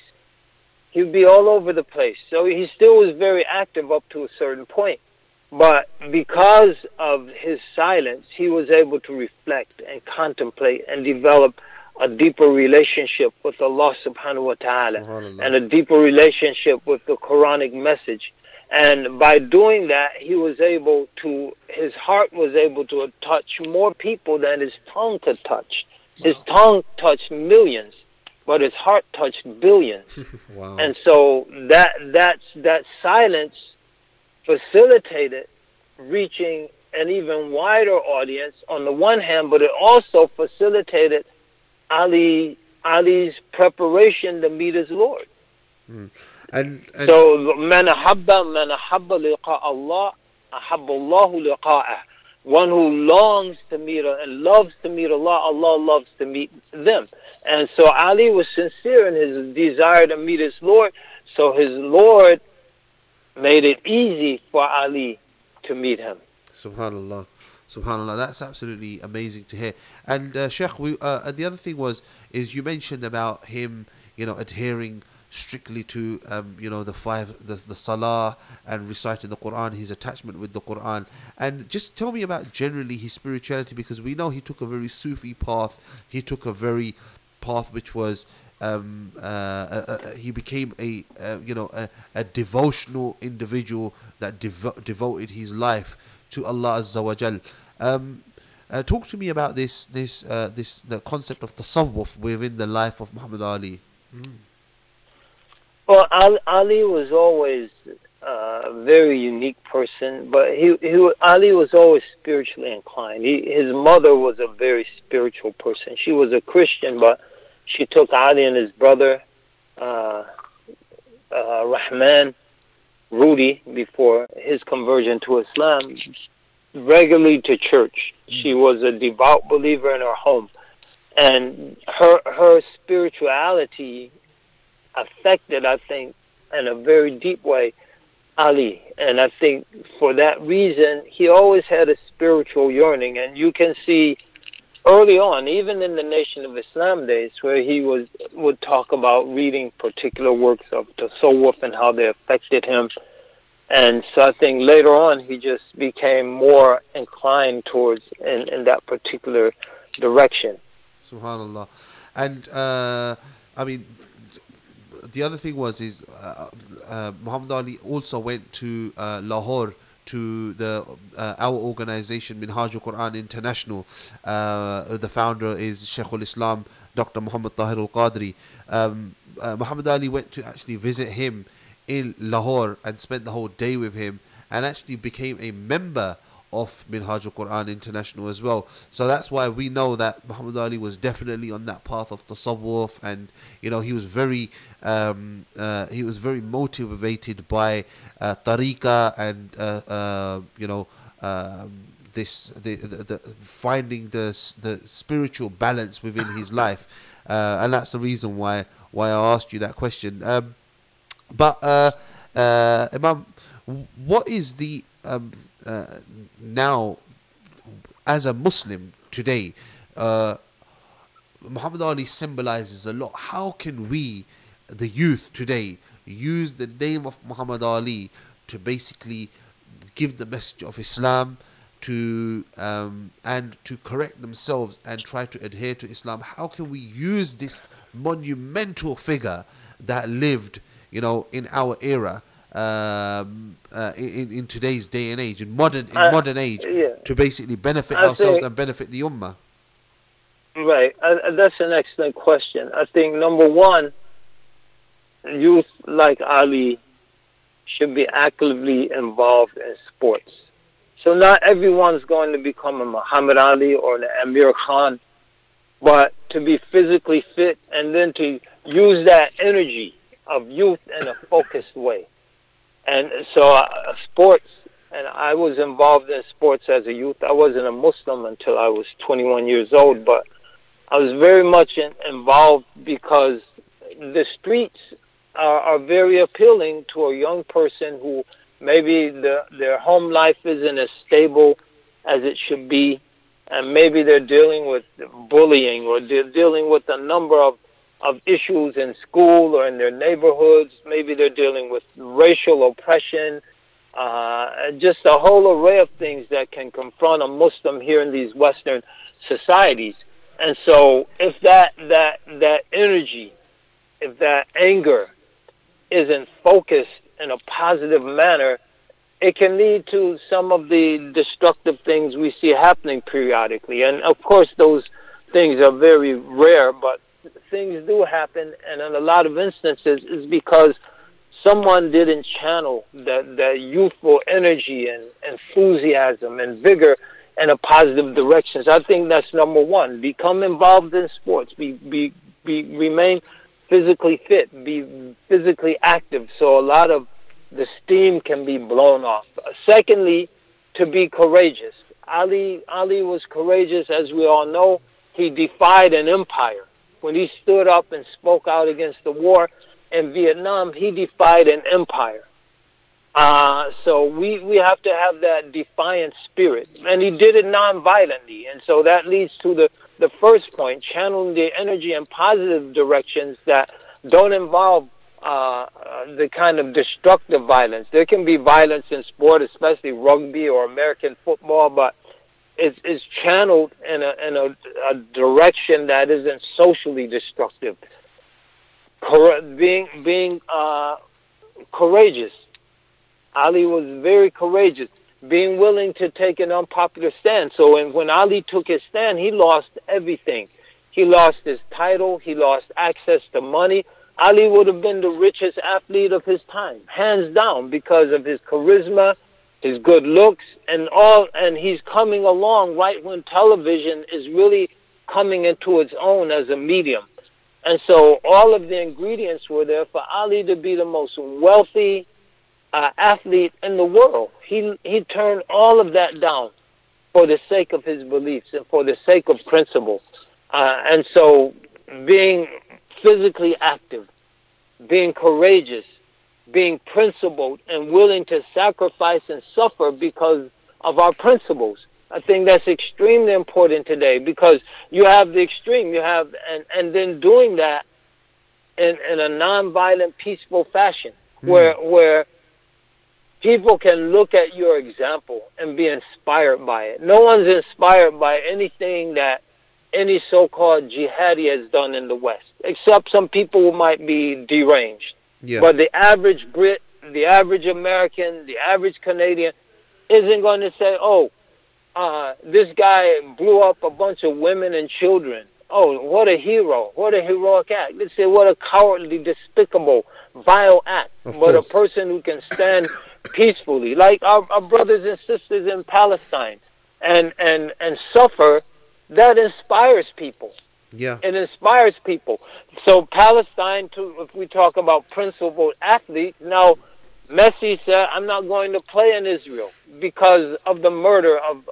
He would be all over the place. So he still was very active up to a certain point. But because of his silence, he was able to reflect and contemplate and develop a deeper relationship with Allah subhanahu wa ta'ala and a deeper relationship with the Quranic message. And by doing that, he was able to, his heart was able to touch more people than his tongue could touch. His tongue touched millions, but his heart touched billions. And so that silence facilitated reaching an even wider audience on the one hand, but it also facilitated Ali's preparation to meet his Lord. And so man ahabba liqa Allah, ahabba Allahu liqa'ah. One who longs to meet and loves to meet Allah, Allah loves to meet them. And so Ali was sincere in his desire to meet his Lord, so his Lord made it easy for Ali to meet him. Subhanallah. Subhanallah, that's absolutely amazing to hear. And Sheikh, the other thing is you mentioned about him, you know, adhering strictly to, you know, the salah and reciting the Quran, his attachment with the Quran. And just tell me about generally his spirituality, because we know he took a very Sufi path. He took a very path which was, he became a devotional individual that devoted his life to Allah Azza wa Jal. Talk to me about the concept of tasawwuf within the life of Muhammad Ali. Well, Ali was always a very unique person, but Ali was always spiritually inclined. His mother was a very spiritual person. She was a Christian, but she took Ali and his brother, Rahman, Rudy, before his conversion to Islam, regularly to church. She was a devout believer in her home. And her spirituality affected, I think, in a very deep way, Ali. And I think for that reason, he always had a spiritual yearning. And you can see early on, even in the Nation of Islam days, where he would talk about reading particular works of Tasawwuf and how they affected him. And so I think later on, he just became more inclined towards in that particular direction. Subhanallah. And, I mean, the other thing is Muhammad Ali also went to Lahore to our organization Minhajul Quran International. The founder is Shaykhul Islam Dr. Muhammad Tahir al-Qadri. Muhammad Ali went to actually visit him in Lahore and spent the whole day with him, and actually became a member of Minhaj al-Quran International as well. So that's why we know that Muhammad Ali was definitely on that path of tasawwuf, and he was very motivated by tariqah and the finding the spiritual balance within his life, and that's the reason why I asked you that question. But Imam, what is the now, as a Muslim today, Muhammad Ali symbolizes a lot. How can we, the youth today, use the name of Muhammad Ali to basically give the message of Islam, to and to correct themselves and try to adhere to Islam? How can we use this monumental figure that lived, in our era, in today's day and age, in modern age, to basically benefit ourselves and benefit the ummah? Right, that's an excellent question. I think number one, youth like Ali should be actively involved in sports. So not everyone's going to become a Muhammad Ali or an Amir Khan, but to be physically fit and then to use that energy of youth in a focused way. And so sports, and I was involved in sports as a youth. I wasn't a Muslim until I was 21 years old, but I was very much involved because the streets are very appealing to a young person who maybe their home life isn't as stable as it should be, and maybe they're dealing with bullying, or they're dealing with a number of issues in school or in their neighborhoods. Maybe they're dealing with racial oppression, just a whole array of things that can confront a Muslim here in these Western societies. And so if that energy, if that anger isn't focused in a positive manner, it can lead to some of the destructive things we see happening periodically. And of course those things are very rare, but things do happen, and in a lot of instances is because someone didn't channel that youthful energy and enthusiasm and vigor in a positive direction. So I think that's number one. Become involved in sports. Remain physically fit. Be physically active, so a lot of the steam can be blown off. Secondly, to be courageous. Ali was courageous, as we all know. He defied an empire. When he stood up and spoke out against the war in Vietnam, he defied an empire. So we have to have that defiant spirit. And he did it non-violently. And so that leads to the first point, channeling the energy in positive directions that don't involve the kind of destructive violence. There can be violence in sport, especially rugby or American football, but is channeled in a direction that isn't socially destructive. Being courageous. Ali was very courageous. Being willing to take an unpopular stand. So when Ali took his stand, he lost everything. He lost his title. He lost access to money. Ali would have been the richest athlete of his time, hands down, because of his charisma, his good looks, and he's coming along right when television is really coming into its own as a medium. And so all of the ingredients were there for Ali to be the most wealthy athlete in the world. He turned all of that down for the sake of his beliefs and for the sake of principle. And so being physically active, being courageous, being principled and willing to sacrifice and suffer because of our principles. I think that's extremely important today, because you have the extreme, and then doing that in a nonviolent, peaceful fashion, where people can look at your example and be inspired by it. No one's inspired by anything that any so-called jihadi has done in the West, except some people who might be deranged. Yeah. But the average Brit, the average American, the average Canadian isn't going to say, this guy blew up a bunch of women and children oh, what a hero, what a heroic act. Let's say what a cowardly, despicable, vile act. But a person who can stand peacefully, like our brothers and sisters in Palestine, and suffer, that inspires people. Yeah. It inspires people. So Palestine, if we talk about principled athletes, now Messi said, I'm not going to play in Israel because of the murder of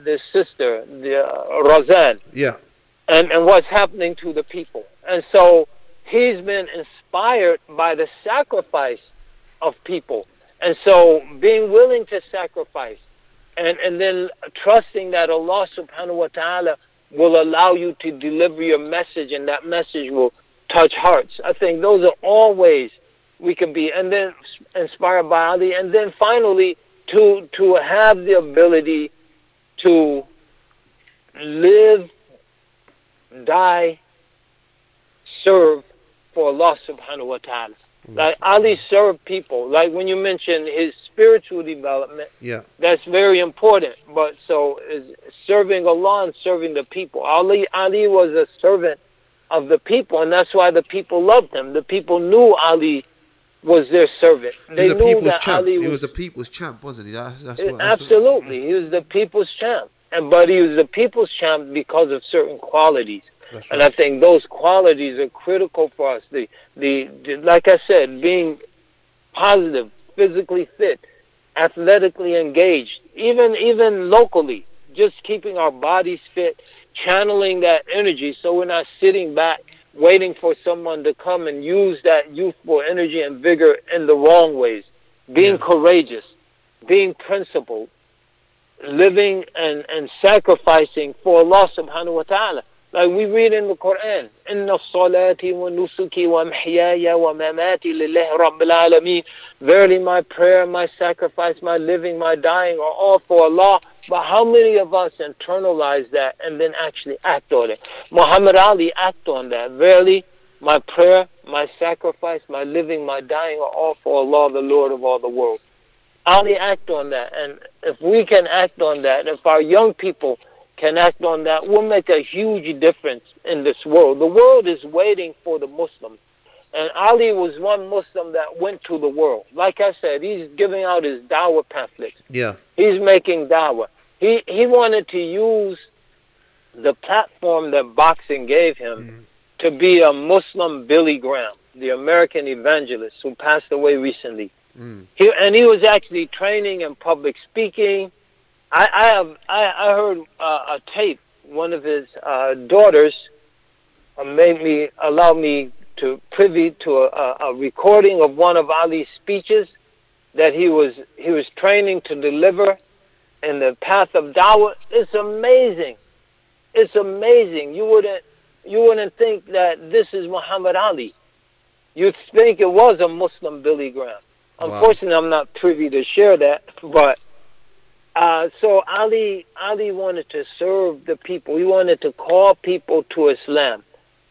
the sister, Razan. Yeah. And what's happening to the people. And so he's been inspired by the sacrifice of people. And so being willing to sacrifice and then trusting that Allah subhanahu wa ta'ala will allow you to deliver your message, and that message will touch hearts. I think those are all ways we can be, and then inspired by Ali, and then finally to have the ability to live, die, serve for Allah subhanahu wa ta'ala. Like Ali served people. Like when you mentioned his spiritual development, that's very important. But so is serving Allah and serving the people. Ali was a servant of the people, and that's why the people loved him. The people knew Ali was their servant. They knew that Ali was a people's champ, wasn't he? That's what, absolutely, he was the people's champ. But he was the people's champ because of certain qualities. Right. And I think those qualities are critical for us. The like I said, being positive, physically fit, athletically engaged, even locally, just keeping our bodies fit, channeling that energy so we're not sitting back waiting for someone to come and use that youthful energy and vigor in the wrong ways. Being courageous, being principled, living and sacrificing for Allah subhanahu wa ta'ala. Like we read in the Quran, Inna salati wa nusuki wa mahyaya wa mamati lillahi rabbil alameen. Verily my prayer, my sacrifice, my living, my dying are all for Allah. But how many of us internalize that and then actually act on it? Muhammad Ali acted on that. Verily my prayer, my sacrifice, my living, my dying are all for Allah, the Lord of all the world. Ali acted on that. And if we can act on that, if our young people can act on that, we'll make a huge difference in this world. The world is waiting for the Muslims. And Ali was one Muslim that went to the world. Like I said, he's giving out his dawah pamphlets. Yeah. He's making dawah. He wanted to use the platform that boxing gave him to be a Muslim Billy Graham, the American evangelist who passed away recently. He was actually training in public speaking. I heard a tape. One of his daughters allowed me to privy to a recording of one of Ali's speeches that he was training to deliver in the path of dawah. It's amazing. It's amazing. You wouldn't think that this is Muhammad Ali. You'd think it was a Muslim Billy Graham. Wow. Unfortunately, I'm not privy to share that, but. So Ali wanted to serve the people. He wanted to call people to Islam,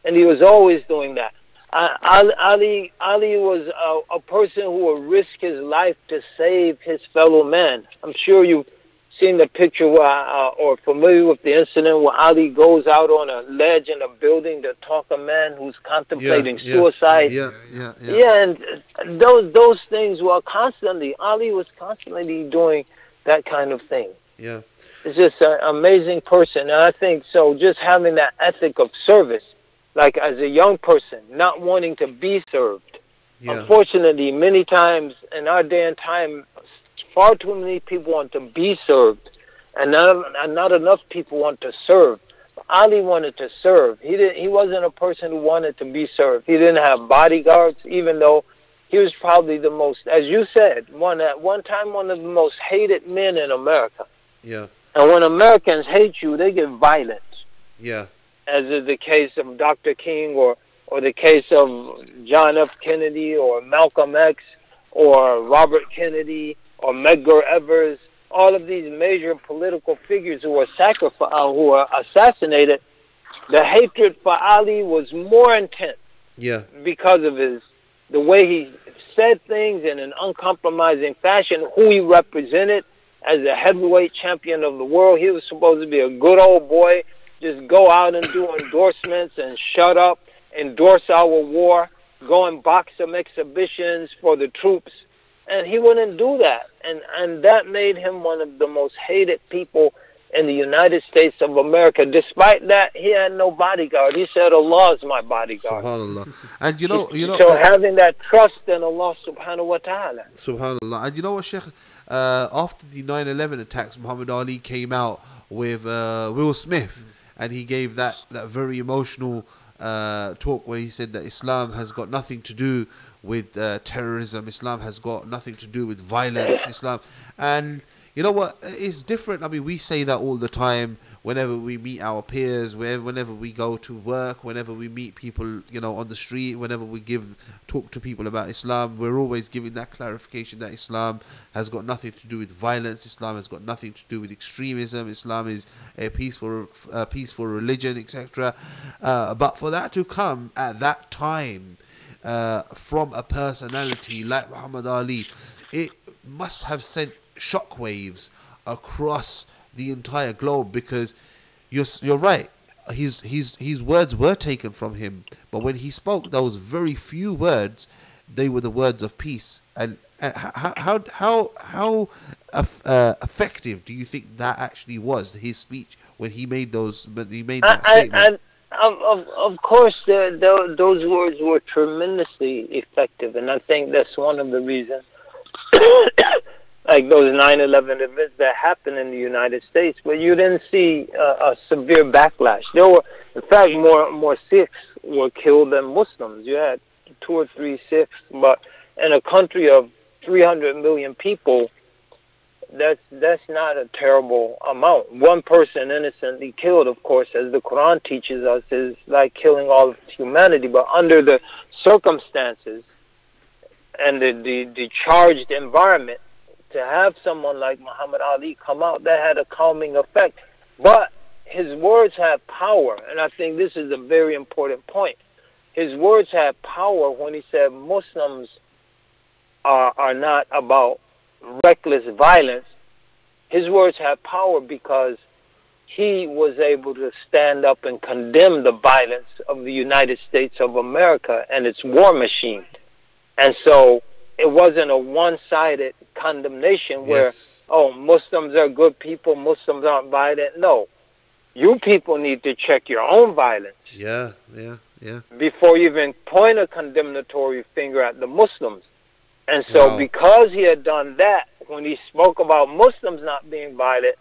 and he was always doing that. Ali was a person who would risk his life to save his fellow man. I'm sure you've seen the picture or familiar with the incident where Ali goes out on a ledge in a building to talk a man who's contemplating suicide. Yeah, and those things were constantly. Ali was constantly doing that kind of thing. Yeah. It's just an amazing person. And I think so just having that ethic of service, like as a young person, not wanting to be served. Yeah. Unfortunately, many times in our day and time, far too many people want to be served, and not enough people want to serve. Ali wanted to serve. He wasn't a person who wanted to be served. He didn't have bodyguards, even though he was probably the most, as you said, at one time one of the most hated men in America. Yeah. And when Americans hate you, they get violent. Yeah. As is the case of Dr. King or the case of John F. Kennedy or Malcolm X or Robert Kennedy or Medgar Evers, all of these major political figures who were assassinated, the hatred for Ali was more intense. Yeah. Because of the way he said things in an uncompromising fashion, who he represented as a heavyweight champion of the world. He was supposed to be a good old boy just go out and do endorsements and shut up, endorse our war, go and box some exhibitions for the troops. And he wouldn't do that. And that made him one of the most hated people in the United States of America. Despite that, he had no bodyguard. He said, Allah is my bodyguard. Subhanallah. And you know, so having that trust in Allah subhanahu wa ta'ala. Subhanallah. And you know what, Sheikh? After the 9/11 attacks, Muhammad Ali came out with Will Smith, and he gave that very emotional talk where he said that Islam has got nothing to do with terrorism. Islam has got nothing to do with violence. Islam, and you know what? It's different. I mean, we say that all the time whenever we meet our peers, whenever we go to work, whenever we meet people, you know, on the street, whenever we talk to people about Islam, we're always giving that clarification that Islam has got nothing to do with violence. Islam has got nothing to do with extremism. Islam is a peaceful religion, etc. But for that to come at that time from a personality like Muhammad Ali, it must have sent shockwaves across the entire globe, because you're right, his words were taken from him, but when he spoke those very few words, they were the words of peace. And how effective do you think that actually was, his speech, when he made that statement? Of course, those words were tremendously effective, and I think that's one of the reasons like those 9/11 events that happened in the United States, but you didn't see a severe backlash. There were, in fact, more Sikhs were killed than Muslims. You had 2 or 3 Sikhs, but in a country of 300 million people, that's not a terrible amount. One person innocently killed, of course, as the Quran teaches us, is like killing all of humanity. But under the circumstances and the charged environment, to have someone like Muhammad Ali come out, that had a calming effect. But his words have power, and I think this is a very important point. His words had power when he said Muslims are not about reckless violence. His words had power because he was able to stand up and condemn the violence of the United States of America and its war machine. And so it wasn't a one-sided condemnation where, oh, Muslims are good people, Muslims aren't violent. No. You people need to check your own violence. Yeah. Before you even point a condemnatory finger at the Muslims. And so because he had done that, when he spoke about Muslims not being violent,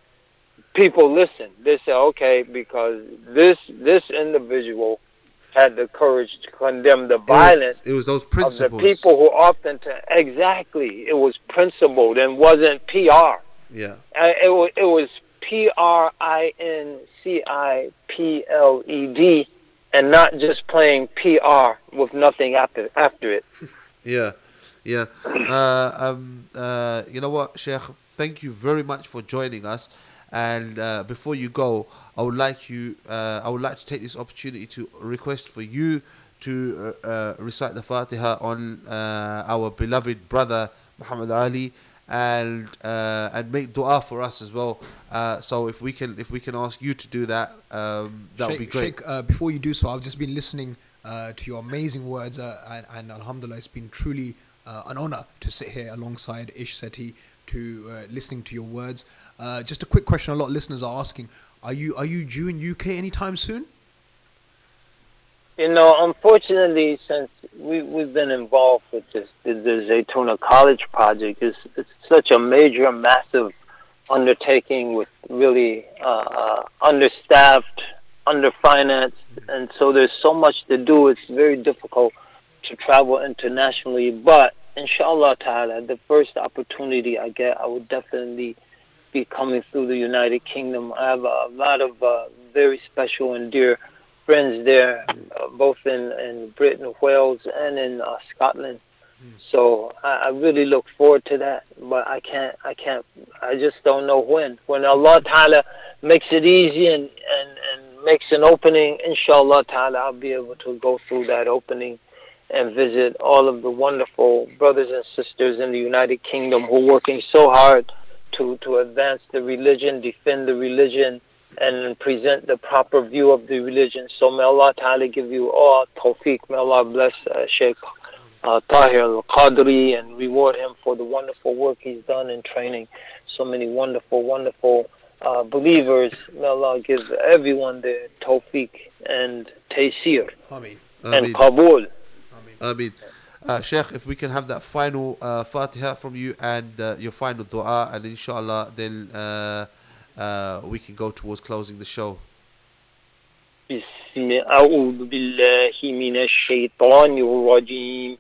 people listened. They said, okay, because this individual had the courage to condemn the violence. It was those principles of the people who often exactly, it was principled and wasn't PR. Yeah. It was PRINCIPLED, and not just playing PR with nothing after it. Yeah. You know what, Sheikh? Thank you very much for joining us. And before you go, I would like to take this opportunity to request for you to recite the Fatiha on our beloved brother Muhammad Ali, and make dua for us as well. So if we can ask you to do that, that would be great. Sheikh, before you do so, I've just been listening to your amazing words, and Alhamdulillah, it's been truly an honor to sit here alongside Ish Seti, to listening to your words. Just a quick question a lot of listeners are asking: Are you due in UK anytime soon? You know, unfortunately, since we've been involved with the Zaytuna College project, it's such a major, massive undertaking with really understaffed, underfinanced, and so there's so much to do. It's very difficult to travel internationally, but inshallah ta'ala, the first opportunity I get, I will definitely be coming through the United Kingdom. I have a lot of very special and dear friends there, both in Britain, Wales, and in Scotland. So I really look forward to that, but I just don't know when. When Allah ta'ala makes it easy and makes an opening, inshallah ta'ala, I'll be able to go through that opening and visit all of the wonderful brothers and sisters in the United Kingdom who are working so hard to advance the religion, defend the religion, and present the proper view of the religion. So may Allah Ta'ala give you all tawfiq. May Allah bless Sheikh Tahir Al-Qadri and reward him for the wonderful work he's done in training so many wonderful believers. May Allah give everyone the tawfiq and taysir and qabul. Ameen. Sheikh, if we can have that final Fatiha from you and your final dua, and inshallah then we can go towards closing the show. أعوذ بالله من الشيطان الرجيم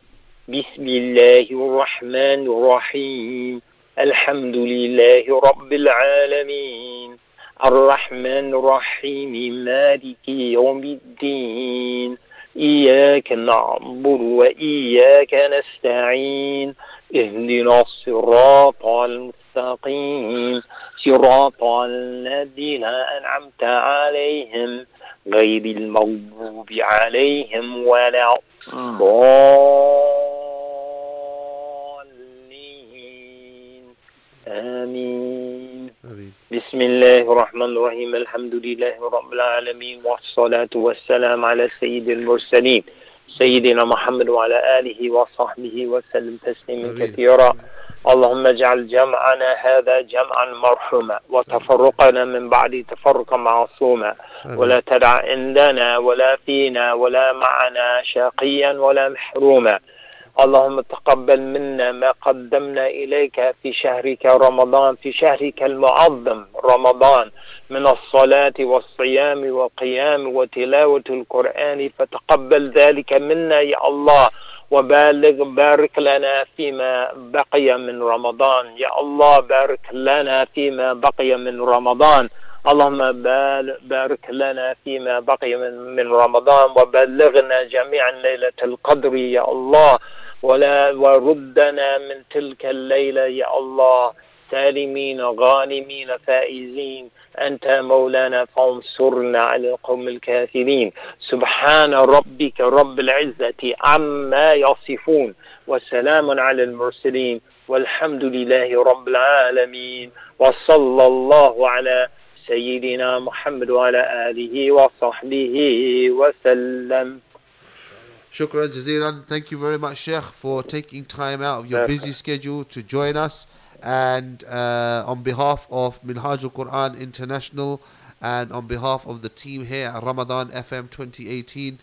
بسم الله الرحمن الرحيم الحمد لله رب العالمين الرحمن الرحيم مالك يوم الدين إياك نعبد وإياك نستعين اهدنا الصراط المستقيم صراط الذين أنعمت عليهم غير المغضوب عليهم ولا الضالين آمين. بسم الله الرحمن الرحيم الحمد لله رب العالمين والصلاة والسلام على سيد المرسلين سيدنا محمد وعلى آله وصحبه وسلم تسليما كثيرا. اللهم اجعل جمعنا هذا جمعا مرحوما وتفرقنا من بعد تفرقا معصوما ولا تدع عندنا ولا فينا ولا معنا شقيا ولا محروما. اللهم تقبل منا ما قدمنا إليك في شهرك رمضان في شهرك المعظم رمضان من الصلاة والصيام والقيام وتلاوة القرآن فتقبل ذلك منا يا الله بارك لنا فيما بقي من رمضان يا الله بارك لنا فيما بقي من رمضان. اللهم بارك لنا فيما بقي من رمضان وبلغنا جميعا ليلة القدر يا الله وردنا من تلك الليلة يا الله سالمين غانمين فائزين. أنت مولانا فانصرنا على القوم الكافرين. سبحان ربك رب العزة عما يصفون وسلام على المرسلين والحمد لله رب العالمين وصلى الله على سيدنا محمد وعلى آله وصحبه وسلم. Shukran Jazeeran. Thank you very much, Sheikh, for taking time out of your busy schedule to join us. And on behalf of Minhajul Quran International and on behalf of the team here at Ramadan FM 2018,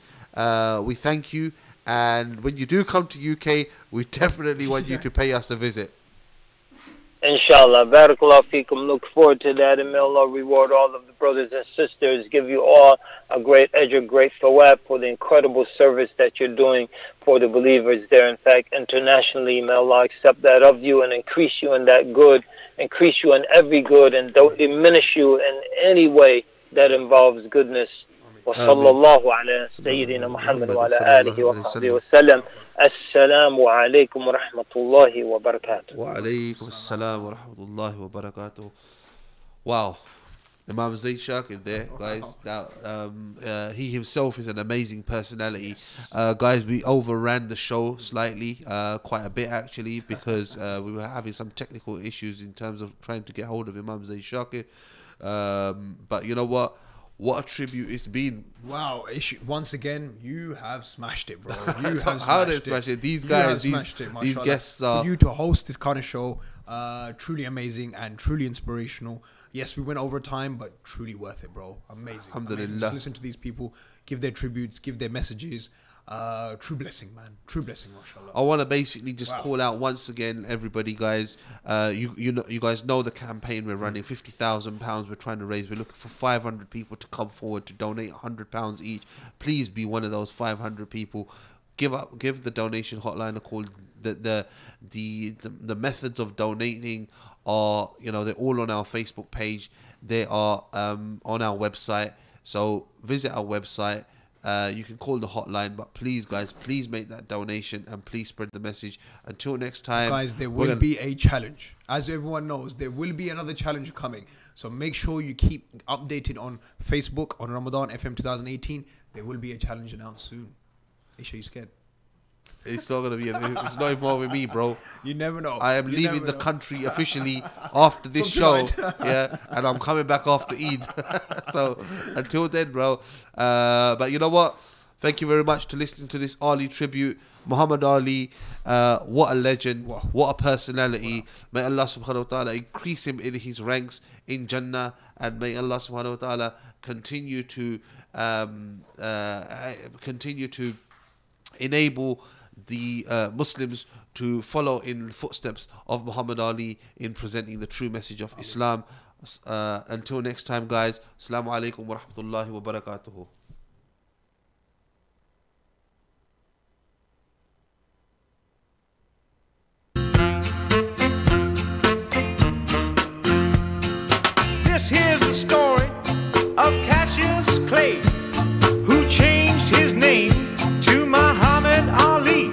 we thank you. And when you do come to UK, we definitely want you to pay us a visit. Inshallah. Barakallah feekum. Look forward to that. And may Allah reward all of the brothers and sisters. Give you all a great ajr, great thawab for the incredible service that you're doing for the believers there. In fact, internationally, may Allah accept that of you and increase you in that good, increase you in every good, and don't diminish you in any way that involves goodness. وصلى الله على سيدنا محمد وعلى آله وصحبه وسلم. السلام عليكم ورحمة الله وبركاته. وعليكم السلام ورحمة الله وبركاته. Wow. Imam Zaid Shakir there, guys. Now, he himself is an amazing personality. Guys, we overran the show slightly, quite a bit actually, because we were having some technical issues in terms of trying to get hold of Imam Zaid Shakir. But you know what? What a tribute it's been. Wow, once again, you have smashed it, bro. You have How they smash it? These guys, these guests are... For you to host this kind of show, truly amazing and truly inspirational. Yes, we went over time, but truly worth it, bro. Amazing. Amazing. Just listen to these people, give their tributes, give their messages. True blessing, man. True blessing, mashallah. I want to basically just call out once again, everybody, guys. You guys know the campaign we're running. £50,000 we're trying to raise. We're looking for 500 people to come forward to donate £100 each. Please be one of those 500 people. Give the donation hotline a call. The methods of donating are, they're all on our Facebook page. They are on our website. So visit our website. You can call the hotline, but please, guys, please make that donation and please spread the message. Until next time, guys, there will be a challenge. As everyone knows, there will be another challenge coming. So make sure you keep updated on Facebook on Ramadan FM 2018. There will be a challenge announced soon. Make sure you're scared. It's not gonna be. It's not involving me, bro. You never know. I am You leaving never the know. country officially after this show. From tonight. Yeah, and I'm coming back after Eid. So until then, bro. But you know what? Thank you very much to listening to this Ali tribute. Muhammad Ali, what a legend, what a personality. May Allah subhanahu wa ta'ala increase him in his ranks in Jannah, and may Allah subhanahu wa ta'ala continue to enable the Muslims to follow in the footsteps of Muhammad Ali in presenting the true message of Islam. Until next time, guys, Assalamu alaikum wa rahmatullahi wa barakatuhu. This here's the story of Cassius Clay, who changed his name to Muhammad Ali.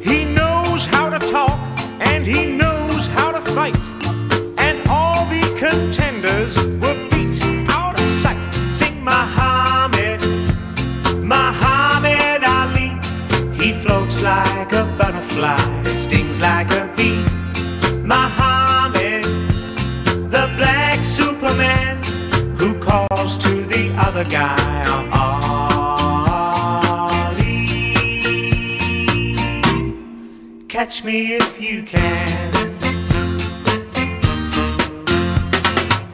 He knows how to talk and he knows how to fight, and all the contenders were beat out of sight. Sing Muhammad, Muhammad Ali. He floats like a butterfly, stings like a bee. Muhammad, the black Superman, who calls to the other guy Ali. Catch me if you can.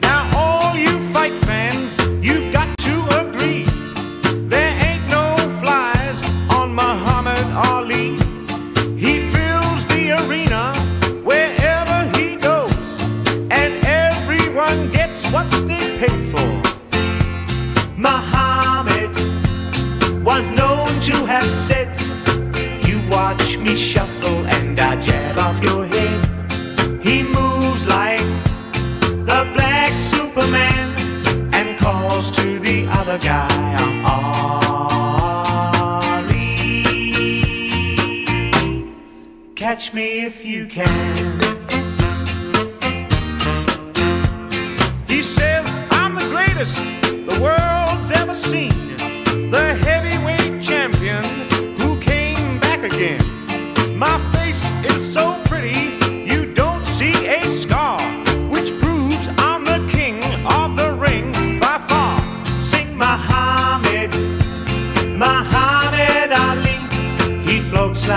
Now all you fight fans, you've got to agree, there ain't no flies on Muhammad Ali. He fills the arena wherever he goes, and everyone gets what they pay for. Muhammad was known to have said, you watch me shuffle and I jab off your head. He moves like the black Superman and calls to the other guy Ali. Catch me if you can. He says, I'm the greatest the world's ever seen.